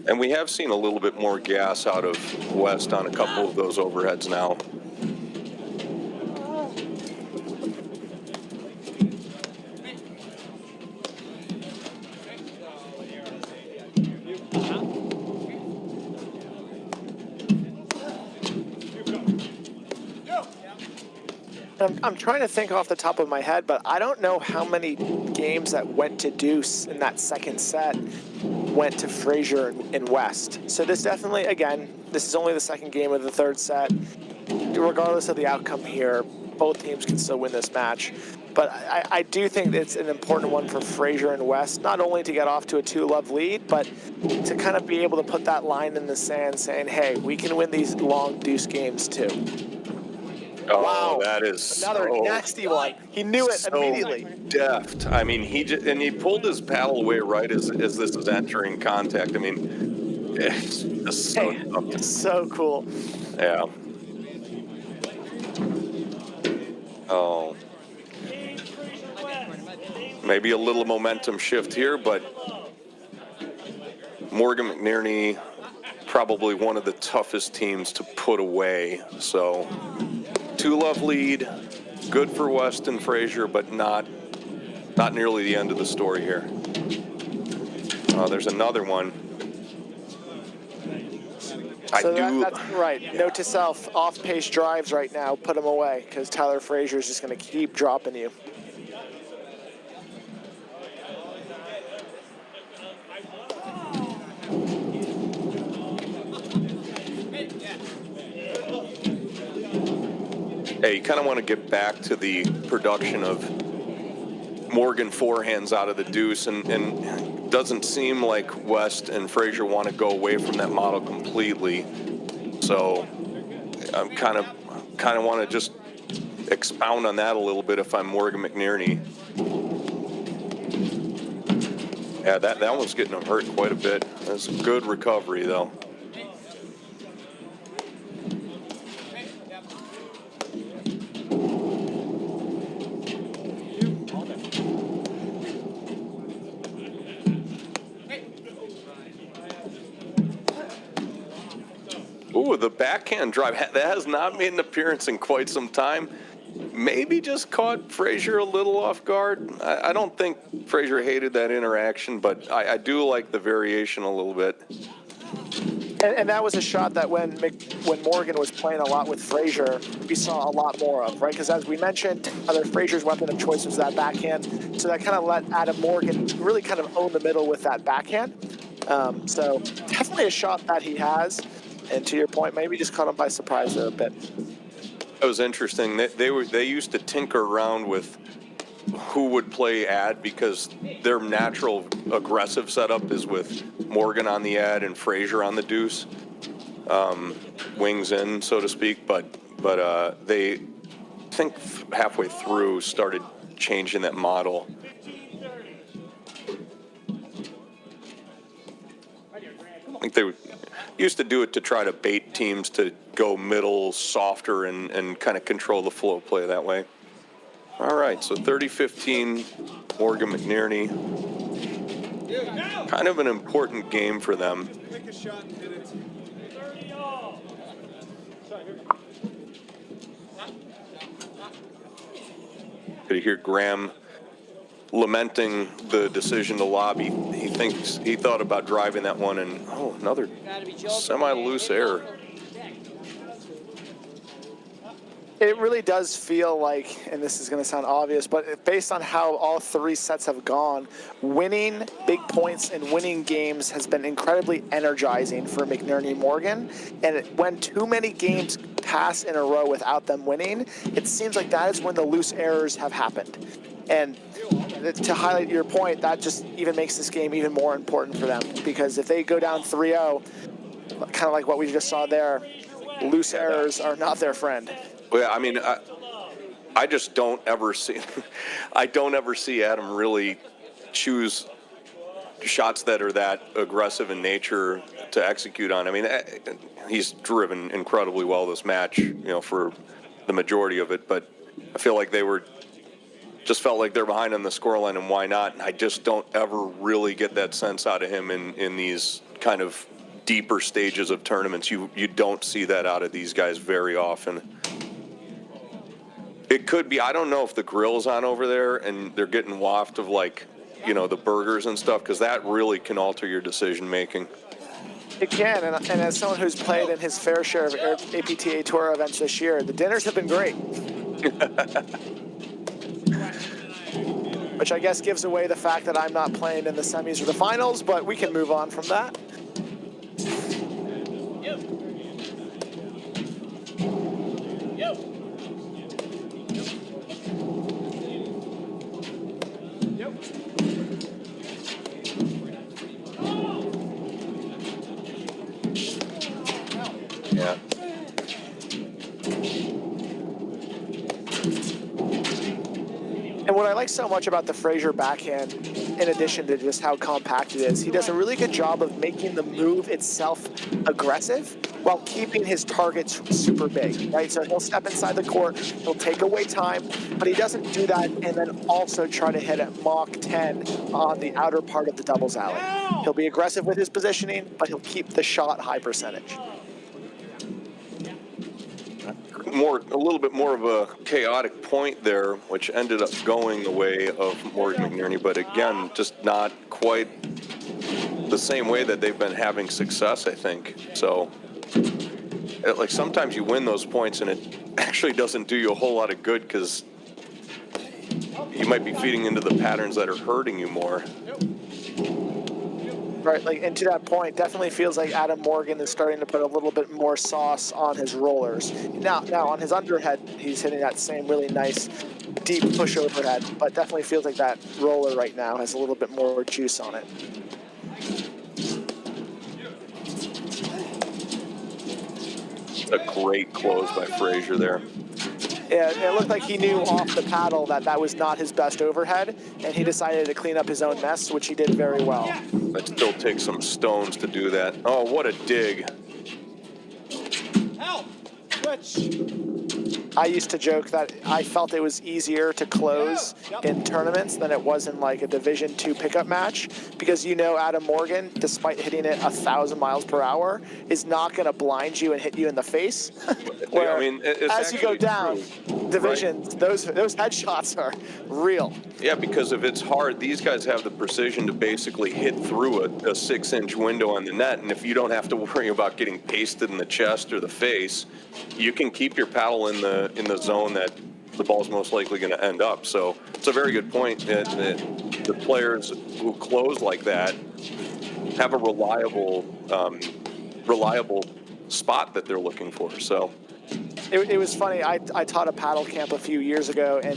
And we have seen a little bit more gas out of West on a couple of those overheads now. I'm trying to think off the top of my head, but I don't know how many games that went to deuce in that second set went to Fraser and West. So this definitely, again, this is only the second game of the third set. Regardless of the outcome here, both teams can still win this match. But I do think it's an important one for Fraser and West, not only to get off to a 2-love lead, but to kind of be able to put that line in the sand saying, hey, we can win these long deuce games too. Oh, wow. That is another so, nasty one. He knew it so immediately. Deft. I mean, he pulled his paddle away right as this is entering contact. I mean, It's just so tough. So cool. Yeah. Oh, Game Fraser West. They lead maybe a the little first momentum set, shift here, 6 but to love. Morgan McNerney, probably one of the toughest teams to put away. So 2-love lead, good for West and Fraser, but not nearly the end of the story here. There's another one. So that's right. Note to self, off-pace drives right now, put them away, because Tyler Frazier is just going to keep dropping you. Hey, you kind of want to get back to the production of Morgan forehands out of the deuce, and doesn't seem like West and Fraser want to go away from that model completely. So I'm kind of want to just expound on that a little bit if I'm Morgan McNerney. Yeah, that one's getting him hurt quite a bit. That's a good recovery though. Ooh, the backhand drive. That has not made an appearance in quite some time. Maybe just caught Fraser a little off guard. I don't think Fraser hated that interaction, but I do like the variation a little bit. And that was a shot that when Morgan was playing a lot with Fraser, we saw a lot more of, right? Because as we mentioned, Fraser's weapon of choice was that backhand. So that kind of let Adam Morgan really kind of own the middle with that backhand. So definitely a shot that he has. And to your point, maybe just caught him by surprise there a bit. It was interesting. They used to tinker around with who would play ad because their natural aggressive setup is with Morgan on the ad and Fraser on the deuce, wings in, so to speak. But they, I think halfway through, started changing that model. 15-30. I think they used to do it to try to bait teams to go middle, softer, and kind of control the flow of play that way. All right, so 30-15, Morgan McNerney. Kind of an important game for them. Take a shot and hit it. 30 all. Could you hear Graham lamenting the decision to lobby? He thought about driving that one, and another semi-loose error. It really does feel like, and this is going to sound obvious, but based on how all three sets have gone, winning big points and winning games has been incredibly energizing for McNerney Morgan. And when too many games pass in a row without them winning, it seems like that is when the loose errors have happened. And to highlight your point, that just even makes this game even more important for them, because if they go down 3-0, kind of like what we just saw there, loose errors are not their friend. Well, I mean, I just don't ever see Adam really choose shots that are that aggressive in nature to execute on. I mean, he's driven incredibly well this match, for the majority of it, but I feel like just felt like they're behind on the scoreline, and why not? I just don't ever really get that sense out of him in these kind of deeper stages of tournaments. You don't see that out of these guys very often. It could be, I don't know if the grill's on over there and they're getting waft of the burgers and stuff, because that really can alter your decision making. It can, and as someone who's played in his fair share of APTA Tour events this year, the dinners have been great. Which I guess gives away the fact that I'm not playing in the semis or the finals, but we can move on from that. Yeah. And what I like so much about the Fraser backhand, in addition to just how compact it is. He does a really good job of making the move itself aggressive while keeping his targets super big, right? So he'll step inside the court, he'll take away time, but he doesn't do that and then also try to hit at Mach 10 on the outer part of the doubles alley. He'll be aggressive with his positioning, but he'll keep the shot high percentage. A little bit more of a chaotic point there, which ended up going the way of Morgan McNerney, but again, just not quite the same way that they've been having success, I think. So, like, sometimes you win those points and it actually doesn't do you a whole lot of good because you might be feeding into the patterns that are hurting you more. Right, like, and to that point, definitely feels like Adam Morgan is starting to put a little bit more sauce on his rollers. Now on his underhead, he's hitting that same really nice deep push overhead, but definitely feels like that roller right now has a little bit more juice on it. A great close by Fraser there. Yeah, it looked like he knew off the paddle that that was not his best overhead, and he decided to clean up his own mess, which he did very well. That still takes some stones to do that. Oh, what a dig. Help! Switch! I used to joke that I felt it was easier to close in tournaments than it was in like a Division II pickup match, because you know Adam Morgan, despite hitting it 1,000 miles per hour, is not going to blind you and hit you in the face. Where, I mean, it's as you go down divisions, right? those headshots are real. Yeah, because if it's hard, these guys have the precision to basically hit through a 6-inch window on the net, and if you don't have to worry about getting pasted in the chest or the face, you can keep your paddle in the zone that the ball's most likely going to end up. So it's a very good point. The players who close like that have a reliable spot that they're looking for. So. It was funny. I taught a paddle camp a few years ago, and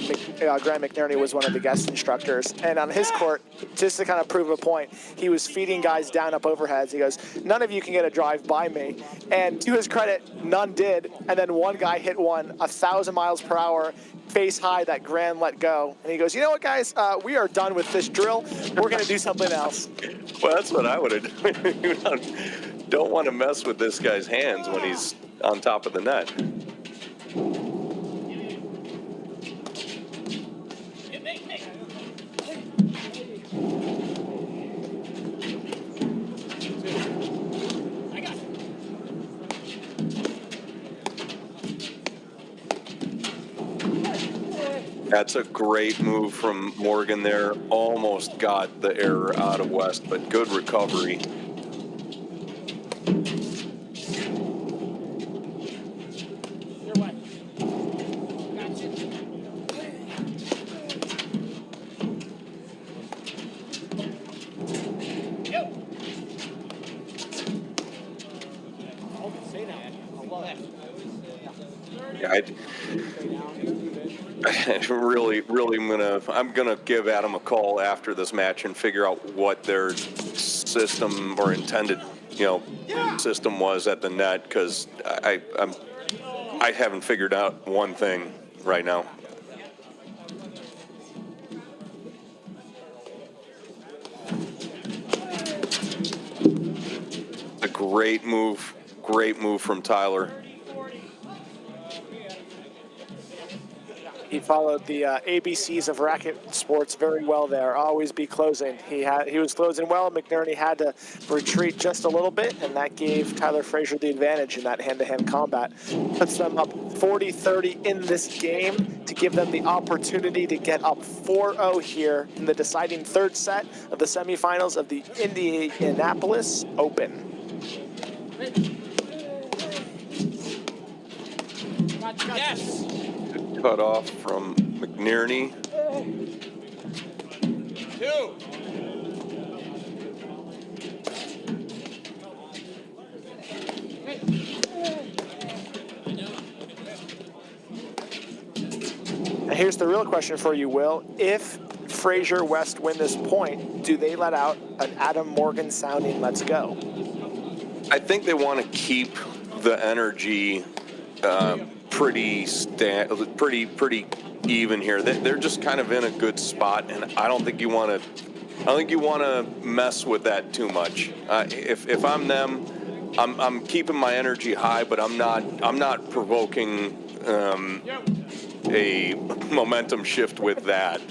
Graham McNerney was one of the guest instructors. And on his court, just to kind of prove a point, he was feeding guys down up overheads. He goes, "None of you can get a drive by me." And to his credit, none did. And then one guy hit one 1,000 miles per hour, face high, that Graham let go. And he goes, "You know what, guys? We are done with this drill. We're going to do something else." Well, that's what I would have done. Don't want to mess with this guy's hands when he's on top of the net. That's a great move from Morgan there. Almost got the error out of West, but good recovery. I'm gonna give Adam a call after this match and figure out what their system or intended, system was at the net, because I haven't figured out one thing right now. A great move from Tyler. He followed the ABCs of racket sports very well there. Always be closing. He was closing well. McNerney had to retreat just a little bit, and that gave Tyler Fraser the advantage in that hand-to-hand combat. Puts them up 40-30 in this game to give them the opportunity to get up 4-0 here in the deciding third set of the semifinals of the Indianapolis Open. Yes! Cut off from McNerney. 2. And here's the real question for you, Will. If Fraser West win this point, do they let out an Adam Morgan sounding "let's go"? I think they want to keep the energy pretty even here. They're just kind of in a good spot, and I don't think you want to mess with that too much. If I'm them, I'm keeping my energy high, but I'm not provoking a momentum shift with that.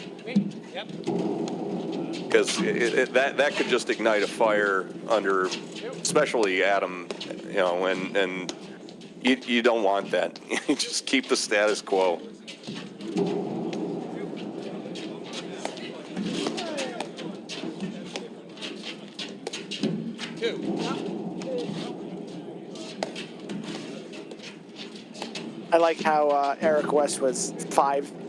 Because that could just ignite a fire under, especially Adam, and you don't want that. You just keep the status quo. I like how Eric West was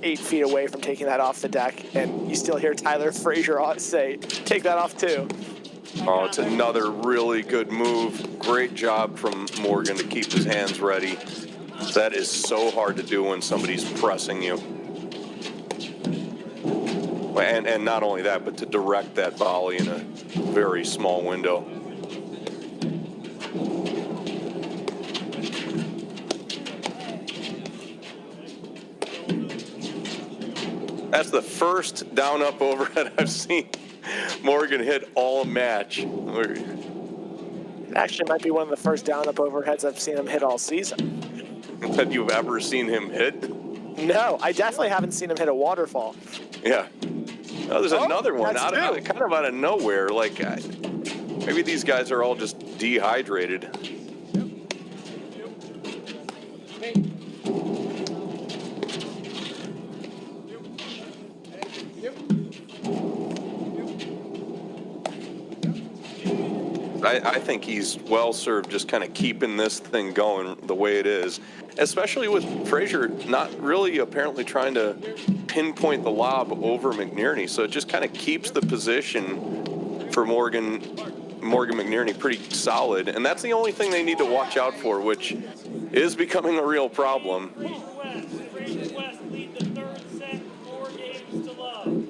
8 feet away from taking that off the deck, and you still hear Tyler Fraser say, take that off too. Oh, it's another really good move. Great job from Morgan to keep his hands ready. That is so hard to do when somebody's pressing you. And not only that, but to direct that volley in a very small window. That's the first down-up overhead I've seen Morgan hit all match. It actually might be one of the first down-up overheads I've seen him hit all season. That you've ever seen him hit? No, I definitely haven't seen him hit a waterfall. Yeah. Oh, there's another one kind of out of nowhere. Like, maybe these guys are all just dehydrated. I think he's well served just kind of keeping this thing going the way it is, especially with Fraser not really apparently trying to pinpoint the lob over McNerney. So it just kind of keeps the position for Morgan McNerney pretty solid. And that's the only thing they need to watch out for, which is becoming a real problem. Fraser West lead the third set, 4 games to love.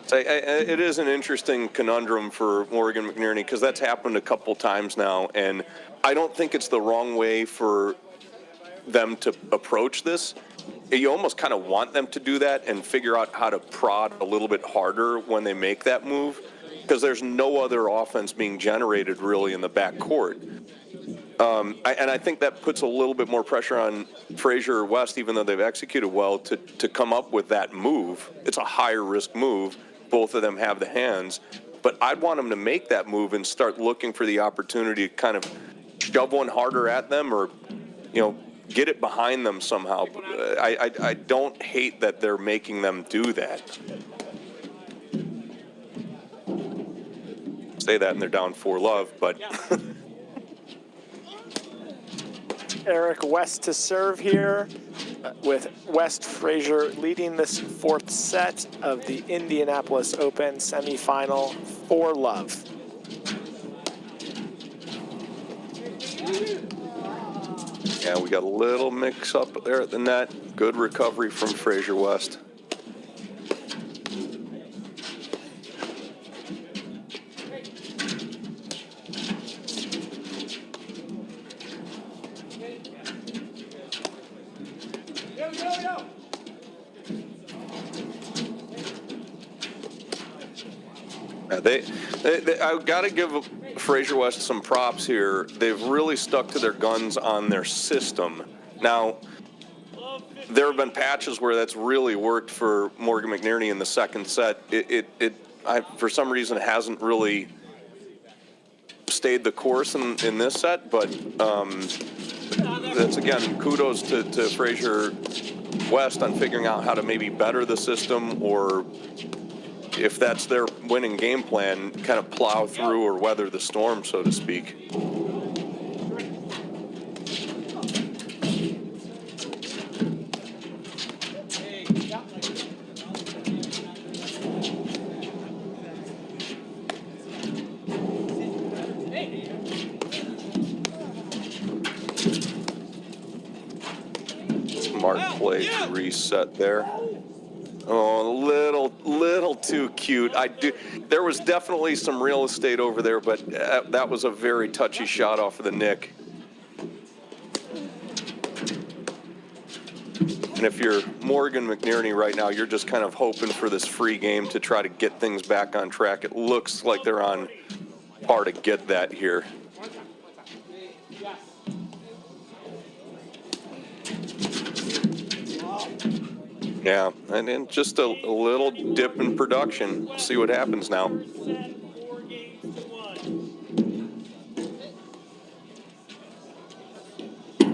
It is an interesting conundrum for Morgan McNerney because that's happened a couple times now, and I don't think it's the wrong way for them to approach this. You almost kind of want them to do that and figure out how to prod a little bit harder when they make that move, because there's no other offense being generated really in the backcourt. And I think that puts a little bit more pressure on Fraser West, even though they've executed well, to come up with that move. It's a higher risk move. Both of them have the hands, but I'd want them to make that move and start looking for the opportunity to kind of shove one harder at them, or, get it behind them somehow. I don't hate that they're making them do that. Say that and they're down 4-love, but. Eric West to serve here, with West Fraser leading this 4th set of the Indianapolis Open semifinal 4-love. Yeah, we got a little mix up there at the net. Good recovery from Fraser West. I've got to give Fraser West some props here. They've really stuck to their guns on their system. Now, there have been patches where that's really worked for Morgan McNerney in the second set. For some reason, hasn't really stayed the course in this set, but that's, again, kudos to Fraser West on figuring out how to maybe better the system, or if that's their winning game plan, kind of plow through or weather the storm, so to speak. Smart play to reset there. Oh, a little too cute. There was definitely some real estate over there, but that was a very touchy shot off of the nick. And if you're Morgan McNerney right now, you're just kind of hoping for this free game to try to get things back on track. It looks like they're on par to get that here. Yeah, and then just a little dip in production. We'll see what happens now. First set, 4 games to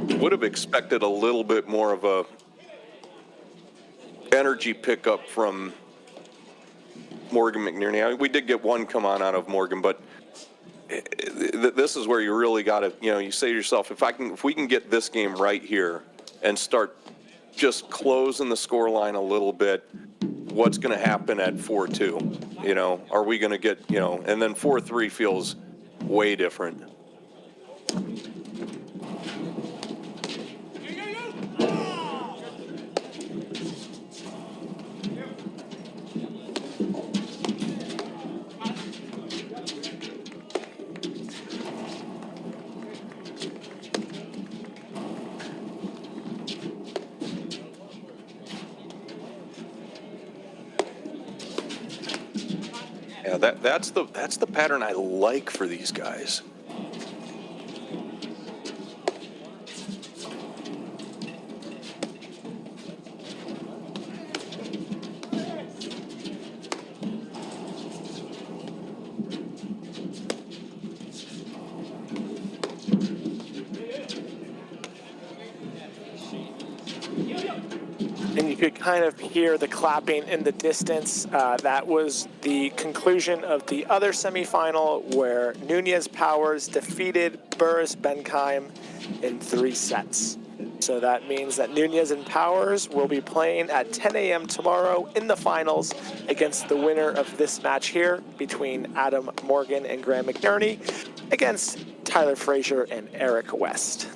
1. Would have expected a little bit more of a energy pickup from Morgan McNerney. I mean, we did get one come on out of Morgan, but this is where you really got to, you say to yourself, if we can get this game right here and start just closing the score line a little bit, what's going to happen at 4-2? Are we going to get, and then 4-3 feels way different. Yeah, that's the pattern I like for these guys. And you could kind of hear the clapping in the distance. That was the conclusion of the other semifinal where Nunez Powers defeated Burris Bentheim in 3 sets. So that means that Nunez and Powers will be playing at 10 a.m. tomorrow in the finals against the winner of this match here between Adam Morgan and Graham McNerney against Tyler Fraser and Eric West.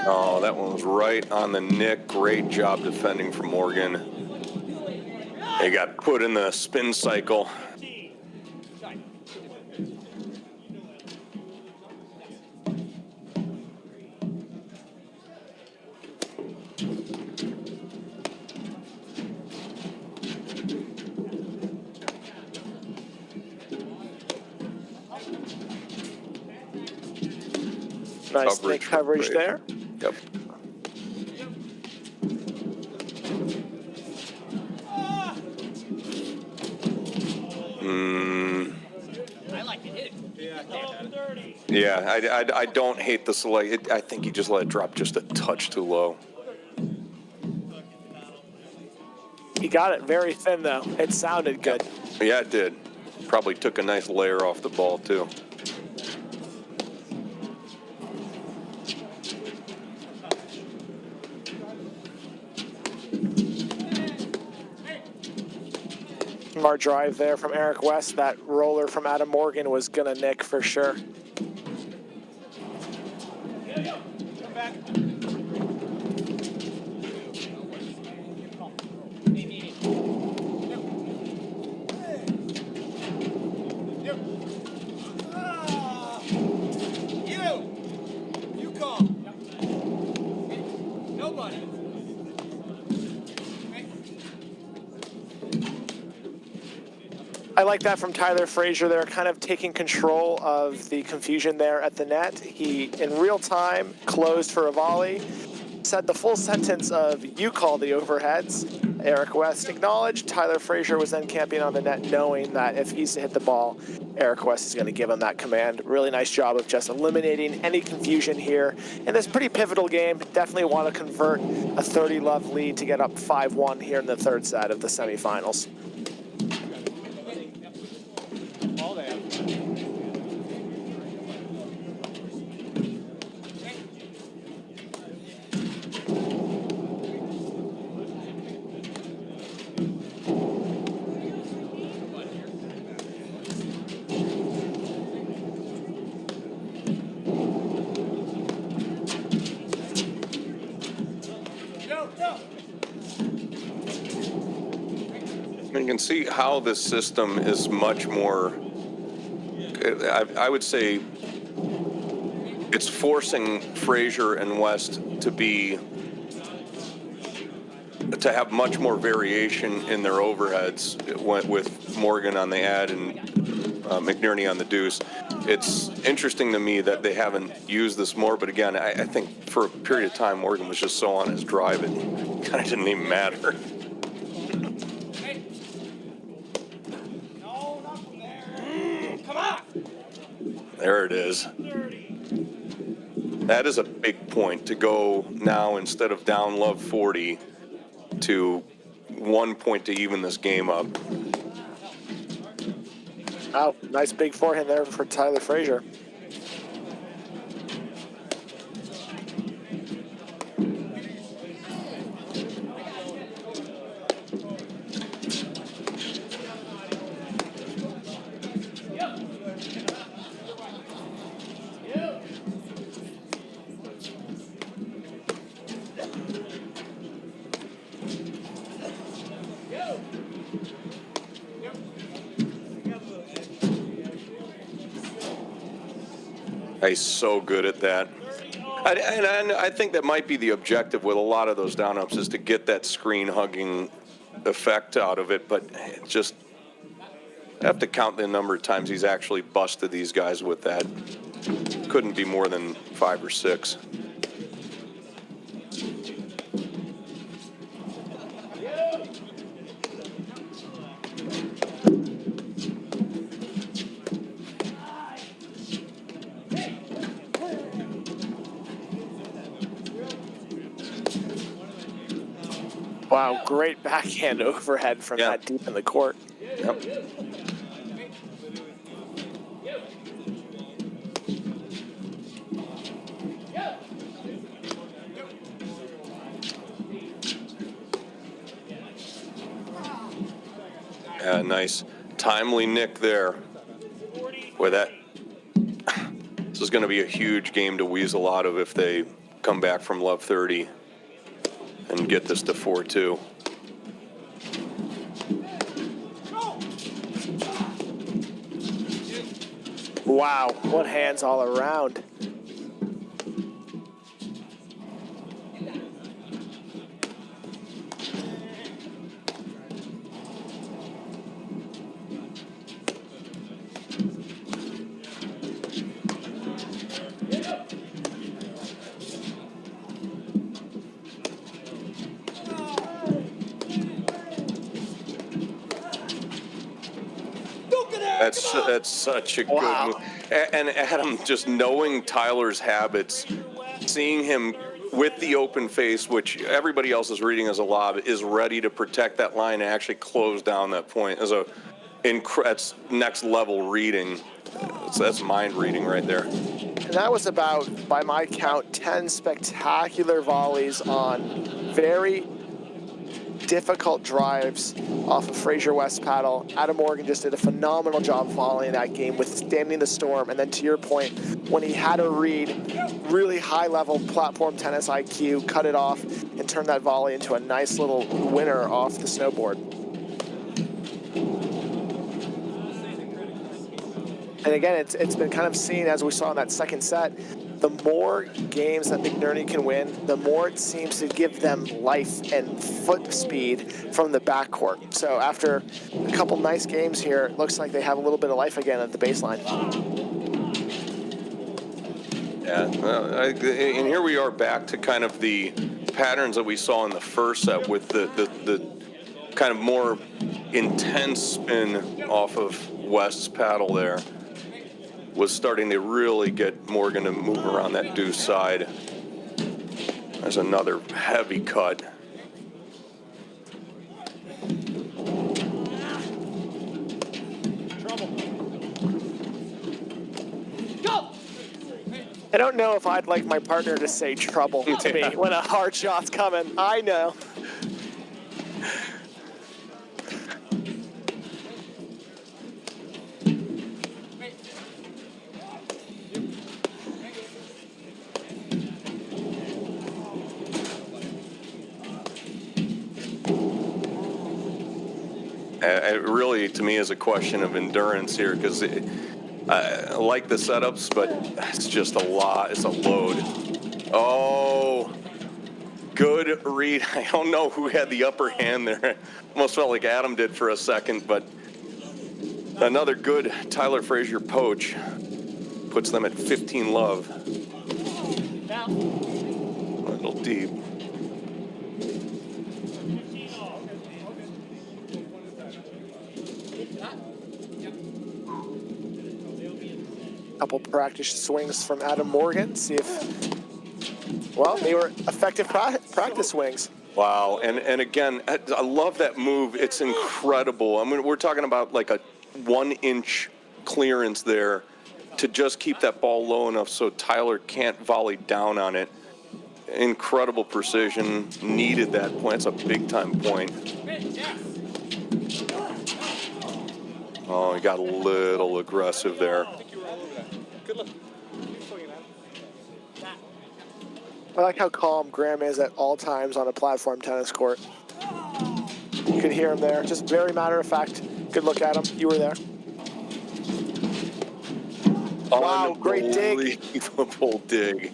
Oh, that one was right on the nick. Great job defending from Morgan. They got put in the spin cycle. Nice nick coverage there. Yep. I like to hit it. Yeah, I don't hate the select. I think he just let it drop just a touch too low. He got it very thin, though. It sounded good. Yeah, it did. Probably took a nice layer off the ball, too. Our drive there from Eric West. That roller from Adam Morgan was gonna nick for sure. Come back. You call. Nobody. I like that from Tyler Fraser there, kind of taking control of the confusion there at the net. He, in real time, closed for a volley, said the full sentence of, "You call the overheads." Eric West acknowledged. Tyler Fraser was then camping on the net, knowing that if he's to hit the ball, Eric West is going to give him that command. Really nice job of just eliminating any confusion here in this pretty pivotal game. Definitely want to convert a 30-love lead to get up 5-1 here in the third set of the semifinals. You can see how this system is much more, I would say, it's forcing Fraser and West to have much more variation in their overheads with Morgan on the ad and McNerney on the deuce. It's interesting to me that they haven't used this more, but again, I think for a period of time, Morgan was just so on his drive, it kind of didn't even matter. There it is. That is a big point to go now instead of down love 40 to 1 point to even this game up. Wow, nice big forehand there for Tyler Fraser. He's so good at that. And I think that might be the objective with a lot of those down ups is to get that screen hugging effect out of it, but just have to count the number of times he's actually busted these guys with that. Couldn't be more than 5 or 6. Wow, great backhand overhead from that deep in the court. Yep. Yeah, nice timely nick there. Boy, this is going to be a huge game to weasel out of if they come back from love 30 and get this to 4-2. Wow, what hands all around. That's such a good move. And Adam, just knowing Tyler's habits, seeing him with the open face, which everybody else is reading as a lob, is ready to protect that line and actually close down that point. That's next level reading. That's mind reading right there. And that was about, by my count, 10 spectacular volleys on very difficult drives off of Fraser West's paddle. Adam Morgan just did a phenomenal job volleying that game, withstanding the storm. And then to your point, when he had to read really high-level platform tennis IQ, cut it off, and turn that volley into a nice little winner off the snowboard. And again, it's been kind of seen, as we saw in that second set, the more games that McNerney can win, the more it seems to give them life and foot speed from the backcourt. So after a couple nice games here, it looks like they have a little bit of life again at the baseline. Yeah, and here we are back to kind of the patterns that we saw in the first set with the kind of more intense spin off of West's paddle there. Was starting to really get Morgan to move around that deuce side. There's another heavy cut. I don't know if I'd like my partner to say trouble to me when a hard shot's coming. I know. It really, to me, is a question of endurance here because I like the setups, but it's just a lot. It's a load. Oh, good read. I don't know who had the upper hand there. Almost felt like Adam did for a second, but another good Tyler Fraser poach puts them at 15 love. A little deep. Couple practice swings from Adam Morgan. See if, well, they were effective practice swings. Wow, and again, I love that move. It's incredible. I mean, we're talking about like a 1-inch clearance there to just keep that ball low enough so Tyler can't volley down on it. Incredible precision. Needed that point. It's a big-time point. Oh, he got a little aggressive there. Good luck. I like how calm Graham is at all times on a platform tennis court. You could hear him there. Just very matter of fact. Good look at him. You were there. Wow, great dig. Unbelievable dig.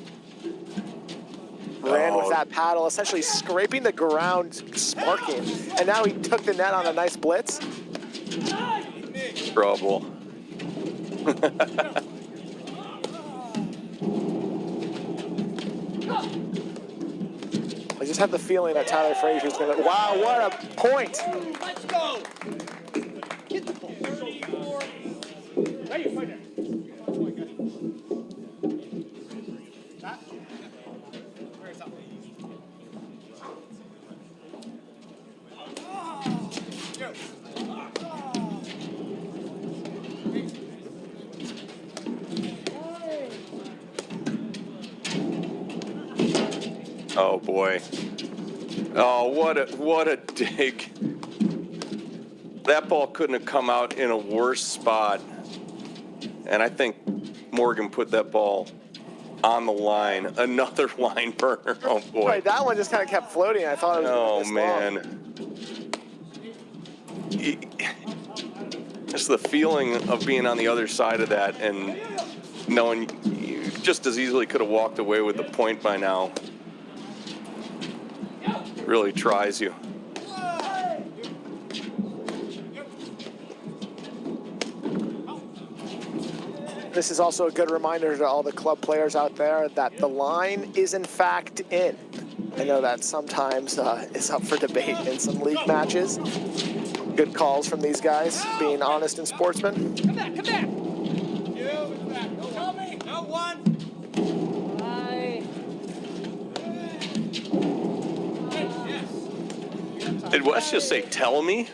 Ran with that paddle, essentially scraping the ground, sparking. And now he took the net on a nice blitz. Trouble. I just have the feeling that Tyler Frazier's going to... Wow, what a point! Let's go. Get the ball. 34. Right there. Oh boy. Oh, what a dig. That ball couldn't have come out in a worse spot. And I think Morgan put that ball on the line. Another line burner. Oh boy. Right, that one just kind of kept floating. I thought it was Oh this man. long. Just the feeling of being on the other side of that and knowing you just as easily could have walked away with the point by now. Really tries you. This is also a good reminder to all the club players out there that the line is in fact in. I know that sometimes is up for debate in some league matches. Good calls from these guys, being honest and sportsmen. Come back, come back. You, back. Tell me. No one. Did Wes just say, tell me?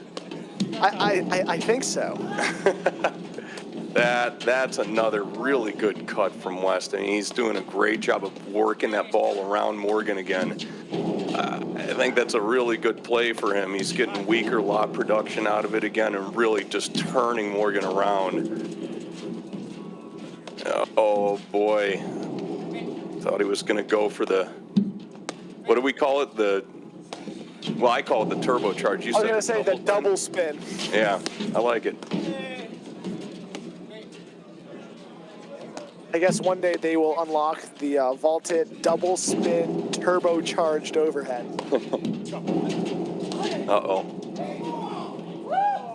I think so. That's another really good cut from West. I mean, he's doing a great job of working that ball around Morgan again. I think that's a really good play for him. He's getting weaker lob production out of it again and really just turning Morgan around. Oh, boy. Thought he was going to go for the, what do we call it? Well, I call it the turbocharge. You I was going to say the double spin. Yeah, I like it. I guess one day they will unlock the vaulted double spin turbocharged overhead. Uh-oh.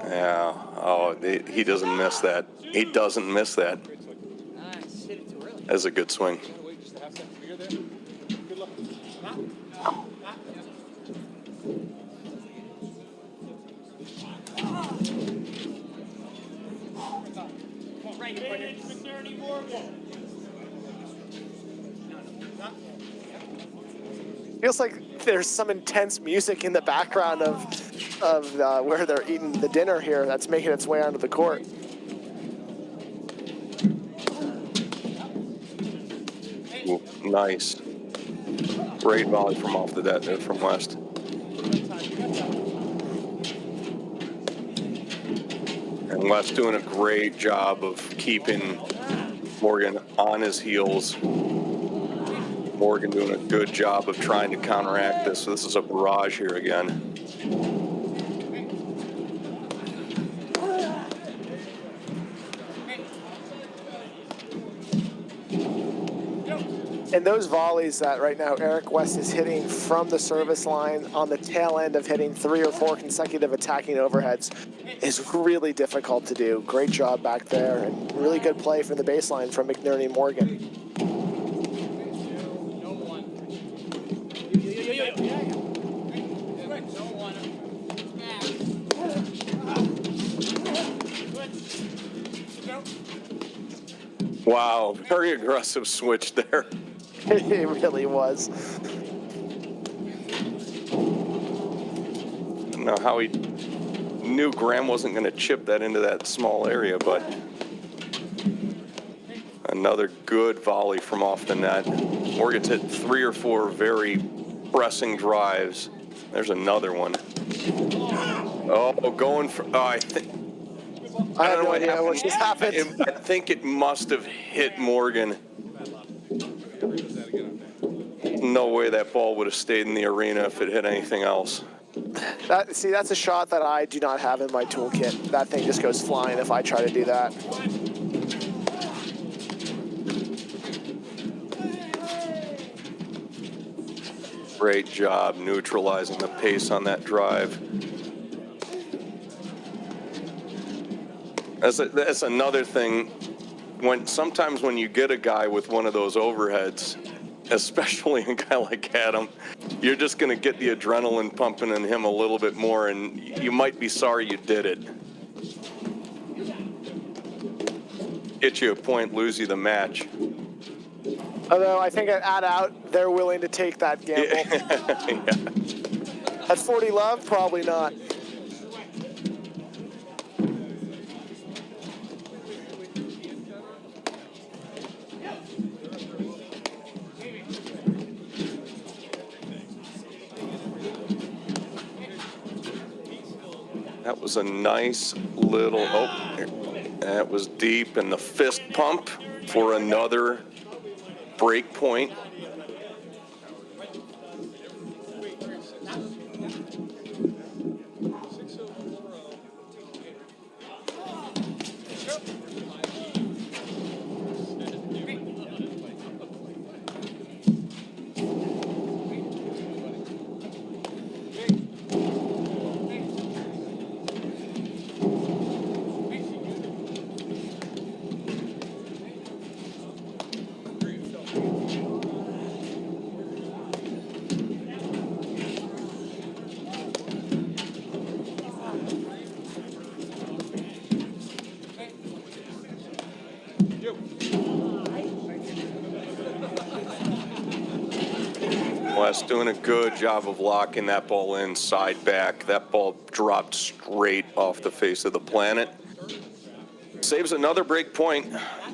Yeah. Oh, he doesn't miss that. He doesn't miss that. That's a good swing. McNerney Morgan. Feels like there's some intense music in the background of where they're eating the dinner here that's making its way onto the court. Ooh, nice. Great volley from off the net there from West. And West doing a great job of keeping Morgan on his heels. Morgan doing a good job of trying to counteract this. So this is a barrage here again. And those volleys that right now Eric West is hitting from the service line on the tail end of hitting 3 or 4 consecutive attacking overheads is really difficult to do. Great job back there, and really good play from the baseline from McNerney Morgan. Wow, very aggressive switch there. It really was. I don't know how he knew Graham wasn't going to chip that into that small area, but another good volley from off the net. Morgan's hit 3 or 4 very pressing drives. There's another one. Oh, going for, I don't know what happened. What just happened. I think it must have hit Morgan. No way that ball would have stayed in the arena if it hit anything else. See, that's a shot that I do not have in my toolkit. That thing just goes flying if I try to do that. Great job neutralizing the pace on that drive. That's another thing. Sometimes when you get a guy with one of those overheads, especially a guy like Adam, you're just going to get the adrenaline pumping in him a little bit more, and you might be sorry you did it. Get you a point, lose you the match. Although I think at out, they're willing to take that gamble. Yeah. At 40 love, probably not. That was a nice little, that was deep, and the fist pump for another break point. West doing a good job of locking that ball in side back. That ball dropped straight off the face of the planet. Saves another break point.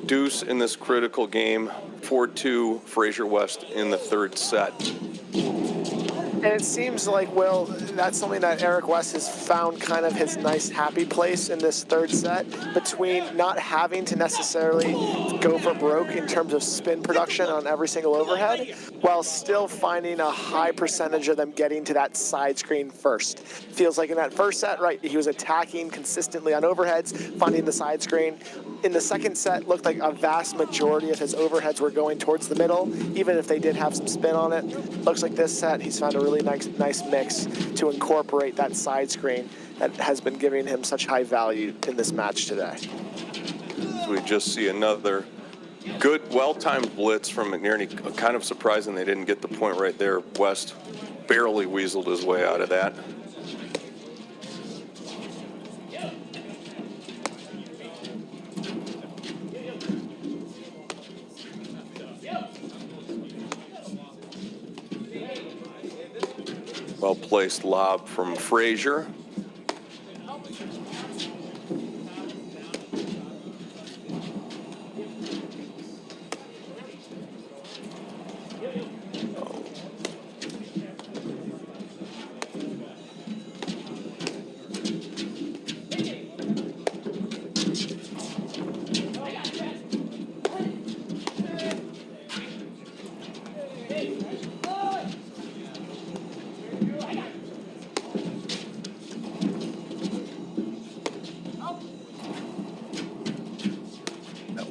Deuce in this critical game. 4-2 Fraser West in the third set. And it seems like, Will, that's something that Eric West has found kind of his nice happy place in this third set, between not having to necessarily go for broke in terms of spin production on every single overhead, while still finding a high percentage of them getting to that side screen first. Feels like in that first set, right, he was attacking consistently on overheads, finding the side screen. In the second set, looked like a vast majority of his overheads were going towards the middle, even if they did have some spin on it. Looks like this set, he's found a really nice mix to incorporate that side screen that has been giving him such high value in this match today. We just see another good, well-timed blitz from McNerney. Kind of surprising they didn't get the point right there. West barely weaseled his way out of that. Well-placed lob from Fraser.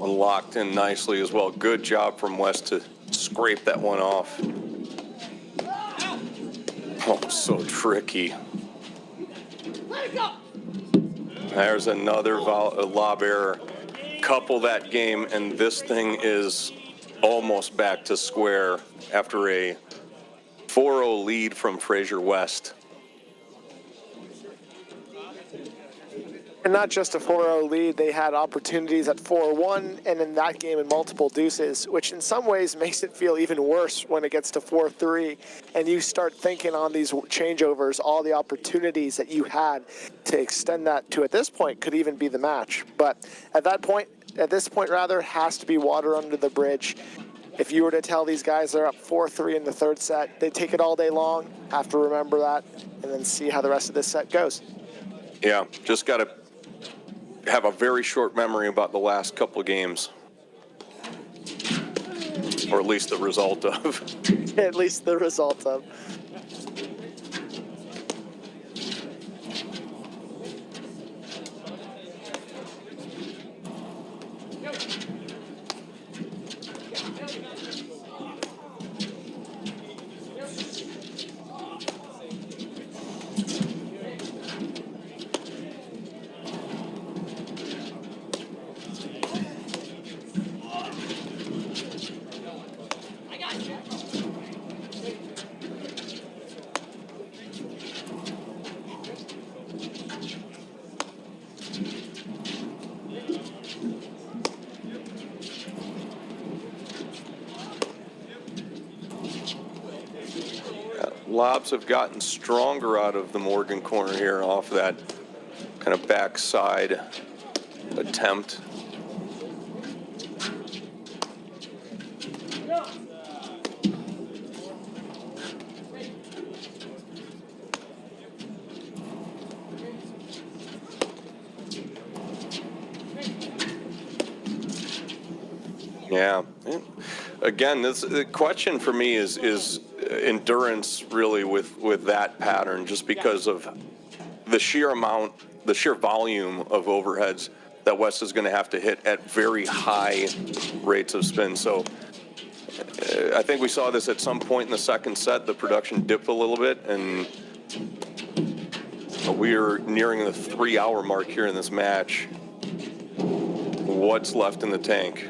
Locked in nicely as well. Good job from West to scrape that one off. Oh, so tricky. There's another lob error. Couple that game, and this thing is almost back to square after a 4-0 lead from Fraser West. And not just a 4-0 lead, they had opportunities at 4-1, and in that game in multiple deuces, which in some ways makes it feel even worse when it gets to 4-3, and you start thinking on these changeovers, all the opportunities that you had to extend that to, at this point, could even be the match. But at this point, it has to be water under the bridge. If you were to tell these guys they're up 4-3 in the third set, they take it all day long, have to remember that, and then see how the rest of this set goes. Yeah, just got to have a very short memory about the last couple of games, or at least the result of. At least the result of. Lobs have gotten stronger out of the Morgan corner here off that kind of backside attempt. Yeah. Again, the question for me is endurance really with that pattern, just because of the sheer volume of overheads that West is going to have to hit at very high rates of spin. So I think we saw this at some point in the second set. The production dipped a little bit, and we are nearing the 3-hour mark here in this match. What's left in the tank?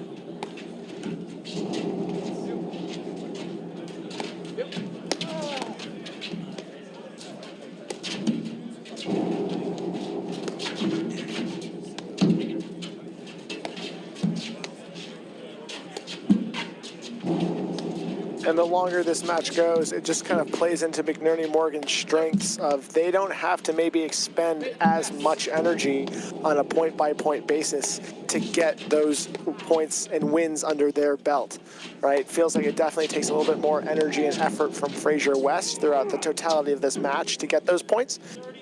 And the longer this match goes, it just kind of plays into McNerney Morgan's strengths of they don't have to maybe expend as much energy on a point-by-point basis to get those points and wins under their belt, right? Feels like it definitely takes a little bit more energy and effort from Fraser West throughout the totality of this match to get those points.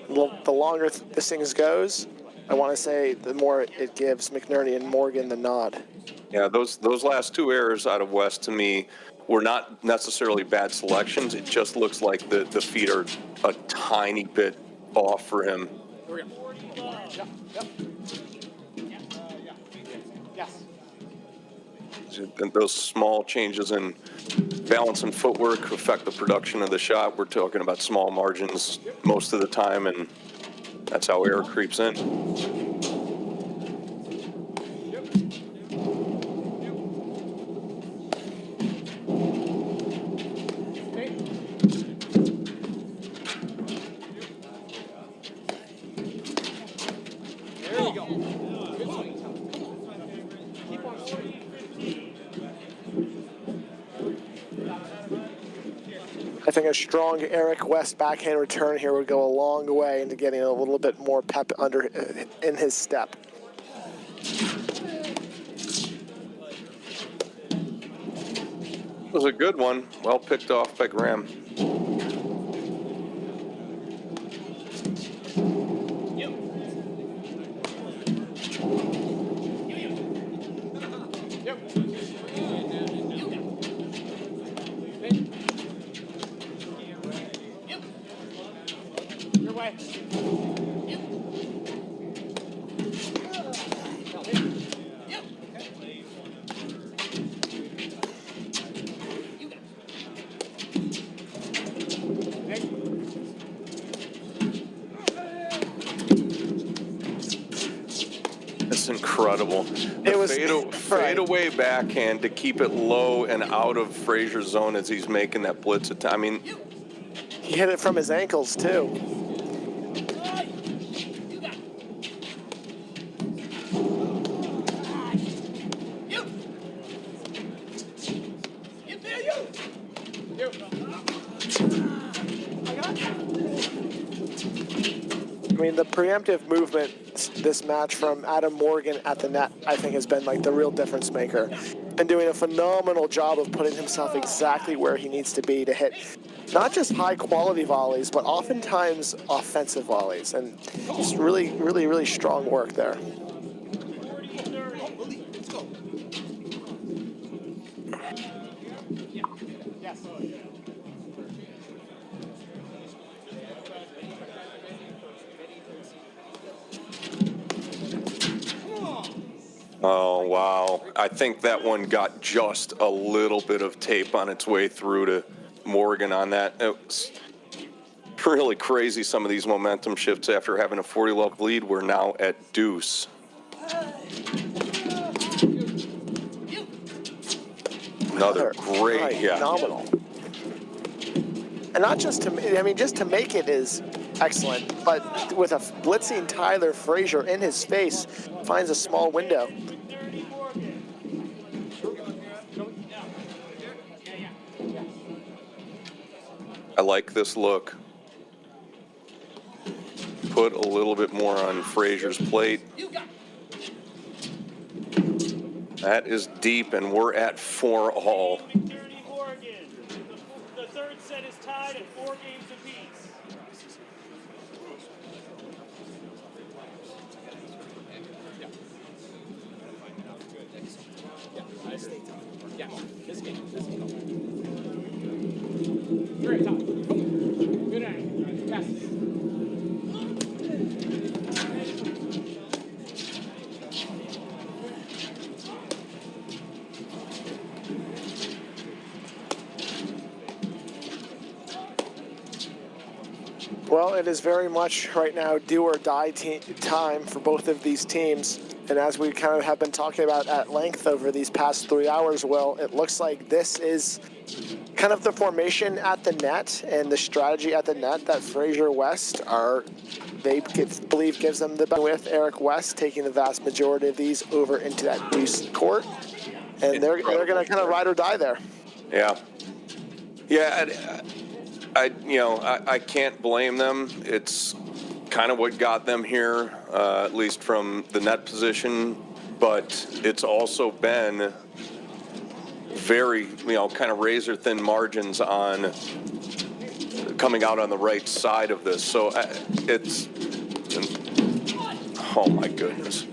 The longer this thing goes, I want to say the more it gives McNerney and Morgan the nod. Yeah, those last two errors out of West, to me, were not necessarily bad selections. It just looks like the feet are a tiny bit off for him. And those small changes in balance and footwork affect the production of the shot. We're talking about small margins most of the time, and that's how error creeps in. I think a strong Eric West backhand return here would go a long way into getting a little bit more pep in his step. It was a good one. Well picked off by Graham. incredible. It was fadeaway backhand to keep it low and out of Fraser's zone as he's making that blitz attack. I mean, he hit it from his ankles too. I mean, the preemptive movement this match from Adam Morgan at the net, I think, has been like the real difference maker. Been doing a phenomenal job of putting himself exactly where he needs to be to hit not just high quality volleys, but oftentimes offensive volleys. And it's really, really, really strong work there. oh, wow. I think that one got just a little bit of tape on its way through to Morgan on that. It was really crazy, some of these momentum shifts after having a 40-love lead. We're now at deuce. Another great, right, yeah. phenomenal. And not just to, I mean, just to make it is excellent, but with a blitzing Tyler Fraser in his face, finds a small window. I like this look. Put a little bit more on Fraser's plate. That is deep, and we're at 4-all. McNerney, Morgan. The third set is tied at 4 games apiece. Well, it is very much right now do or die time for both of these teams. And as we kind of have been talking about at length over these past 3 hours, Will, it looks like this is kind of the formation at the net and the strategy at the net that Fraser West believe gives them the best, with Eric West taking the vast majority of these over into that deuce court. And they're going to kind of ride or die there. Yeah. Yeah, I can't blame them. It's kind of what got them here, at least from the net position, but it's also been very, kind of razor thin margins on coming out on the right side of this. So oh my goodness.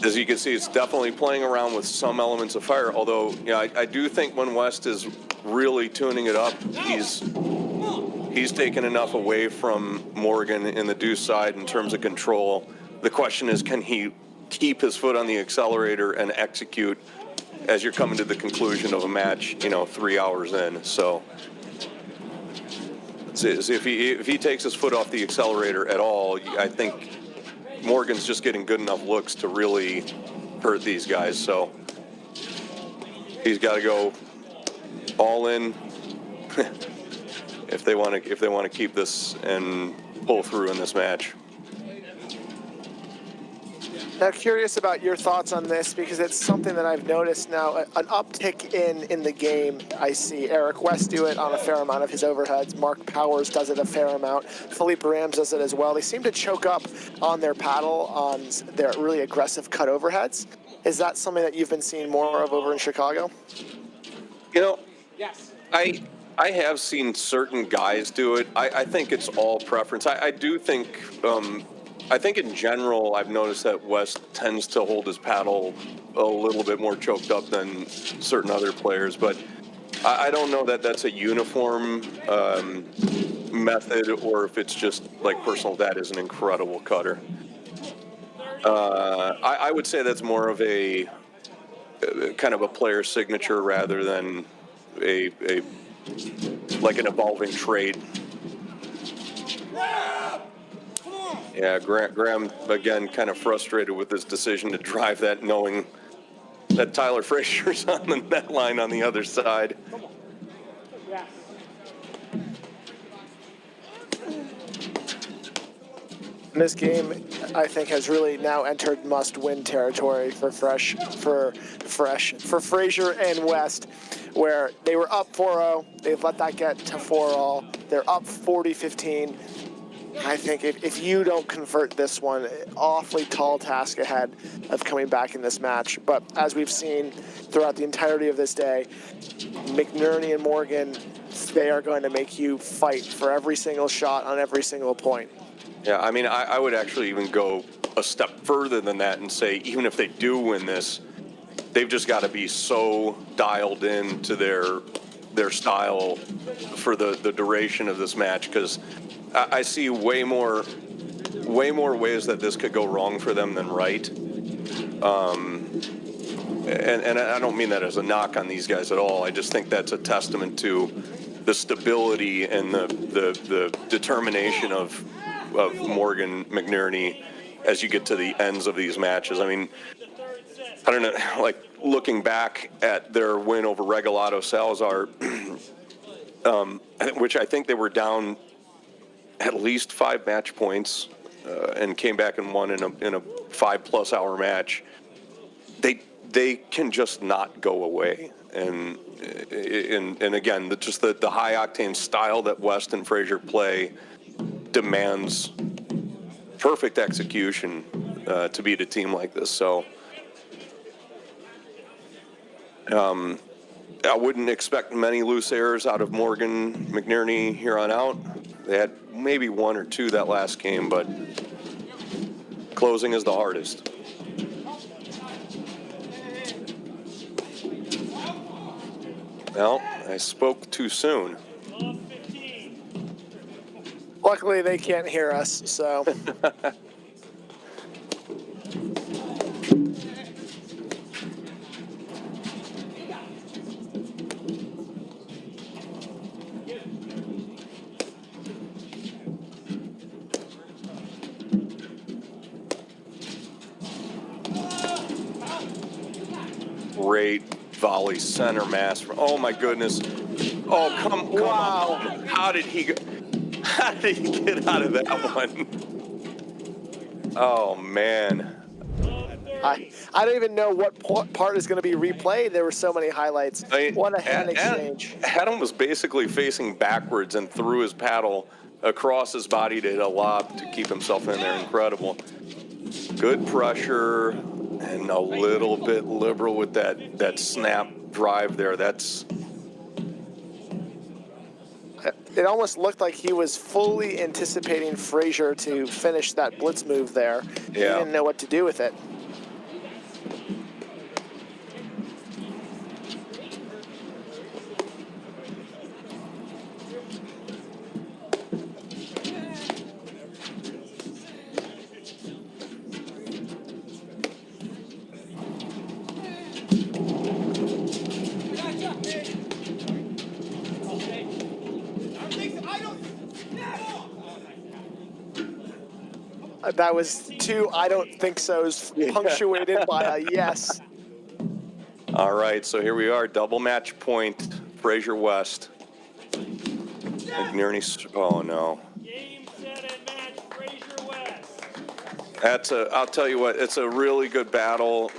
As you can see, it's definitely playing around with some elements of fire, although, I do think when West is really tuning it up, he's taken enough away from Morgan in the deuce side in terms of control. The question is, can he keep his foot on the accelerator and execute as you're coming to the conclusion of a match, 3 hours in. So if he takes his foot off the accelerator at all, I think Morgan's just getting good enough looks to really hurt these guys. So he's got to go all in if they want to keep this and pull through in this match. Now, curious about your thoughts on this, because it's something that I've noticed now, an uptick in the game. I see Eric West do it on a fair amount of his overheads. Mark Powers does it a fair amount. Philippe Rams does it as well. They seem to choke up on their paddle on their really aggressive cut overheads. Is that something that you've been seeing more of over in Chicago? Yes. I have seen certain guys do it. I think it's all preference. I do think, I think in general, I've noticed that West tends to hold his paddle a little bit more choked up than certain other players, but I don't know that that's a uniform method, or if it's just like personal. That is an incredible cutter. I would say that's more of a kind of a player signature rather than like an evolving trait. Yeah, Graham, again, kind of frustrated with his decision to drive that, knowing that Tyler Fraser's on the net line on the other side. This game, I think, has really now entered must-win territory for Fraser and West, where they were up 4-0. They've let that get to 4-all. They're up 40-15. I think if you don't convert this one, awfully tall task ahead of coming back in this match. But as we've seen throughout the entirety of this day, McNerney and Morgan, they are going to make you fight for every single shot on every single point. Yeah, I mean, I would actually even go a step further than that and say, even if they do win this, they've just got to be so dialed in to their style for the duration of this match, because I see way more ways that this could go wrong for them than right. And I don't mean that as a knock on these guys at all. I just think that's a testament to the stability and the determination of Morgan McNerney as you get to the ends of these matches. I mean, I don't know, like looking back at their win over Regalado Salazar, which I think they were down at least 5 match points and came back and won in a 5+ hour match. They can just not go away. And again, just the high octane style that West and Fraser play demands perfect execution to beat a team like this. So I wouldn't expect many loose errors out of Morgan McNerney here on out. They had maybe 1 or 2 that last game, but closing is the hardest. Well, I spoke too soon. Luckily, they can't hear us, so. Great volley center mass. Oh my goodness. Oh, come on. How did he get out of that one? Oh man. I don't even know what part is going to be replayed. There were so many highlights. What a hand exchange. Adam was basically facing backwards and threw his paddle across his body to hit a lob to keep himself in there. Incredible. Good pressure and a little bit liberal with that snap drive there. It almost looked like he was fully anticipating Fraser to finish that blitz move there. Yeah. He didn't know what to do with it. That was 2 I don't think so's punctuated by a yes. All right, so here we are, double match point, Fraser West. McNerney, oh no. Game, set, and match, Fraser West. I'll tell you what, it's a really good battle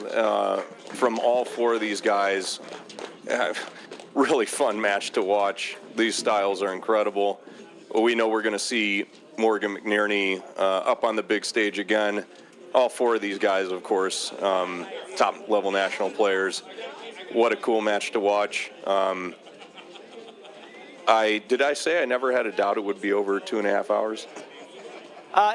from all 4 of these guys. Really fun match to watch. These styles are incredible. We know we're going to see Morgan McNerney up on the big stage again. All 4 of these guys, of course, top-level national players. What a cool match to watch. Did I say I never had a doubt it would be over 2.5 hours?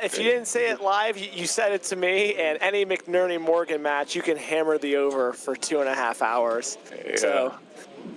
If you didn't say it live, you said it to me, and any McNerney-Morgan match, you can hammer the over for 2.5 hours. Yeah. So,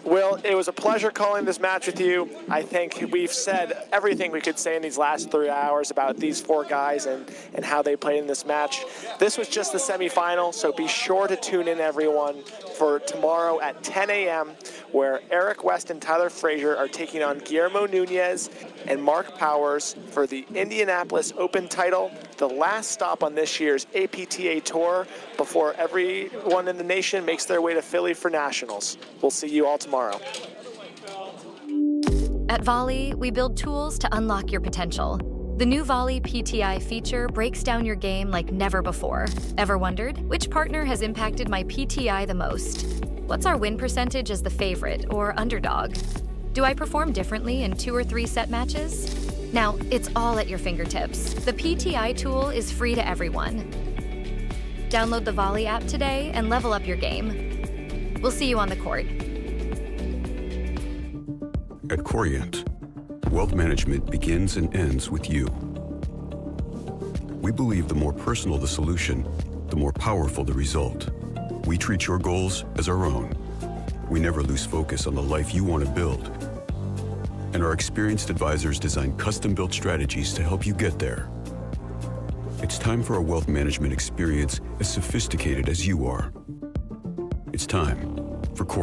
Will, it was a pleasure calling this match with you. I think we've said everything we could say in these last 3 hours about these 4 guys and how they played in this match. This was just the semifinal, so be sure to tune in, everyone, for for tomorrow at 10 a.m., where Eric West and Tyler Fraser are taking on Guillermo Nunez and Mark Powers for the Indianapolis Open title, the last stop on this year's APTA Tour before everyone in the nation makes their way to Philly for Nationals. We'll see you all tomorrow. At Volley, we build tools to unlock your potential. The new Volley PTI feature breaks down your game like never before. Ever wondered which partner has impacted my PTI the most? What's our win percentage as the favorite or underdog? Do I perform differently in 2 or 3 set matches? Now, it's all at your fingertips. The PTI tool is free to everyone. Download the Volley app today and level up your game. We'll see you on the court. At Corient, wealth management begins and ends with you. We believe the more personal the solution, the more powerful the result. We treat your goals as our own. We never lose focus on the life you want to build. And our experienced advisors design custom-built strategies to help you get there. It's time for a wealth management experience as sophisticated as you are. It's time for Corient.